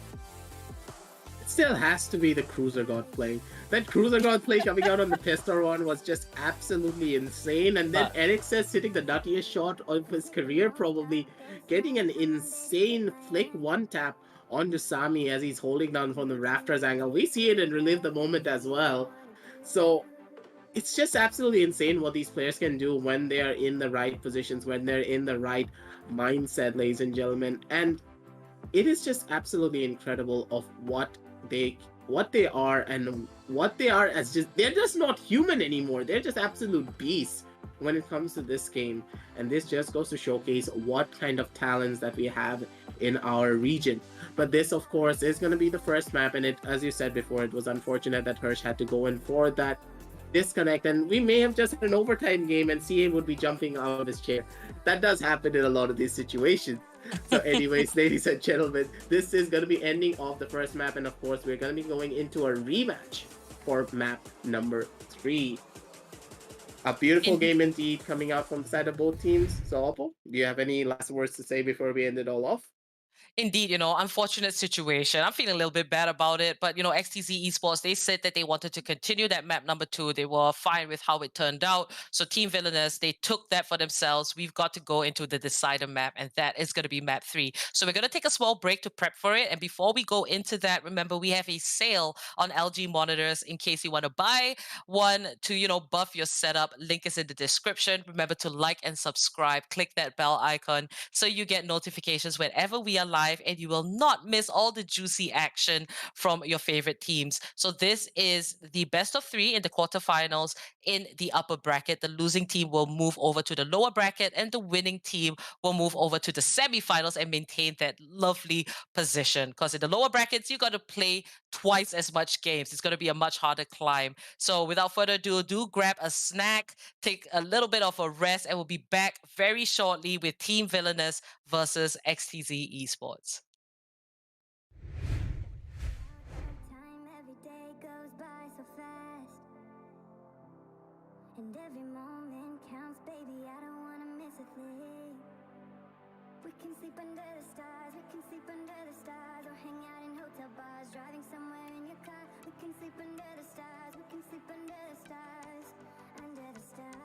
It still has to be the Cruiser play. That Cruiser play coming out on the Testor one was just absolutely insane. And then Eric says hitting the nuttiest shot of his career, probably getting an insane flick one tap onto Sami as he's holding down from the rafters angle. We see it and Relive the Moment as well. So it's just absolutely insane what these players can do when they are in the right positions, when they're in the right mindset, ladies and gentlemen. And it is just absolutely incredible of what they are and what they are as they're just not human anymore. They're just absolute beasts when it comes to this game. And this just goes to showcase what kind of talents that we have in our region. But this, of course, is going to be the first map, and it, as you said before, it was unfortunate that Hirsch had to go in for that disconnect, and we may have just had an overtime game and CA would be jumping out of his chair. That does happen in a lot of these situations. So anyways, ladies and gentlemen, this is going to be ending off the first map, and of course we're going to be going into a rematch for map number 3. A beautiful game indeed coming out from the side of both teams. So Oppo, do you have any last words to say before we end it all off? Indeed, you know, unfortunate situation. I'm feeling a little bit bad about it, but, you know, XTZ Esports, they said that they wanted to continue that map number 2. They were fine with how it turned out. So Team Villainous, they took that for themselves. We've got to go into the decider map, and that is going to be map 3. So we're going to take a small break to prep for it. And before we go into that, remember, we have a sale on LG monitors in case you want to buy one to, you know, buff your setup. Link is in the description. Remember to like and subscribe. Click that bell icon so you get notifications whenever we are live live, and you will not miss all the juicy action from your favorite teams. So this is the best of 3 in the quarterfinals in the upper bracket. The losing team will move over to the lower bracket, and the winning team will move over to the semifinals and maintain that lovely position. Because in the lower brackets, you got to play twice as much games. It's going to be a much harder climb. So without further ado, do grab a snack, take a little bit of a rest, and we'll be back very shortly with Team Villainous versus XTZ Esports. Time every day goes by so fast, and every moment counts, baby. I don't wanna miss a thing. We can sleep under the stars, we can sleep under the stars, or hang out in hotel bars, driving somewhere in your car. We can sleep under the stars, we can sleep under the stars, under the stars.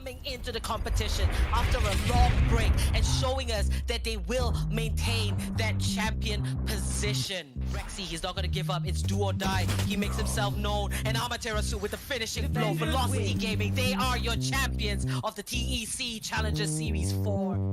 coming into the competition after a long break and showing us that they will maintain that champion position. Rexy, he's not going to give up. It's do or die. He makes himself known. And Amaterasu with the finishing blow. Velocity Gaming, they are your champions of the TEC Challenger Series 4.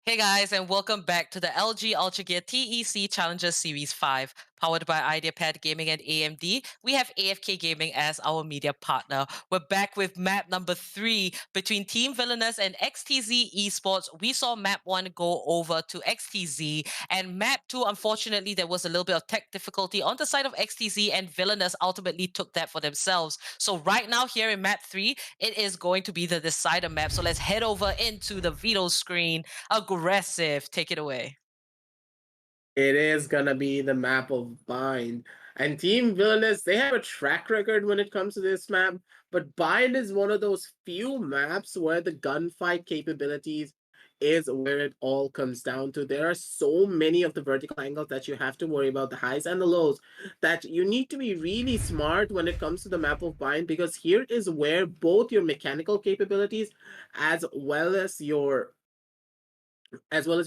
Hey guys, and welcome back to the LG Ultragear TEC Challenger Series 5. Powered by Ideapad Gaming and AMD, we have AFK Gaming as our media partner. We're back with map number 3 between Team VILLAINOUS and XTZ Esports. We saw map 1 go over to XTZ, and map 2, unfortunately, there was a little bit of tech difficulty on the side of XTZ, and VILLAINOUS ultimately took that for themselves. So right now here in map 3, it is going to be the decider map. So let's head over into the Veto screen. Aggressive, take it away. It is gonna be the map of Bind. And Team Villainous, they have a track record when it comes to this map, but Bind is one of those few maps where the gunfight capabilities is where it all comes down to. There are so many of the vertical angles that you have to worry about, the highs and the lows, that you need to be really smart when it comes to the map of Bind, because here is where both your mechanical capabilities as well as your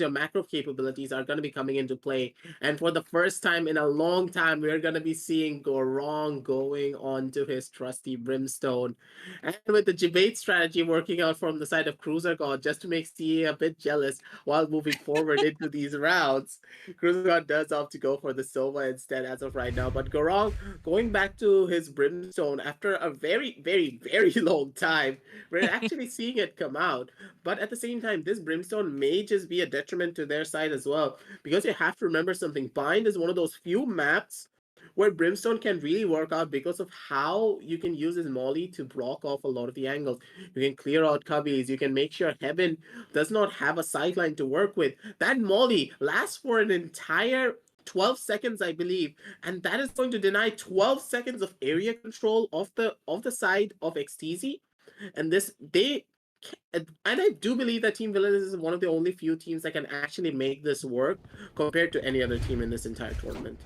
macro capabilities are going to be coming into play. And for the first time in a long time, we're going to be seeing Gorong going on to his trusty Brimstone. And with the debate strategy working out from the side of Cruiser God, just to make CA a bit jealous while moving forward into these rounds, Cruiser God does opt to go for the Sova instead as of right now. But Gorong going back to his Brimstone after a very, very, very long time. We're actually seeing it come out. But at the same time, this Brimstone may just be a detriment to their side as well, because you have to remember something. Bind is one of those few maps where Brimstone can really work out because of how you can use his molly to block off a lot of the angles. You can clear out cubbies, you can make sure Heaven does not have a sideline to work with. That molly lasts for an entire 12 seconds, I believe, and that is going to deny 12 seconds of area control of the side of XTZ. And I do believe that Team Villainous is one of the only few teams that can actually make this work compared to any other team in this entire tournament.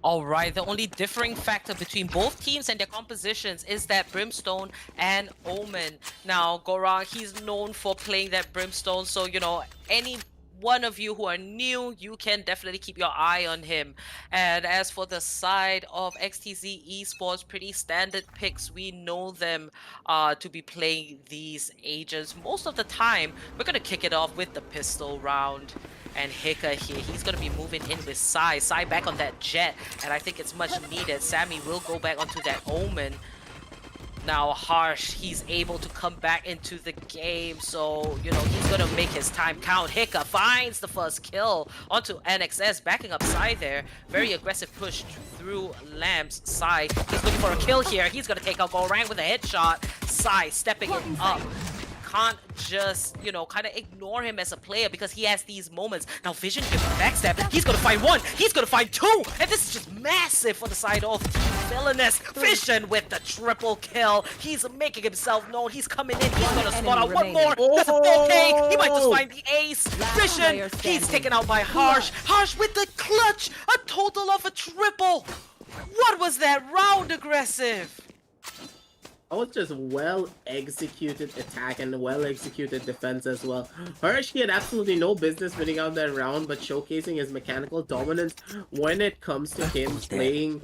Alright, the only differing factor between both teams and their compositions is that Brimstone and Omen. Now, Gorong, he's known for playing that Brimstone, so, you know, any one of you who are new, you can definitely keep your eye on him. And as for the side of XTZ Esports, pretty standard picks. We know them to be playing these agents most of the time. We're going to kick it off with the pistol round. And Hika here, he's going to be moving in with Sai. Sai back on that jet, and I think it's much needed. Sammy will go back onto that Omen. Now Harsh, he's able to come back into the game, so, you know, he's gonna make his time count. Hika finds the first kill onto NXS, backing up Sai there. Very aggressive push through Lamps. Sai, he's looking for a kill here. He's gonna take out Gorang with a headshot. Sai stepping it up. Can't just, you know, kind of ignore him as a player because he has these moments. Now Vision gives a backstab. He's gonna find one. He's gonna find two. And this is just massive for the side of Team Villainous. Vision with the triple kill. He's making himself known. He's coming in. He's gonna spot out one more. That's a 4K. He might just find the ace. Vision, he's taken out by Harsh. Harsh with the clutch. A total of a triple. What was that round, aggressive? That was just well-executed attack and well-executed defense as well. Hirsch, he had absolutely no business winning out that round, but showcasing his mechanical dominance when it comes to him playing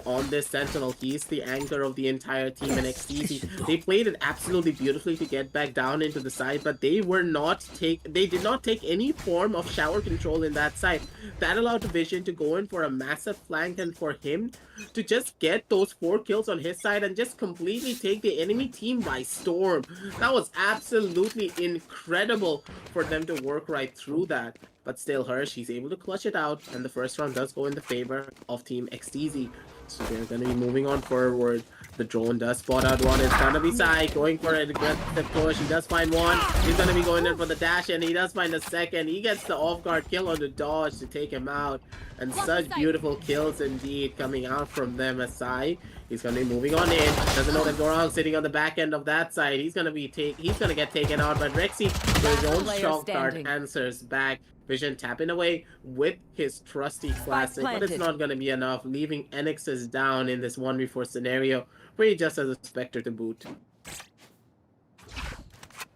on this Sentinel. He's the anchor of the entire team in XTZ. They played it absolutely beautifully to get back down into the side, but they did not take any form of shower control in that side. That allowed Vision to go in for a massive flank and for him to just get those 4 kills on his side and just completely take the enemy team by storm. That was absolutely incredible for them to work right through that. But still, Hirsch, he's able to clutch it out, and the first round does go in the favor of Team XTZ. So they're going to be moving on forward. The drone does spot out one. It's going to be Sai going for it. Gets the push. He does find one. He's going to be going in for the dash, and he does find a second. He gets the off-guard kill on the dodge to take him out. And such beautiful kills indeed coming out from them as Sai. He's going to be moving on in. Doesn't know that Gorong sitting on the back end of that side. He's going to get taken out. But Rexy, with his own shock dart, answers back. Vision tapping away with his trusty classic, but it's not going to be enough, leaving NXS down in this 1v4 scenario, where he just has a Spectre to boot.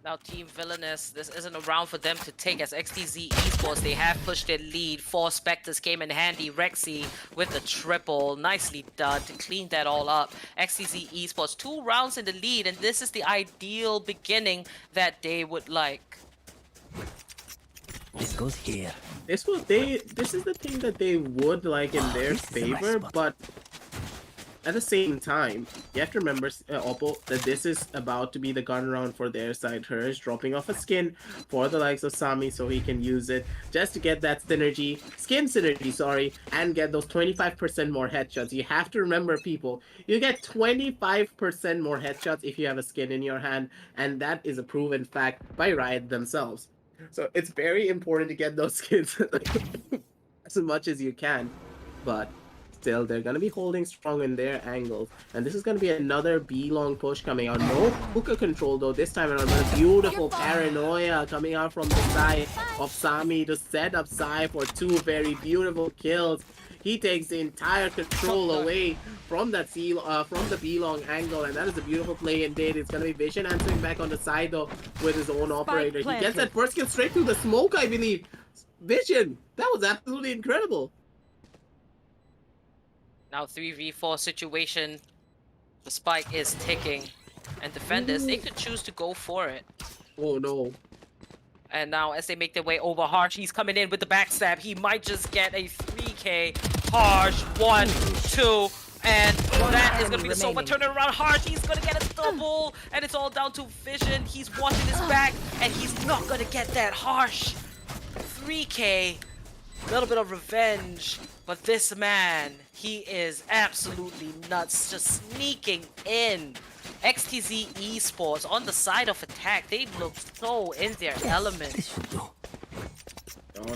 Now Team Villainous, this isn't a round for them to take as XTZ Esports, they have pushed their lead. 4 Spectres came in handy. Rexy with the triple, nicely done to clean that all up. XTZ Esports, 2 rounds in the lead, and this is the ideal beginning that they would like. This goes here. This is the thing that they would like in their favor, but at the same time, you have to remember, Oppo, that this is about to be the gun round for their side. Hirsch dropping off a skin for the likes of Sami so he can use it just to get that skin synergy, and get those 25% more headshots. You have to remember, people, you get 25% more headshots if you have a skin in your hand, and that is a proven fact by Riot themselves. So it's very important to get those skins as much as you can, but still they're going to be holding strong in their angles, and this is going to be another B-long push coming out. No hookah control though this time around, but a beautiful paranoia coming out from the side of Sami to set up Sai for 2 very beautiful kills. He takes the entire control away from that from the B-long angle, and that is a beautiful play indeed. It's going to be Vision answering back on the side though with his own operator. He gets that first kill straight through the smoke, I believe. Vision, that was absolutely incredible. Now 3v4 situation, the spike is ticking, and defenders, they could choose to go for it. Oh no. And now as they make their way over, Harsh, he's coming in with the backstab. He might just get a 3k. Harsh, 1, 2, and that is going to be the Sova turning around. Harsh, he's going to get a double, and it's all down to Vision. He's watching his back, and he's not going to get that. Harsh, 3k, a little bit of revenge, but this man, he is absolutely nuts, just sneaking in. XTZ Esports on the side of attack, they look so in their element.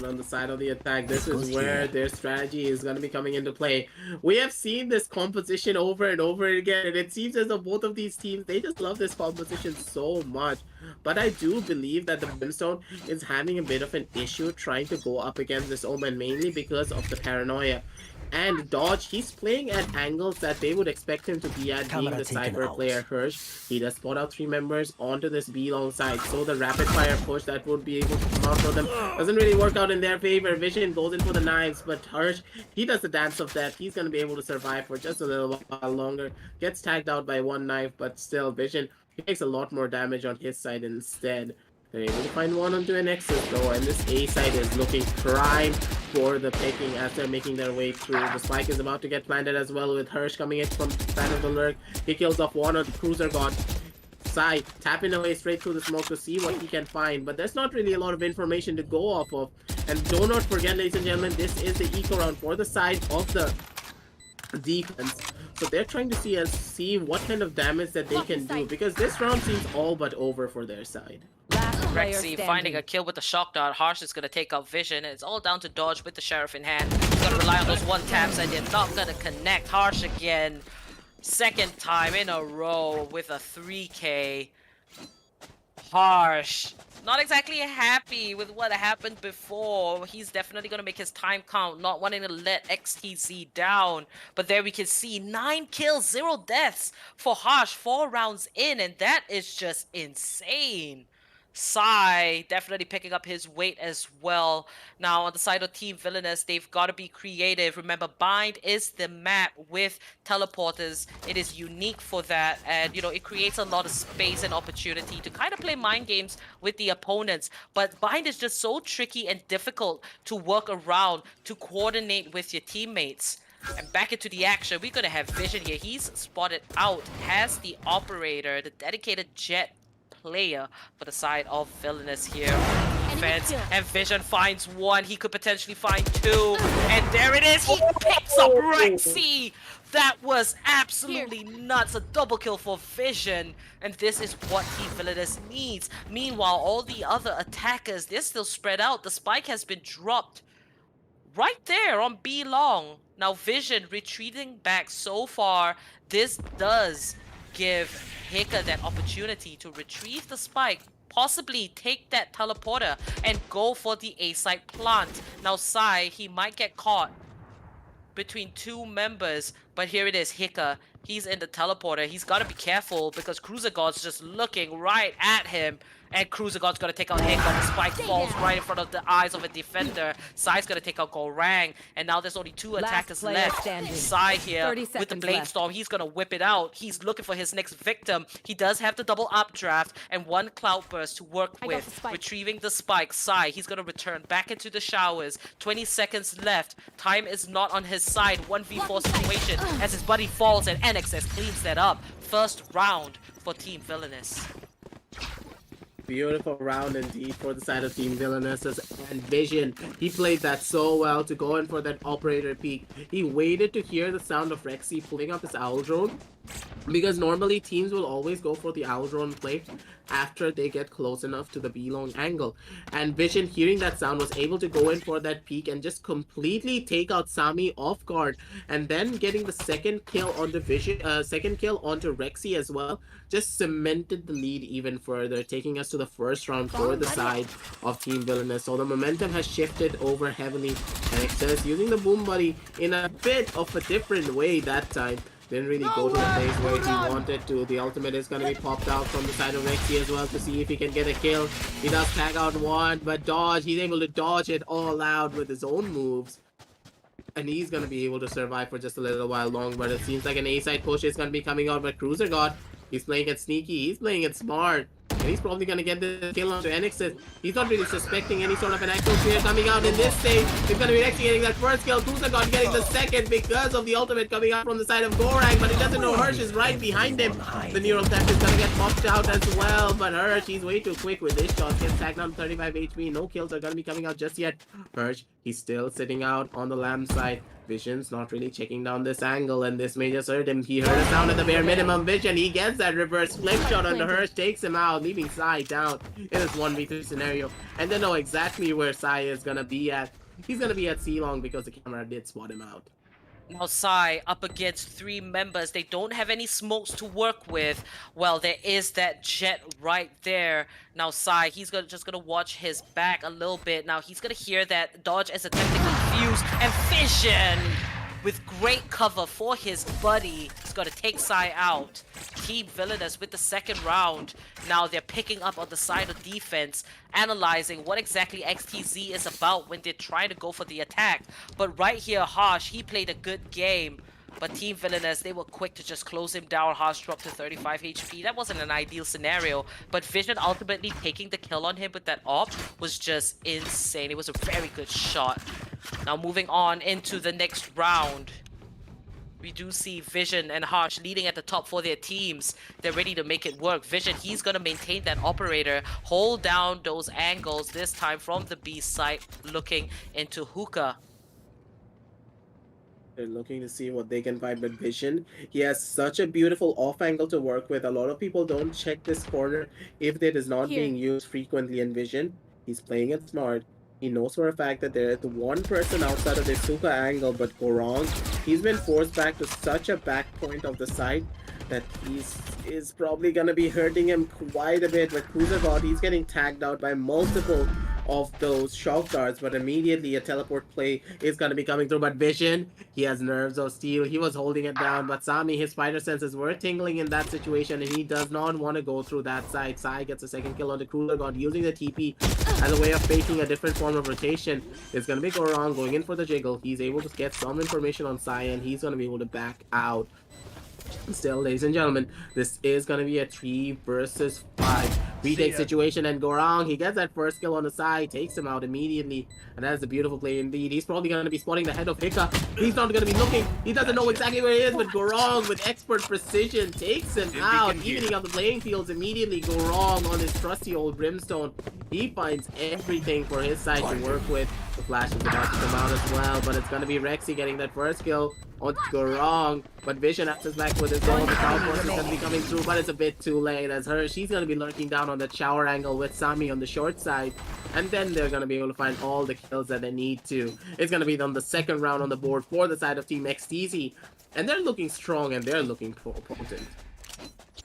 On the side of the attack, this is where their strategy is going to be coming into play. We have seen this composition over and over again, and it seems as though both of these teams, they just love this composition so much. But I do believe that the Brimstone is having a bit of an issue trying to go up against this Omen, mainly because of the paranoia. And Dodge, he's playing at angles that they would expect him to be at, being the cyber player Hirsch. He does spot out 3 members onto this B-long side, so the rapid fire push that would be able to come out for them doesn't really work out in their favor. Vision goes in for the knives, but Hirsch, he does the dance of death. He's going to be able to survive for just a little while longer. Gets tagged out by 1 knife, but still, Vision, he takes a lot more damage on his side instead. They're able to find one onto an Nexus though, and this A side is looking prime for the picking as they're making their way through. The spike is about to get planted as well, with Hirsch coming in from the side of the lurk. He kills off one of the Cruiser God. Sai tapping away straight through the smoke to see what he can find, but there's not really a lot of information to go off of. And do not forget, ladies and gentlemen, this is the eco round for the side of the defense. So they're trying to see what kind of damage that they can do, because this round seems all but over for their side. Rexy finding a kill with the shock dart. Harsh is going to take out Vision, and it's all down to Dodge with the Sheriff in hand. He's going to rely on those 1 taps, and they're not going to connect. Harsh again, 2nd time in a row with a 3k. Harsh, not exactly happy with what happened before. He's definitely going to make his time count, not wanting to let XTZ down. But there we can see 9 kills, 0 deaths for Harsh, 4 rounds in, and that is just insane. Sai definitely picking up his weight as well. Now, on the side of Team Villainous, they've got to be creative. Remember, Bind is the map with teleporters. It is unique for that, and, you know, it creates a lot of space and opportunity to kind of play mind games with the opponents. But Bind is just so tricky and difficult to work around, to coordinate with your teammates. And back into the action, we're going to have Vision here. He's spotted out, has the operator, the dedicated Jet player for the side of Villainous here. Defense, and Vision finds one. He could potentially find two. And there it is. He picks up Rexy. That was absolutely nuts. A double kill for Vision. And this is what Team Villainous needs. Meanwhile, all the other attackers, they're still spread out. The spike has been dropped right there on B long. Now Vision retreating back so far. This does give Hika that opportunity to retrieve the spike, possibly take that teleporter and go for the A site plant. Now Sai, he might get caught between two members, but here it is, Hika. He's in the teleporter. He's got to be careful because Cruiser God's just looking right at him. And Cruiser God's going to take out Hika. The spike falls right in front of the eyes of a defender. Sai's going to take out Gorang. And now there's only two attackers left. Sai here with the Blade Storm. He's going to whip it out. He's looking for his next victim. He does have the double updraft and one Cloud Burst to work with. Retrieving the spike. Sai, he's going to return back into the showers. 20 seconds left. Time is not on his side. 1v4 situation as his buddy falls and NXS cleans that up. First round for Team Villainous. Beautiful round indeed for the side of Team Villainous, and Vision. He played that so well to go in for that operator peak. He waited to hear the sound of Rexy pulling up his owl drone, because normally teams will always go for the owl drone play after they get close enough to the B long angle. And Vision, hearing that sound, was able to go in for that peak and just completely take out Sami off guard, and then getting the second kill onto Vision, second kill onto Rexy as well, just cemented the lead even further, taking us to the first round for the side of Team Villainous. So the momentum has shifted over heavily, and XTZ using the Boom Buddy in a bit of a different way that time. Didn't really go to the place where he wanted to. The ultimate is going to be popped out from the side of Rexy as well to see if he can get a kill. He does tag out one, but dodge. He's able to dodge it all out with his own moves. And he's going to be able to survive for just a little while long. But it seems like an A-side push is going to be coming out. But Cruiser God, he's playing it sneaky. He's playing it smart. And he's probably going to get the kill onto NXS. He's not really suspecting any sort of an actual clear coming out in this stage. He's going to be Rexy getting that first kill. Cruiser God getting the second because of the ultimate coming out from the side of Gorang. But he doesn't know Hirsch is right behind him. The neural theft is going to get popped out as well. But Hirsch, he's way too quick with this shot. Gets tagged down 35 HP. No kills are going to be coming out just yet. Hirsch, he's still sitting out on the lamb side. Vision's not really checking down this angle, and this may just hurt him. He heard a sound at the bare minimum. Vision, he gets that reverse flip shot on the Hirsch, takes him out, leaving Sai down in this 1v3 scenario. And they know exactly where Sai is gonna be at. He's gonna be at C-Long because the camera did spot him out. Now Sai up against three members. They don't have any smokes to work with. Well, there is that Jet right there. Now Sai, he's just gonna watch his back a little bit. Now he's gonna hear that dodge as attempting to fuse, and Vision with great cover for his buddy. He's gonna take Sai out. Team Villainous with the second round. Now they're picking up on the side of defense, analyzing what exactly XTZ is about when they're trying to go for the attack. But right here, Harsh, he played a good game. But Team Villainous, they were quick to just close him down. Harsh dropped to 35 HP. That wasn't an ideal scenario. But Vision ultimately taking the kill on him with that op was just insane. It was a very good shot. Now moving on into the next round. We do see Vision and Harsh leading at the top for their teams. They're ready to make it work. Vision, he's going to maintain that operator, hold down those angles, this time from the B site, looking into Hookah. They're looking to see what they can find with Vision. He has such a beautiful off angle to work with. A lot of people don't check this corner if it is not being used frequently in Vision. He's playing it smart. He knows for a fact that there is one person outside of the Suka angle, but Gorong, he's been forced back to such a back point of the site that is probably going to be hurting him quite a bit. With Cruiser God, he's getting tagged out by multiple of those shock darts, but immediately a teleport play is going to be coming through. But Vision, he has nerves of steel. He was holding it down, but Sami, his spider senses were tingling in that situation, and he does not want to go through that side. Sai gets a second kill on the Cruiser God using the TP as a way of faking a different form of rotation. It's going to be Gorong going in for the jiggle. He's able to get some information on Sai, and he's going to be able to back out. Still, ladies and gentlemen, this is going to be a 3 versus 5 retake situation, and Gorong, he gets that first kill on the side, takes him out immediately, and that is a beautiful play indeed. He's probably going to be spotting the head of Hika. He's not going to be looking. He doesn't know exactly where he is, but Gorong, with expert precision, takes him out, evening up the playing fields immediately. Gorong on his trusty old Brimstone. He finds everything for his side to work with. The flash is about to come out as well, but it's going to be Rexy getting that first kill on Gorong, but Vision answers back with his own. The Cloud Force is going to be coming through, but it's a bit too late as she's going to be lurking down on the shower angle with Sami on the short side, and then they're going to be able to find all the kills that they need to. It's going to be on the second round on the board for the side of Team XTZ, and they're looking strong and they're looking potent.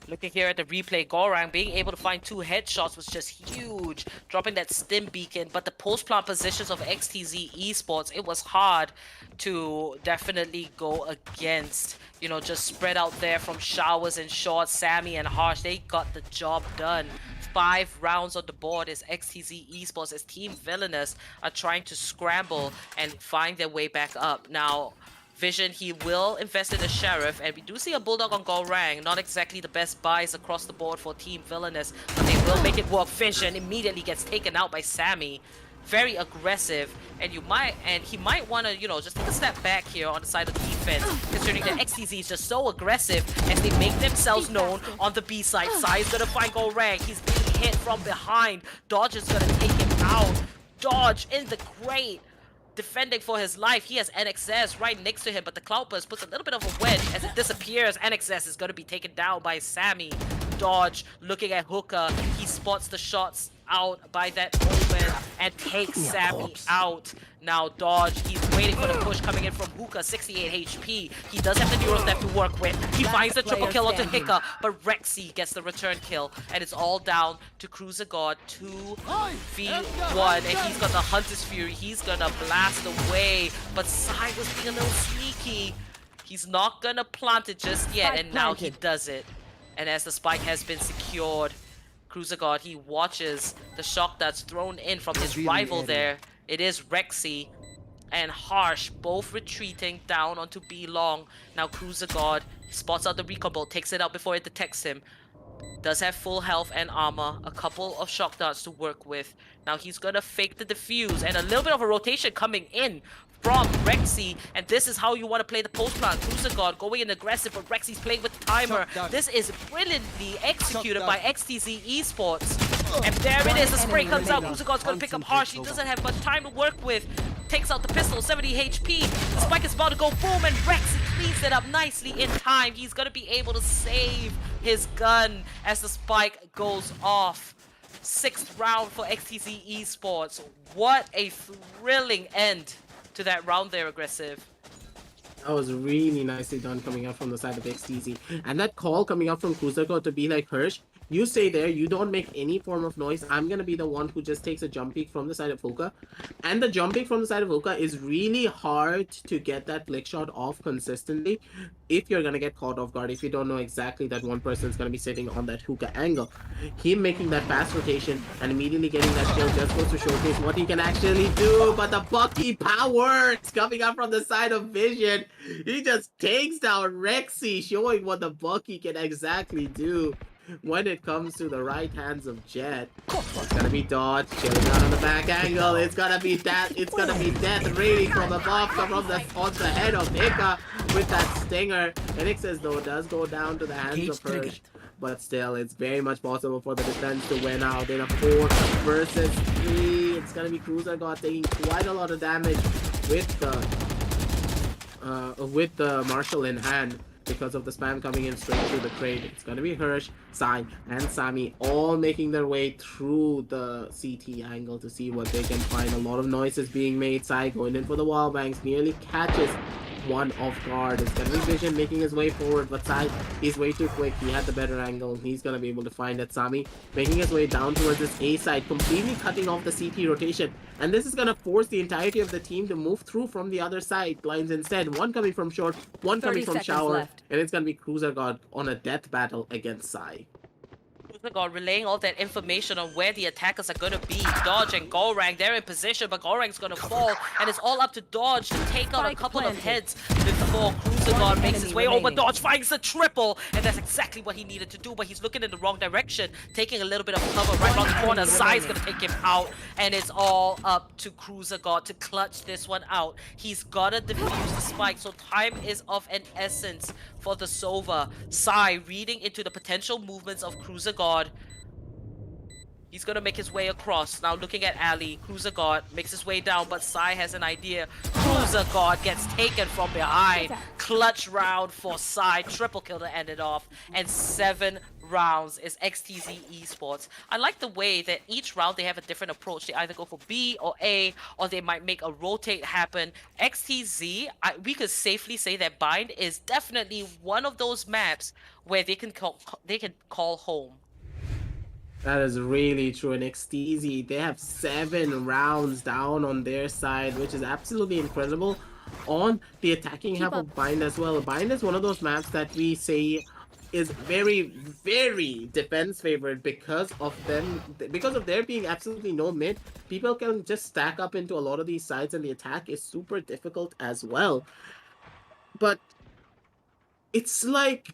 Looking here at the replay, Gorang being able to find 2 headshots was just huge. Dropping that stim beacon, but the post-plant positions of XTZ Esports, it was hard to definitely go against. You know, just spread out there from showers and shorts. Sammy and Harsh, they got the job done. 5 rounds on the board as XTZ Esports, as Team VILLAINOUS are trying to scramble and find their way back up. Now, Vision, he will invest in a Sheriff, and we do see a Bulldog on Gorang. Not exactly the best buys across the board for Team VILLAINOUS, but they will make it work. Vision immediately gets taken out by Sammy. Very aggressive, and he might want to, you know, just take a step back here on the side of the defense, considering that XTZ is just so aggressive as they make themselves known on the B side. Sai is gonna find Gorang. He's being hit from behind. Dodge is gonna take him out. Dodge in the crate, defending for his life. He has NXS right next to him, but the Cloudburst puts a little bit of a wedge as it disappears. NXS is going to be taken down by Sammy. Dodge looking at Hookah. He spots the shots out by that moment and takes Sammy out. Now Dodge, he's waiting for the push coming in from Hookah, 68 HP. He does have the Neuro Step to work with. He finds the triple kill onto Hika, but Rexy gets the return kill, and it's all down to Cruiser God 2v1, and he's got the Hunter's Fury. He's gonna blast away, but Sai was being a little sneaky. He's not gonna plant it just yet, and now he does it. And as the spike has been secured, Cruiser God, he watches the shock that's thrown in from his rival there. It is Rexy and Harsh both retreating down onto B long. Now Cruiser God spots out the recon bolt, takes it out before it detects him. Does have full health and armor, a couple of shock darts to work with. Now he's gonna fake the defuse, and a little bit of a rotation coming in from Rexy, and this is how you want to play the post plant. Cruiser God going in aggressive, but Rexy's playing with the timer. This is brilliantly executed by XTZ Esports. And there it is, the spray comes out. Cruiser God's gonna pick up Harsh. He doesn't have much time to work with. Takes out the pistol, 70 HP. The spike is about to go boom, and Rexy cleans it up nicely in time. He's gonna be able to save his gun as the spike goes off. 6th round for XTZ Esports. What a thrilling end to that round there, Aggressive. That was really nicely done coming out from the side of XTZ. And that call coming out from Cruiser God to be like, Hirsch, you stay there, you don't make any form of noise. I'm going to be the one who just takes a jump peek from the side of Hookah. And the jump peek from the side of Hookah is really hard to get that flick shot off consistently if you're going to get caught off guard, if you don't know exactly that one person is going to be sitting on that Hookah angle. Him making that fast rotation and immediately getting that kill just goes to showcase what he can actually do. But the Bucky power is coming up from the side of Vision. He just takes down Rexy, showing what the Bucky can exactly do when it comes to the right hands of Jet. It's gonna be Dodge chilling out on the back angle. It's gonna be that. It's gonna be death raining from above, from on the head of Hika with that stinger. NXS though does go down to the hands of Hirsch, but still, it's very much possible for the defense to win out in a 4 versus 3. It's gonna be Cruiser God taking quite a lot of damage with the Marshall in hand, because of the spam coming in straight through the crate. It's gonna be Hirsch, Sai, and Sami all making their way through the CT angle to see what they can find. A lot of noises being made. Sai going in for the wall bangs, nearly catches one off guard. It's gonna be Vision making his way forward, but Sai, he's way too quick. He had the better angle. He's gonna be able to find it. Sami making his way down towards this A side, completely cutting off the CT rotation. And this is gonna force the entirety of the team to move through from the other side. Blinds instead, one coming from short, one coming 30 from seconds shower, left. and it's gonna be Cruiser God on a death battle against Sai. God relaying all that information on where the attackers are going to be. Dodge and Gorang, they're in position, but Gorang's going to fall, and it's all up to Dodge to take out a Spike couple of planted. heads before Cruiser God One makes his enemy way over. remaining. Dodge finds the triple, and that's exactly what he needed to do, but he's looking in the wrong direction, taking a little bit of cover right around the corner. enemy Sai's remaining. going to take him out, and it's all up to Cruiser God to clutch this one out. He's got to defuse the spike, so time is of an essence for the Sova. Sai reading into the potential movements of Cruiser God. He's gonna make his way across. Now looking at Ali, Cruiser God makes his way down, but Sai has an idea. Cruiser God gets taken from behind. Clutch round for Sai. Triple kill to end it off. And 7 rounds is XTZ Esports. I like the way that each round they have a different approach. They either go for B or A, or they might make a rotate happen. XTZ, we could safely say that Bind is definitely one of those maps where they can call home. That is really true. In XTZ, they have 7 rounds down on their side, which is absolutely incredible. On the attacking half of Bind as well. Bind is one of those maps that we say is very, very defense favored because of them, because of there being absolutely no mid. People can just stack up into a lot of these sides, and the attack is super difficult as well. But it's like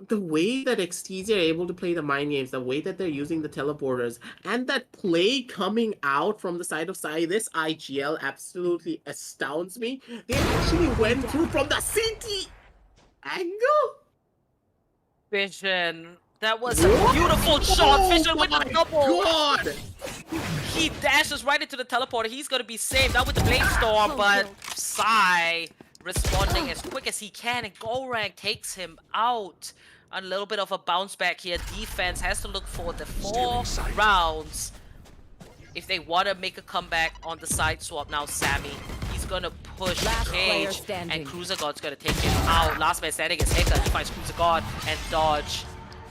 the way that XTZ are able to play the mind games, the way that they're using the teleporters, and that play coming out from the side of Sai, this IGL absolutely astounds me. They actually went through from the CT angle. Vision. That was a beautiful shot. Vision with the double. God! He dashes right into the teleporter. He's going to be saved out with the Blade Storm, but Sai responding as quick as he can, and Gorang takes him out. A little bit of a bounce back here. Defense has to look for the 4 rounds if they want to make a comeback on the side swap. Now Sammy, he's going to push Last player Cage, standing. and Cruiser God's going to take him out. Last man standing is Hiccup. He finds Cruiser God, and Dodge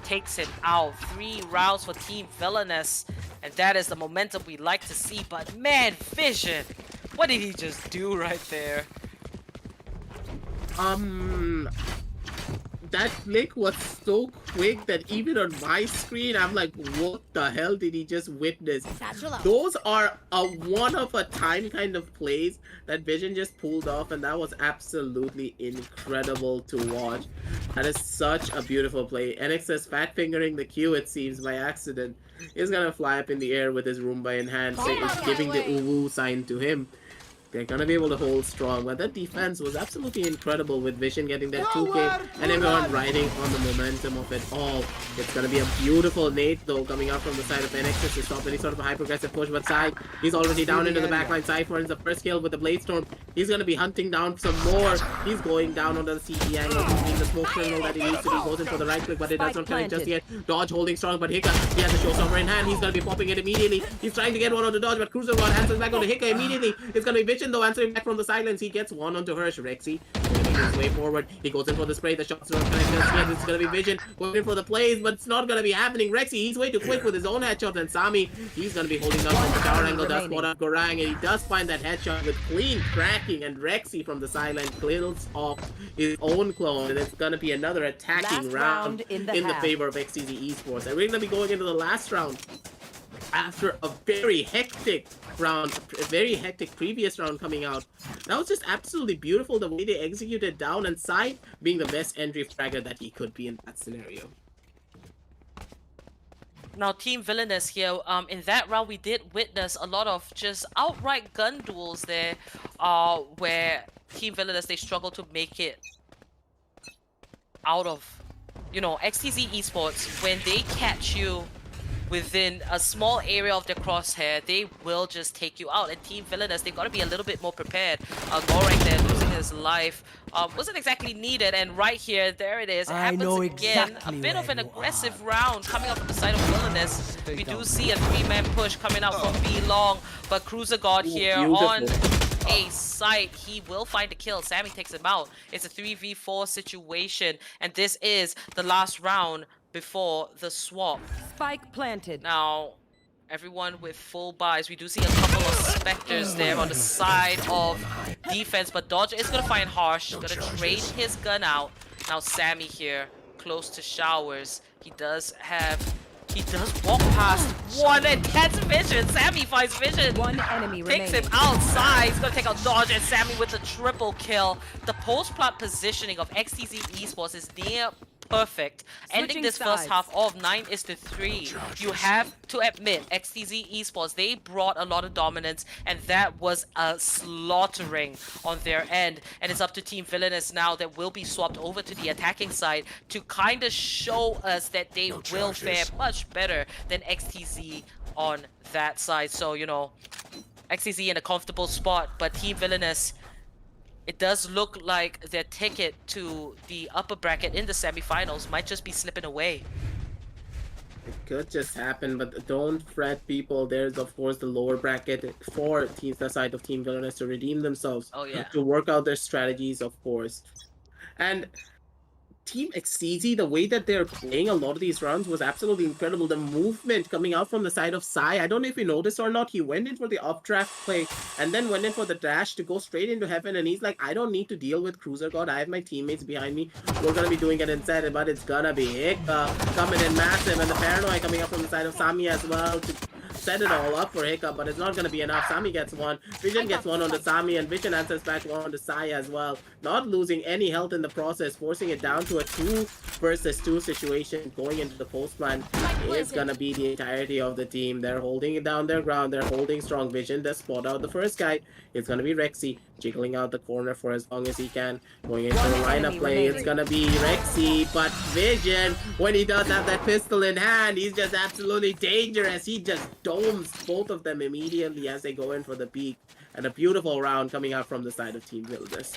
takes him out. 3 rounds for Team Villainous, and that is the momentum we like to see. But man, Vision, what did he just do right there? That flick was so quick that even on my screen, I'm like, what the hell did he just witness? Those are a one-of-a-time kind of plays that Vision just pulled off, and that was absolutely incredible to watch. That is such a beautiful play. NXS fat fingering the Q, it seems, by accident. He's gonna fly up in the air with his Roomba in hand, giving the uwu sign to him. They're gonna be able to hold strong, but that defense was absolutely incredible with Vision getting that 2K and everyone riding on the momentum of it all. It's gonna be a beautiful nade though coming out from the side of NXS to stop any sort of a high-progressive push, but Sai, he's already down into the backline. Sai finds the first kill with the Blade Storm. He's gonna be hunting down some more. He's going down onto the CT angle, using the smoke signal that he needs to be. Goes in for the right click, but it does not connect just yet. Dodge holding strong, but Hiccup, he has the showstopper in hand. He's gonna be popping it immediately. He's trying to get one on the Dodge, but Cruiser God answers back onto Hiccup immediately. It's gonna be Vision though, answering back from the silence. He gets one onto Hirsch. Rexy making his way forward. He goes in for the spray. The shots are not connected just yet. It's gonna be Vision going in for the plays, but it's not gonna be happening. Rexy, he's way too quick with his own headshot, and Sami, he's gonna be holding up on the tower angle. Does spot up Gorang, and he does find that headshot with clean cracking, and Rexy from the sideline kills off his own clone, and it's gonna be another attacking Last round in the in the half. favor of XTZ Esports. And we're gonna be going into the last round after a very hectic round, a very hectic previous round coming out. That was just absolutely beautiful the way they executed down, and Sai being the best entry fragger that he could be in that scenario. Now, Team Villainous here, in that round, we did witness a lot of just outright gun duels there, where Team Villainous, they struggle to make it out of, you know, XTZ Esports, when they catch you within a small area of their crosshair, they will just take you out. And Team Villainous, they've got to be a little bit more prepared. Gorang there losing his life wasn't exactly needed, and right here, there it is. It happens again. A bit of an aggressive round coming up from the side of Villainous. We do see a 3-man push coming out from B Long, but Cruiser God here beautiful. on a sight. He will find a kill. Sammy takes him out. It's a 3v4 situation, and this is the last round before the swap. Spike planted. Now, everyone with full buys. We do see a couple of Spectres there on the side of defense, but Dodge is going to find Harsh. Going to trade his gun out. Now, Sammy here, close to Showers. He does walk past one, and that's Vision. Sammy finds Vision. One enemy Takes remaining. him outside. He's going to take out Dodge and Sammy with a triple kill. The post-plant positioning of XTZ Esports is near perfect. Ending Switching this first sides. half of 9-3. You have to admit, XTZ Esports, they brought a lot of dominance, and that was a slaughtering on their end. And it's up to Team Villainous now that will be swapped over to the attacking side to kind of show us that they will fare much better than XTZ on that side. So, you know, XTZ in a comfortable spot, but Team Villainous, it does look like their ticket to the upper bracket in the semifinals might just be slipping away. It could just happen, but don't fret, people. There's, of course, the lower bracket for teams the side of Team Villainous to redeem themselves. Oh, yeah. To work out their strategies, of course. And Team XTZ, the way that they're playing a lot of these rounds was absolutely incredible. The movement coming out from the side of Sai, I don't know if you noticed or not, he went in for the updraft play and then went in for the dash to go straight into heaven, and he's like, I don't need to deal with Cruiser God, I have my teammates behind me, we're gonna be doing it instead, but it's gonna be Hiccup coming in massive, and the Paranoia coming up from the side of Sami as well to set it all up for Hiccup, but it's not gonna be enough. Sami gets one, Vision gets one on the Sami, and Vision answers back one on the Sai as well, not losing any health in the process, forcing it down to a 2 versus 2 situation. Going into the post plan is gonna be the entirety of the team. They're holding it down their ground, they're holding strong. Vision does spot out the first guy. It's gonna be Rexy, jiggling out the corner for as long as he can. Going into the lineup play, it's gonna be Rexy, but Vision, when he does have that pistol in hand, he's just absolutely dangerous. He just domes both of them immediately as they go in for the peak. And a beautiful round coming out from the side of Team Villainous.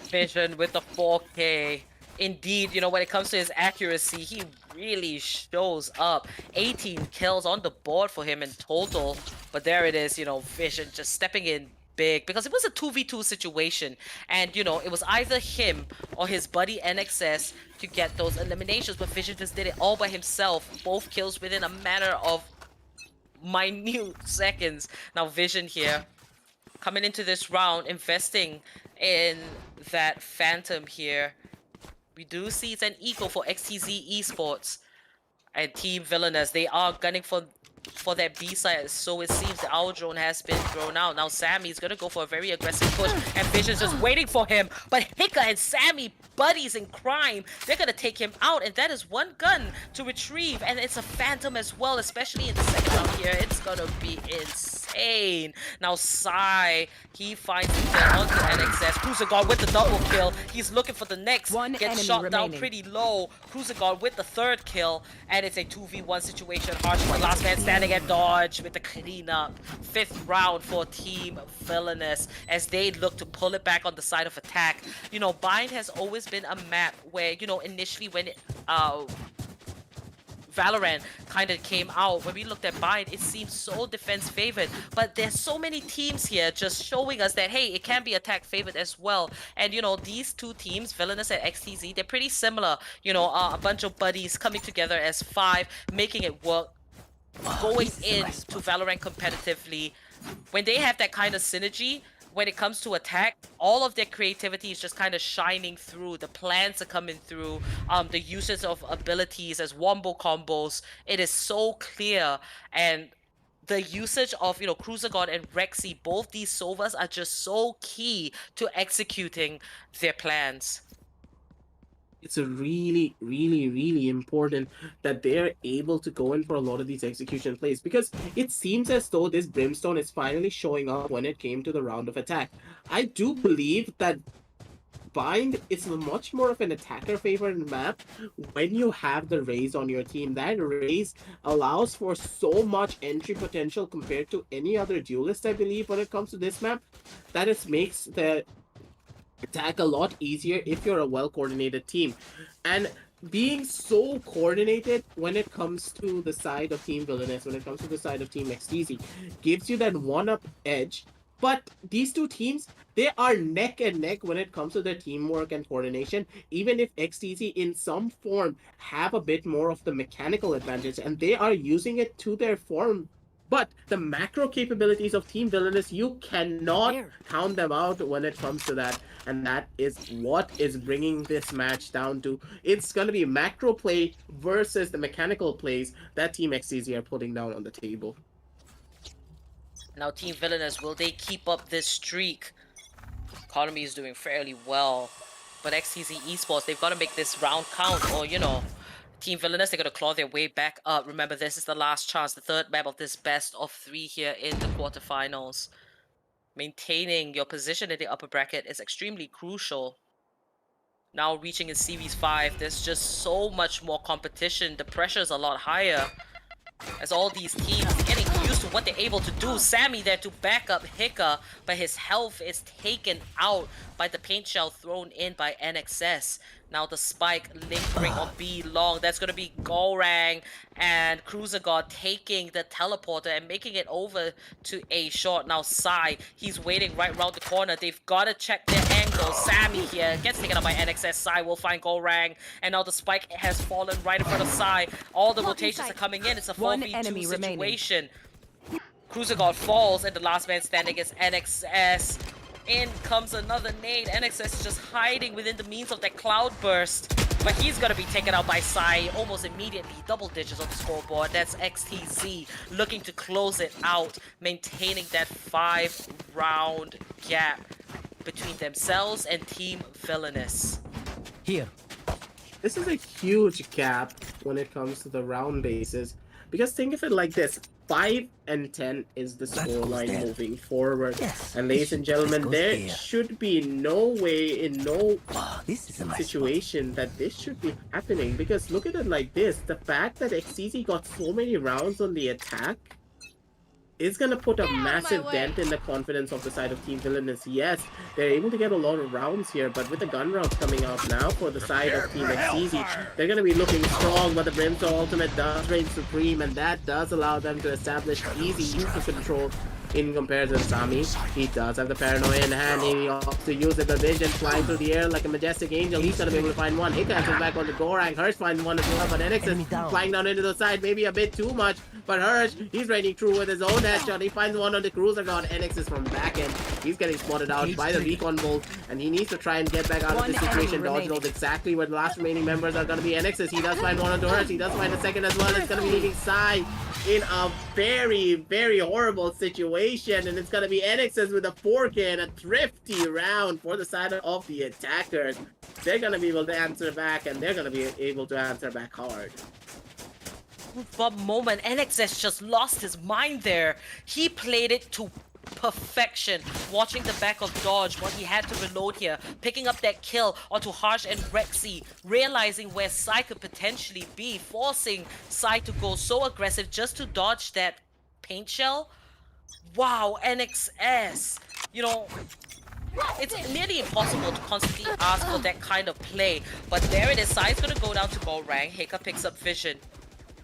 Vision with the 4K. Indeed, you know, when it comes to his accuracy, he really shows up. 18 kills on the board for him in total. But there it is, you know, Vision just stepping in big because it was a 2v2 situation. And, you know, it was either him or his buddy NXS to get those eliminations. But Vision just did it all by himself. Both kills within a matter of minute seconds. Now Vision here, coming into this round, investing in that Phantom here. We do see it's an eco for XTZ Esports and Team Villainous. They are gunning for their B side, so it seems the Owl Drone has been thrown out. Now Sammy's gonna go for a very aggressive push, and Vision's just waiting for him. But Hika and Sammy, buddies in crime, they're gonna take him out, and that is one gun to retrieve, and it's a Phantom as well, especially in the second round here. It's gonna be insane. Now Sai, he finds the kill onto NXS. Cruiser God with the double kill. He's looking for the next. One Gets enemy shot down remaining. pretty low. Cruiser God with the third kill, and it's a 2v1 situation. Harsh, the last man standing at Dodge with the cleanup. 5th round for Team Villainous as they look to pull it back on the side of attack. You know, Bind has always been a map where, you know, initially when it, Valorant kind of came out, when we looked at Bind, it seemed so defense favored, but there's so many teams here just showing us that, hey, it can be attack favored as well. And you know, these two teams, Villainous and XTZ, they're pretty similar. You know, a bunch of buddies coming together as 5, making it work, going into Valorant competitively. When they have that kind of synergy, when it comes to attack, all of their creativity is just kind of shining through. The plans are coming through. The usage of abilities as wombo combos, it is so clear. And the usage of, you know, Cruiser God and Rexy, both these Sovas are just so key to executing their plans. It's a really important that they're able to go in for a lot of these execution plays, because it seems as though this Brimstone is finally showing up when it came to the round of attack. I do believe that Bind is much more of an attacker favored map when you have the Raze on your team. That Raze allows for so much entry potential compared to any other duelist, I believe, when it comes to this map, that it makes the attack a lot easier if you're a well-coordinated team. And being so coordinated when it comes to the side of Team Villainous, when it comes to the side of Team XTZ, gives you that one-up edge But these two teams, they are neck and neck when it comes to their teamwork and coordination. Even if XTZ in some form have a bit more of the mechanical advantage, and they are using it to their form. But the macro capabilities of Team Villainous, you cannot count them out when it comes to that. And that is what is bringing this match down to. It's going to be macro play versus the mechanical plays that Team XTZ are putting down on the table. Now Team Villainous, will they keep up this streak? Economy is doing fairly well. But XTZ Esports, they've got to make this round count, or, you know, Team Villainous, they're going to claw their way back up. Remember, this is the last chance, the third map of this best of 3 here in the quarterfinals. Maintaining your position in the upper bracket is extremely crucial. Now reaching in Series 5, there's just so much more competition. The pressure is a lot higher, as all these teams getting used to what they're able to do. Sammy there to back up Hika, but his health is taken out by the paint shell thrown in by NXS. Now the spike lingering on B long. That's going to be Gorang and Cruiser God taking the teleporter and making it over to A short. Now Sai, he's waiting right around the corner. They've got to check their angle. Sammy here gets taken out by NXS. Sai will find Gorang, and now the spike has fallen right in front of Sai. All the rotations are coming in. It's a 4v2 situation. Cruiser God falls, and the last man standing is NXS. In comes another nade. NXS just hiding within the means of that cloud burst. But he's gonna be taken out by Sai almost immediately. Double digits on the scoreboard. That's XTZ looking to close it out, maintaining that 5-round gap between themselves and Team Villainous. Here. This is a huge gap when it comes to the round basis. Because think of it like this. 5 and 10 is the scoreline moving forward. Yes, and ladies and gentlemen, there should be no way, in no situation that this should be happening. Because look at it like this. The fact that XTZ got so many rounds on the attack is going to put a massive dent in the confidence of the side of Team Villainous. Yes, they're able to get a lot of rounds here, but with the gun rounds coming out now for the side of Team XTZ, they're going to be looking strong, but the Brimstone ultimate does reign supreme, and that does allow them to establish easy user control. In comparison to Sami, he does have the paranoia in hand. He opts to use it. The vision flying through the air like a majestic angel. He's gonna be able to find one. Hika comes back on the Gorang. Hirsch finds one as well, but NX is flying down into the side, maybe a bit too much. But Hirsch, he's reigning true with his own headshot. He finds one on the Cruiser God. NX is from back end. He's getting spotted out by the recon bolt, and he needs to try and get back out of this situation. Dodge knows exactly where the last remaining members are gonna be. NX's. He does find one on the Hirsch. He does find a second as well. It's gonna be leaving Sai in a very, very horrible situation, and it's gonna be NXS with a 4K and a thrifty round for the side of the attackers. They're gonna be able to answer back, and they're gonna be able to answer back hard. For a moment, NXS just lost his mind there. He played it to perfection, watching the back of Dodge what he had to reload here, picking up that kill onto Harsh and Rexy, realizing where Sai could potentially be, forcing Sai to go so aggressive just to dodge that paint shell. Wow, NXS, you know, it's nearly impossible to constantly ask for that kind of play, but there it is. Sai's gonna go down to Gorang. Hika picks up Vision.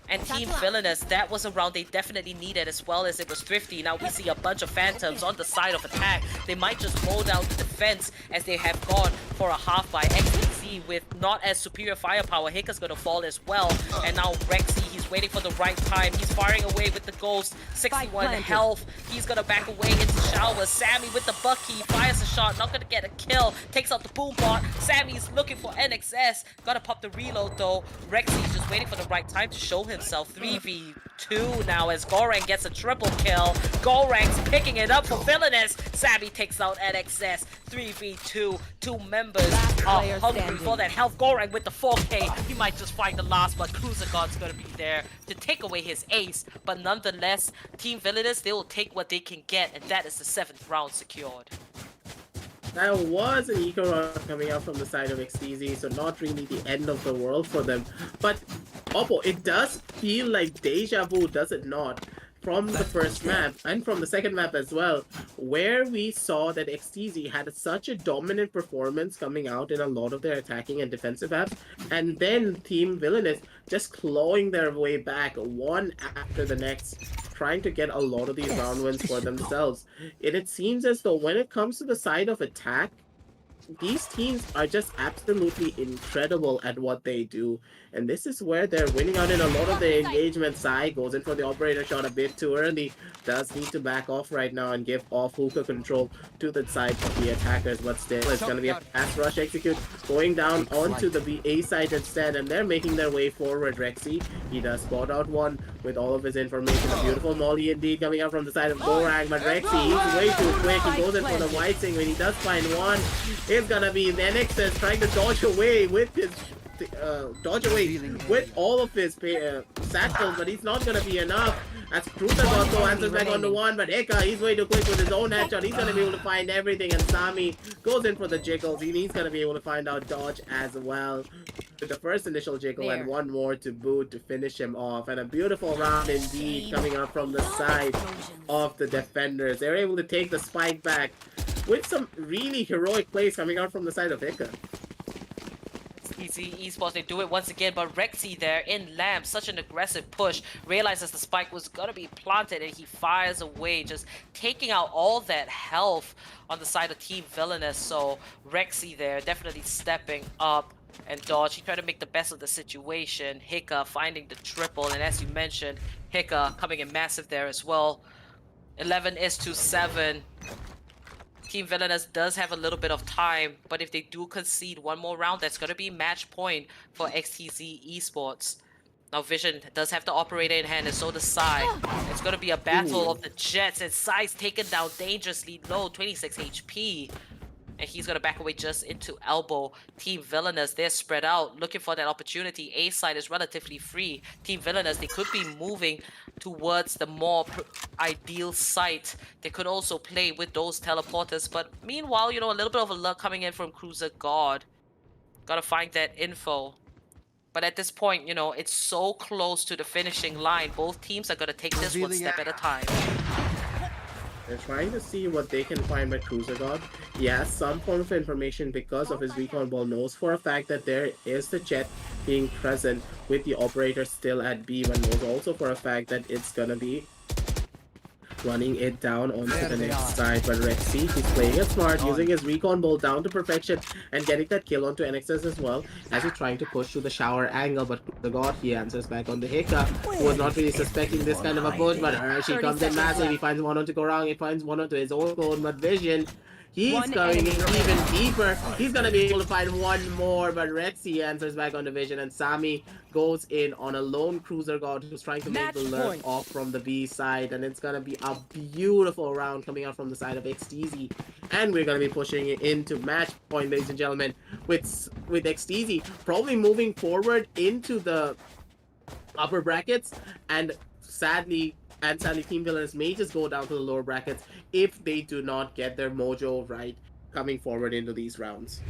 And Team Villainous, that was a round they definitely needed, as well as it was thrifty. Now we see a bunch of Phantoms on the side of attack. They might just hold down the defense, as they have gone for a half by XTZ with not as superior firepower. Hika's gonna fall as well. And now Rexy, he's waiting for the right time. He's firing away with the Ghost. 61 health. He's gonna back away into shower. Sammy with the Bucky fires a shot, not gonna get a kill. Takes out the boom bot. Sammy's looking for NXS. Gotta pop the reload though. Rexy's just waiting for the right time to show himself. 3v2 now as Gorang gets a triple kill. Gorang's picking it up for Villainous. Sammy takes out NXS. 3v2. Two members are hungry for that health. Gorang with the 4K. He might just find the last, but Cruiser God's gonna be there to take away his ace. But nonetheless, Team Villainous, they will take what they can get, and that is the 7th round secured. That was an eco run coming out from the side of XTZ, so not really the end of the world for them. But Oppo, it does feel like deja vu, does it not? From the first map and from the second map as well, where we saw that XTZ had such a dominant performance coming out in a lot of their attacking and defensive apps, and then Team Villainous just clawing their way back one after the next. trying to get a lot of these round wins for themselves. And it seems as though when it comes to the side of attack, these teams are just absolutely incredible at what they do. And this is where they're winning out in a lot of their engagement. Sai goes in for the operator shot a bit too early. Does need to back off right now and give off hookah control to the side of the attackers. But still, it's going to be a fast rush execute going down onto the A side instead. And they're making their way forward. Rexy, he does spot out one with all of his information. A beautiful molly indeed coming out from the side of Gorang. But Rexy, he's way too quick. He goes in for the white thing. When he does find one, it's gonna be the NXS trying to dodge away with his with all of his satchels, but he's not gonna be enough. As Cruiser also answers back on the one, but Eka, he's way too quick with his own headshot. He's gonna be able to find everything, and Sami goes in for the jiggles. He's gonna be able to find out dodge as well. With the first initial jiggle and one more to boot to finish him off. And a beautiful round indeed coming up from the side of the defenders. They're able to take the spike back with some really heroic plays coming out from the side of Eka. XTZ Esports, they do it once again, but Rexy there in Lamb, such an aggressive push, realizes the spike was gonna be planted and he fires away, just taking out all that health on the side of Team VILLAINOUS. So Rexy there definitely stepping up and dodge. He tried to make the best of the situation. Hika finding the triple, and as you mentioned, Hika coming in massive there as well. 11 is to 7. Team VILLAINOUS does have a little bit of time, but if they do concede one more round, that's going to be match point for XTZ Esports. Now Vision does have the operator in hand, and so does Sai. It's going to be a battle of the Jets, and Sai's taken down dangerously low, 26 HP. And he's going to back away just into elbow. Team VILLAINOUS, they're spread out, looking for that opportunity. A side is relatively free. Team VILLAINOUS, they could be moving towards the more ideal site. They could also play with those teleporters. But meanwhile, you know, a little bit of a luck coming in from Cruiser God. Gotta find that info. But at this point, you know, it's so close to the finishing line. Both teams are gonna take this one step at a time. They're trying to see what they can find by Cruiser God. He has some form of information because of his recon ball. Knows for a fact that there is the jet being present with the operator still at B, but knows also for a fact that it's gonna be running it down onto the next side. But Rexy, he's playing it smart, using his recon ball down to perfection and getting that kill onto NXS as well, as he's trying to push to the shower angle. But the God, he answers back on the Hika, who was not really suspecting this kind of a push, but she comes in massive. He finds one onto Gorang, he finds one onto his own code, but Vision, he's going in even deeper. He's gonna be able to find one more, but Rexy answers back on the Vision, and Sami goes in on a lone Cruiser God who's trying to make the lurk off from the B side, and it's gonna be a beautiful round coming out from the side of XTZ, and we're gonna be pushing it into match point, ladies and gentlemen, with XTZ probably moving forward into the upper brackets, and sadly Team VILLAINOUS may just go down to the lower brackets if they do not get their mojo right coming forward into these rounds.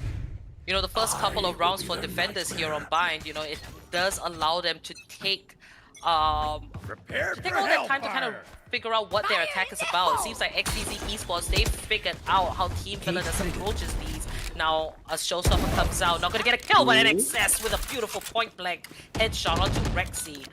You know, the first couple of rounds for defenders here on Bind, you know, it does allow them to take all that time to kind of figure out what their attack is about. It seems like XTZ Esports, they've figured out how Team VILLAINOUS approaches these. Now, a showstopper comes out, not gonna get a kill, but NXS with a beautiful point blank headshot onto Rexy.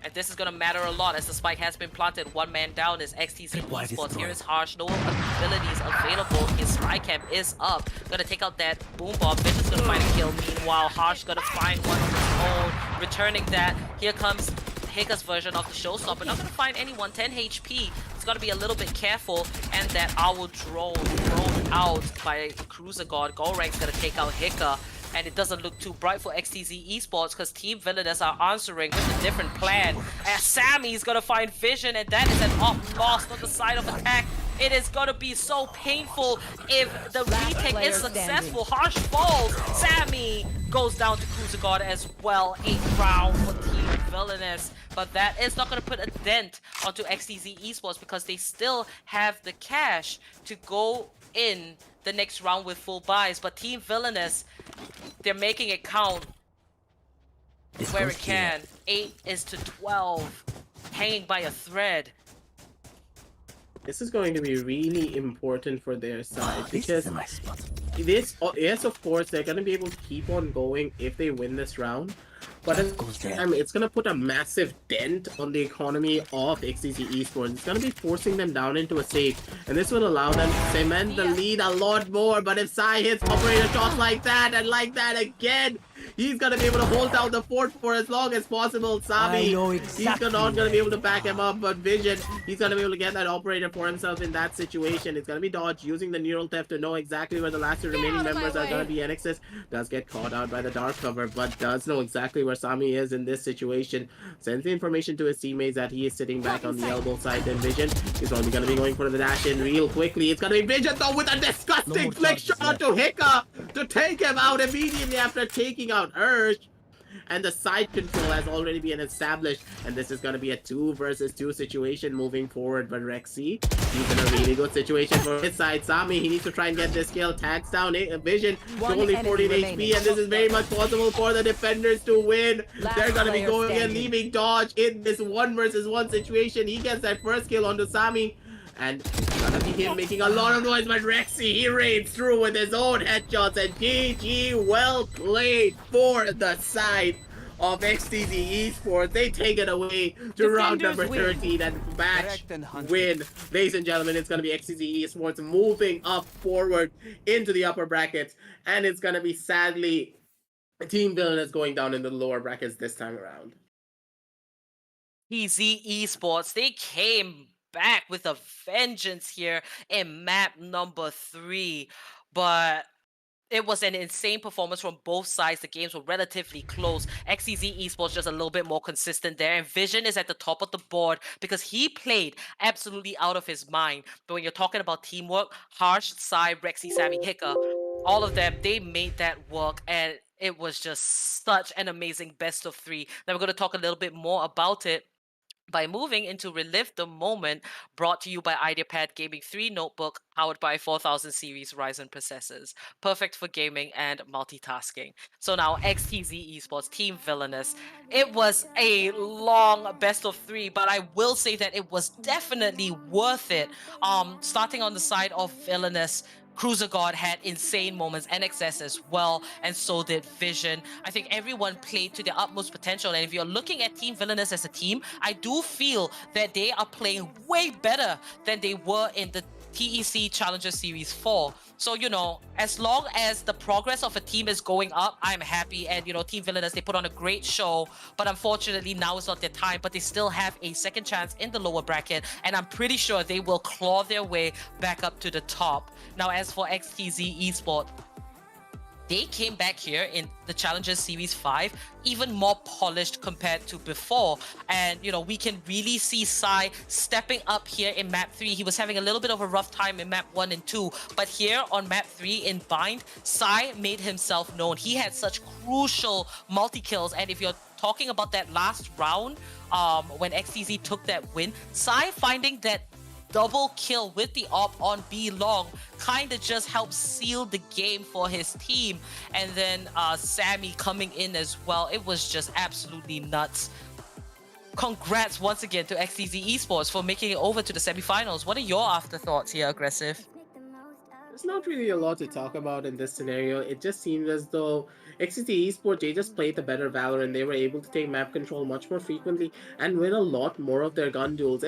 And this is gonna matter a lot as the spike has been planted. One man down is XTZ Esports. Here is Harsh, no abilities available. His spy cam is up. Gonna take out that boom bomb. Vision's gonna find a kill. Meanwhile, Harsh gonna find one of his own. Returning that. Here comes Hika's version of the showstopper. Not gonna find anyone. 10 HP. It's gotta be a little bit careful. And that owl drone thrown out by Cruiser God. Gorang's gonna take out Hika. And it doesn't look too bright for XTZ Esports because Team VILLAINOUS are answering with a different plan. As Sammy's gonna find Vision, and that is an op lost on the side of attack. It is gonna be so painful if the retake is successful. Harsh falls. Sammy goes down to Cruiser God as well. 8th round for Team VILLAINOUS. But that is not gonna put a dent onto XTZ Esports because they still have the cash to go in the next round with full buys. But Team VILLAINOUS, they're making it count where it can. 8 is to 12, hanging by a thread. This is going to be really important for their side because this, yes, of course, they're going to be able to keep on going if they win this round. but at the same time, it's going to put a massive dent on the economy of XTZ Esports. It's going to be forcing them down into a safe, and this will allow them to cement the lead a lot more. But if Sai hits operator shots like that and like that again, he's going to be able to hold down the fort for as long as possible. Sami, he's not going to be able to back him up, but Vision, he's going to be able to get that operator for himself in that situation. It's going to be Dodge using the neural theft to know exactly where the last two remaining members are going to be. NXS does get caught out by the dark cover, but does know exactly where Sami is in this situation. Sends the information to his teammates that he is sitting back on the elbow side. Then Vision is only going to be going for the dash in real quickly. It's going to be Vision though with a disgusting flick shot to Hika to take him out immediately after taking out Urge. And the side control has already been established, and this is going to be a 2 versus 2 situation moving forward. But Rexy, he's in a really good situation for his side. Sami, he needs to try and get this kill. Tags down Vision to only 14 HP, and this is very much possible for the defenders to win. They're going to be going and leaving Dodge in this 1 versus 1 situation. He gets that first kill onto Sami. And gonna be him making a lot of noise, but Rexy, he raids through with his own headshots, and GG, well played for the side of XTZ Esports. They take it away to round number 13 and match win. Ladies and gentlemen, it's gonna be XTZ Esports moving up forward into the upper brackets, and it's gonna be sadly Team VILLAINOUS going down in the lower brackets this time around. XTZ Esports, they came back with a vengeance here in map number 3, but it was an insane performance from both sides. The games were relatively close. XTZ Esports just a little bit more consistent there, and Vision is at the top of the board because he played absolutely out of his mind. But when you're talking about teamwork, Harsh, Sai, Rexy, Sami, Hika, all of them, they made that work, and it was just such an amazing best of 3. Now we're going to talk a little bit more about it by moving into Relive the Moment, brought to you by Ideapad Gaming 3 notebook, powered by 4000 series Ryzen processors. Perfect for gaming and multitasking. So now XTZ Esports, Team VILLAINOUS. It was a long best of 3, but I will say that it was definitely worth it. Starting on the side of VILLAINOUS, Cruiser God had insane moments, NXS as well, and so did Vision. I think everyone played to their utmost potential, and if you're looking at Team VILLAINOUS as a team, I do feel that they are playing way better than they were in the TEC Challenger Series 4. So, you know, as long as the progress of a team is going up, I'm happy. And, you know, Team VILLAINOUS, they put on a great show, but unfortunately now is not their time, but they still have a second chance in the lower bracket, and I'm pretty sure they will claw their way back up to the top. Now, as for XTZ Esports, they came back here in the Challenger Series 5 even more polished compared to before. And, you know, we can really see Sai stepping up here in map 3. He was having a little bit of a rough time in map 1 and 2. But here on map 3 in Bind, Sai made himself known. He had such crucial multi-kills. And if you're talking about that last round, when XTZ took that win, Sai finding that double kill with the op on B long kind of just helped seal the game for his team. And then Sami coming in as well. It was just absolutely nuts. Congrats once again to XTZ Esports for making it over to the semifinals. What are your afterthoughts here, Aggressive? There's not really a lot to talk about in this scenario. It just seems as though XTZ Esports, they just played the better Valorant. They were able to take map control much more frequently and win a lot more of their gun duels.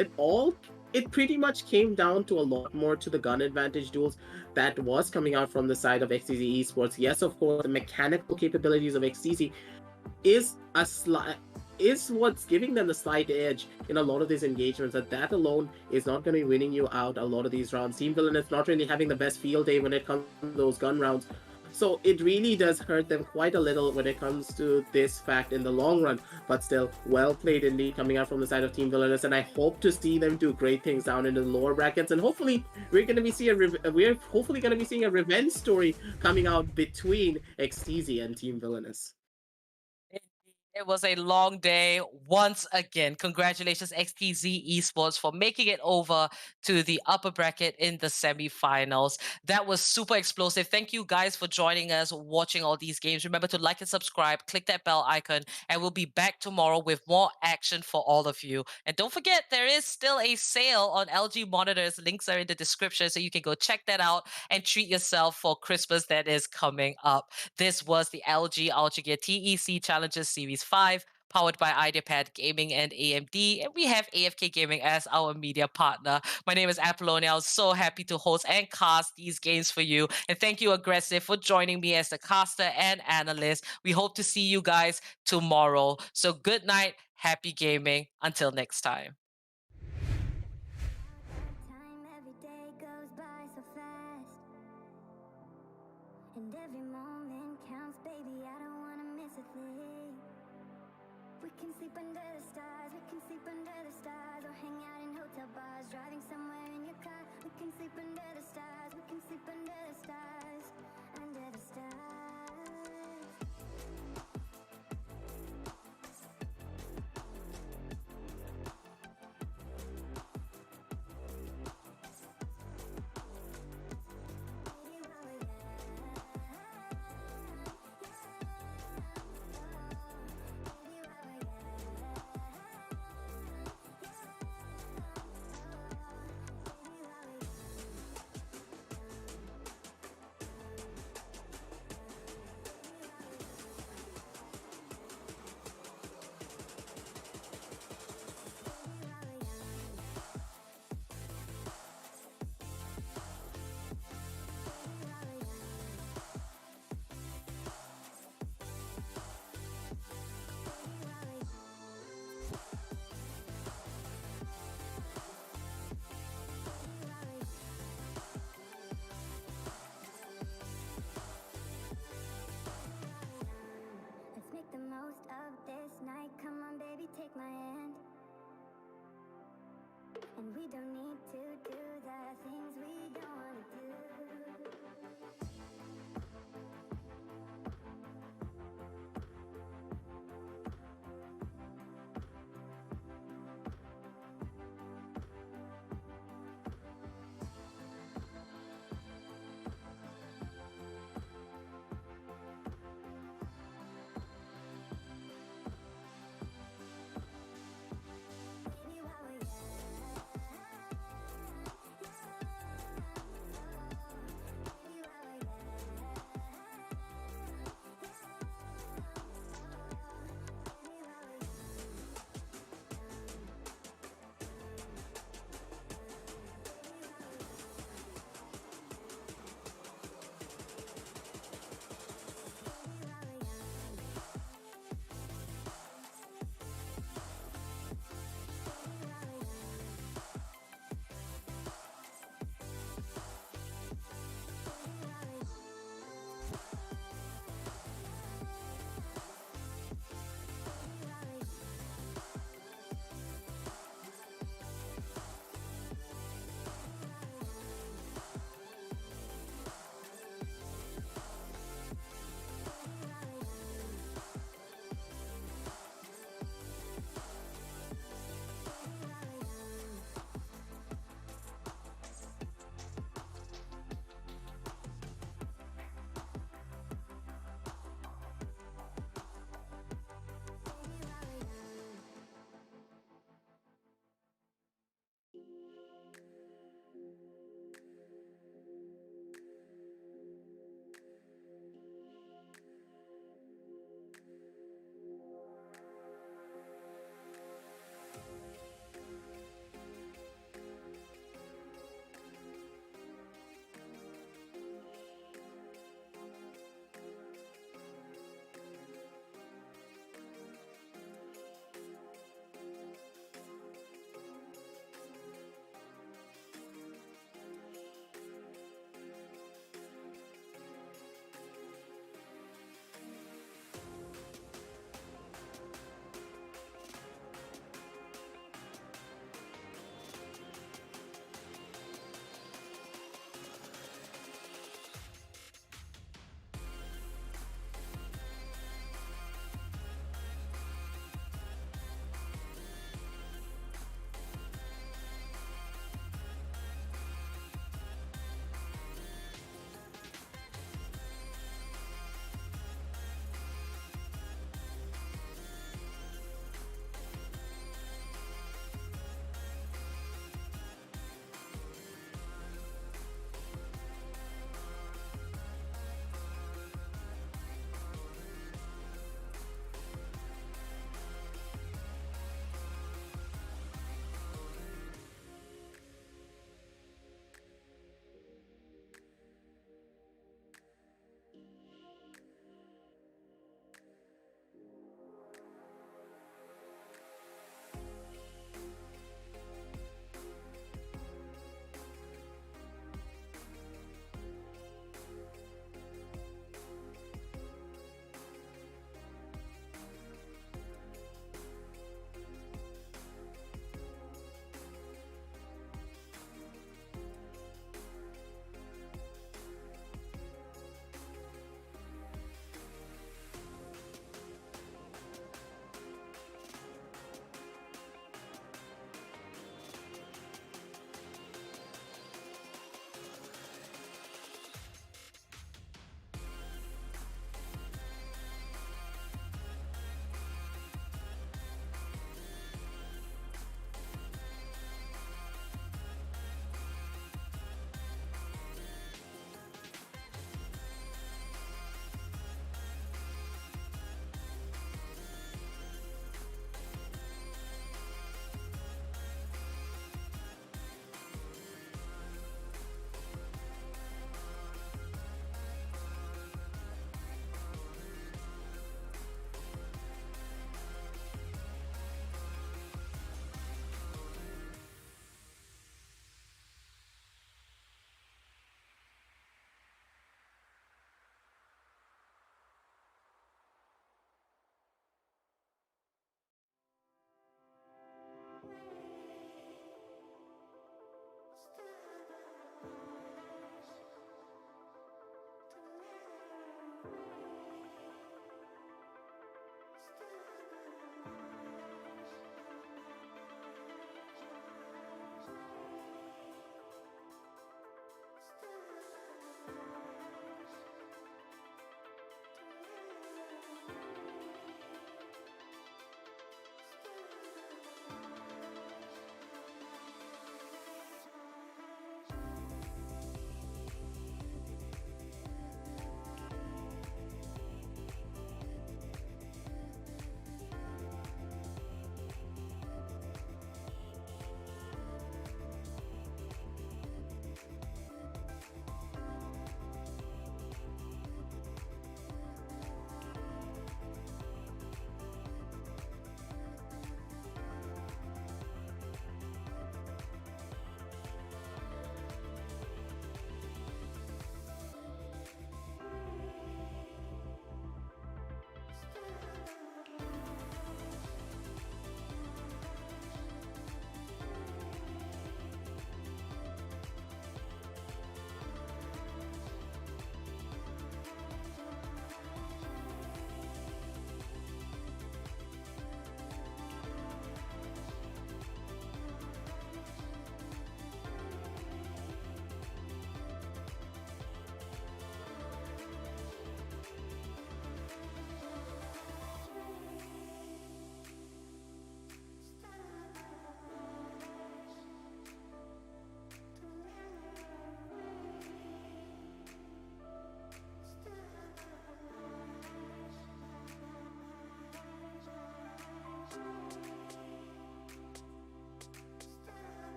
It pretty much came down to a lot more to the gun advantage duels that was coming out from the side of XTZ Esports. Yes, of course, the mechanical capabilities of XTZ is what's giving them the slight edge in a lot of these engagements. That alone is not going to be winning you out a lot of these rounds. Team VILLAINOUS not really having the best field day when it comes to those gun rounds. So it really does hurt them quite a little when it comes to this fact in the long run. But still, well played indeed coming out from the side of Team VILLAINOUS, and I hope to see them do great things down in the lower brackets. And hopefully, we're going to be seeing a revenge story coming out between XTZ and Team VILLAINOUS. It was a long day once again. Congratulations, XTZ Esports, for making it over to the upper bracket in the semifinals. That was super explosive. Thank you guys for joining us, watching all these games. Remember to like and subscribe, click that bell icon, and we'll be back tomorrow with more action for all of you. And don't forget, there is still a sale on LG monitors. Links are in the description, so you can go check that out and treat yourself for Christmas that is coming up. This was the LG Ultragear TEC Challenger Series Series 5, powered by Ideapad Gaming and AMD. And we have AFK Gaming as our media partner. My name is Apollonia. I was so happy to host and cast these games for you. And thank you, Aggressive, for joining me as the caster and analyst. We hope to see you guys tomorrow. So good night, happy gaming. Until next time. Time every day goes by so fast, and every moment counts, baby. I don't wanna miss a thing. We can sleep under the stars, we can sleep under the stars, or hang out in hotel bars, driving somewhere in your car. We can sleep under the stars, we can sleep under the stars, under the stars. Let's make the most of this night. Come on, baby, take my hand. And we don't need to do the things we don't want to do. Baby, while we're young,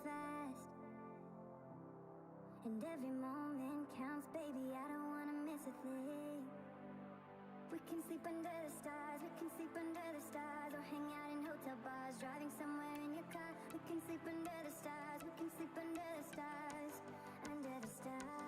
fast. And every moment counts, baby, I don't wanna miss a thing. We can sleep under the stars, we can sleep under the stars, or hang out in hotel bars, driving somewhere in your car. We can sleep under the stars, we can sleep under the stars, under the stars.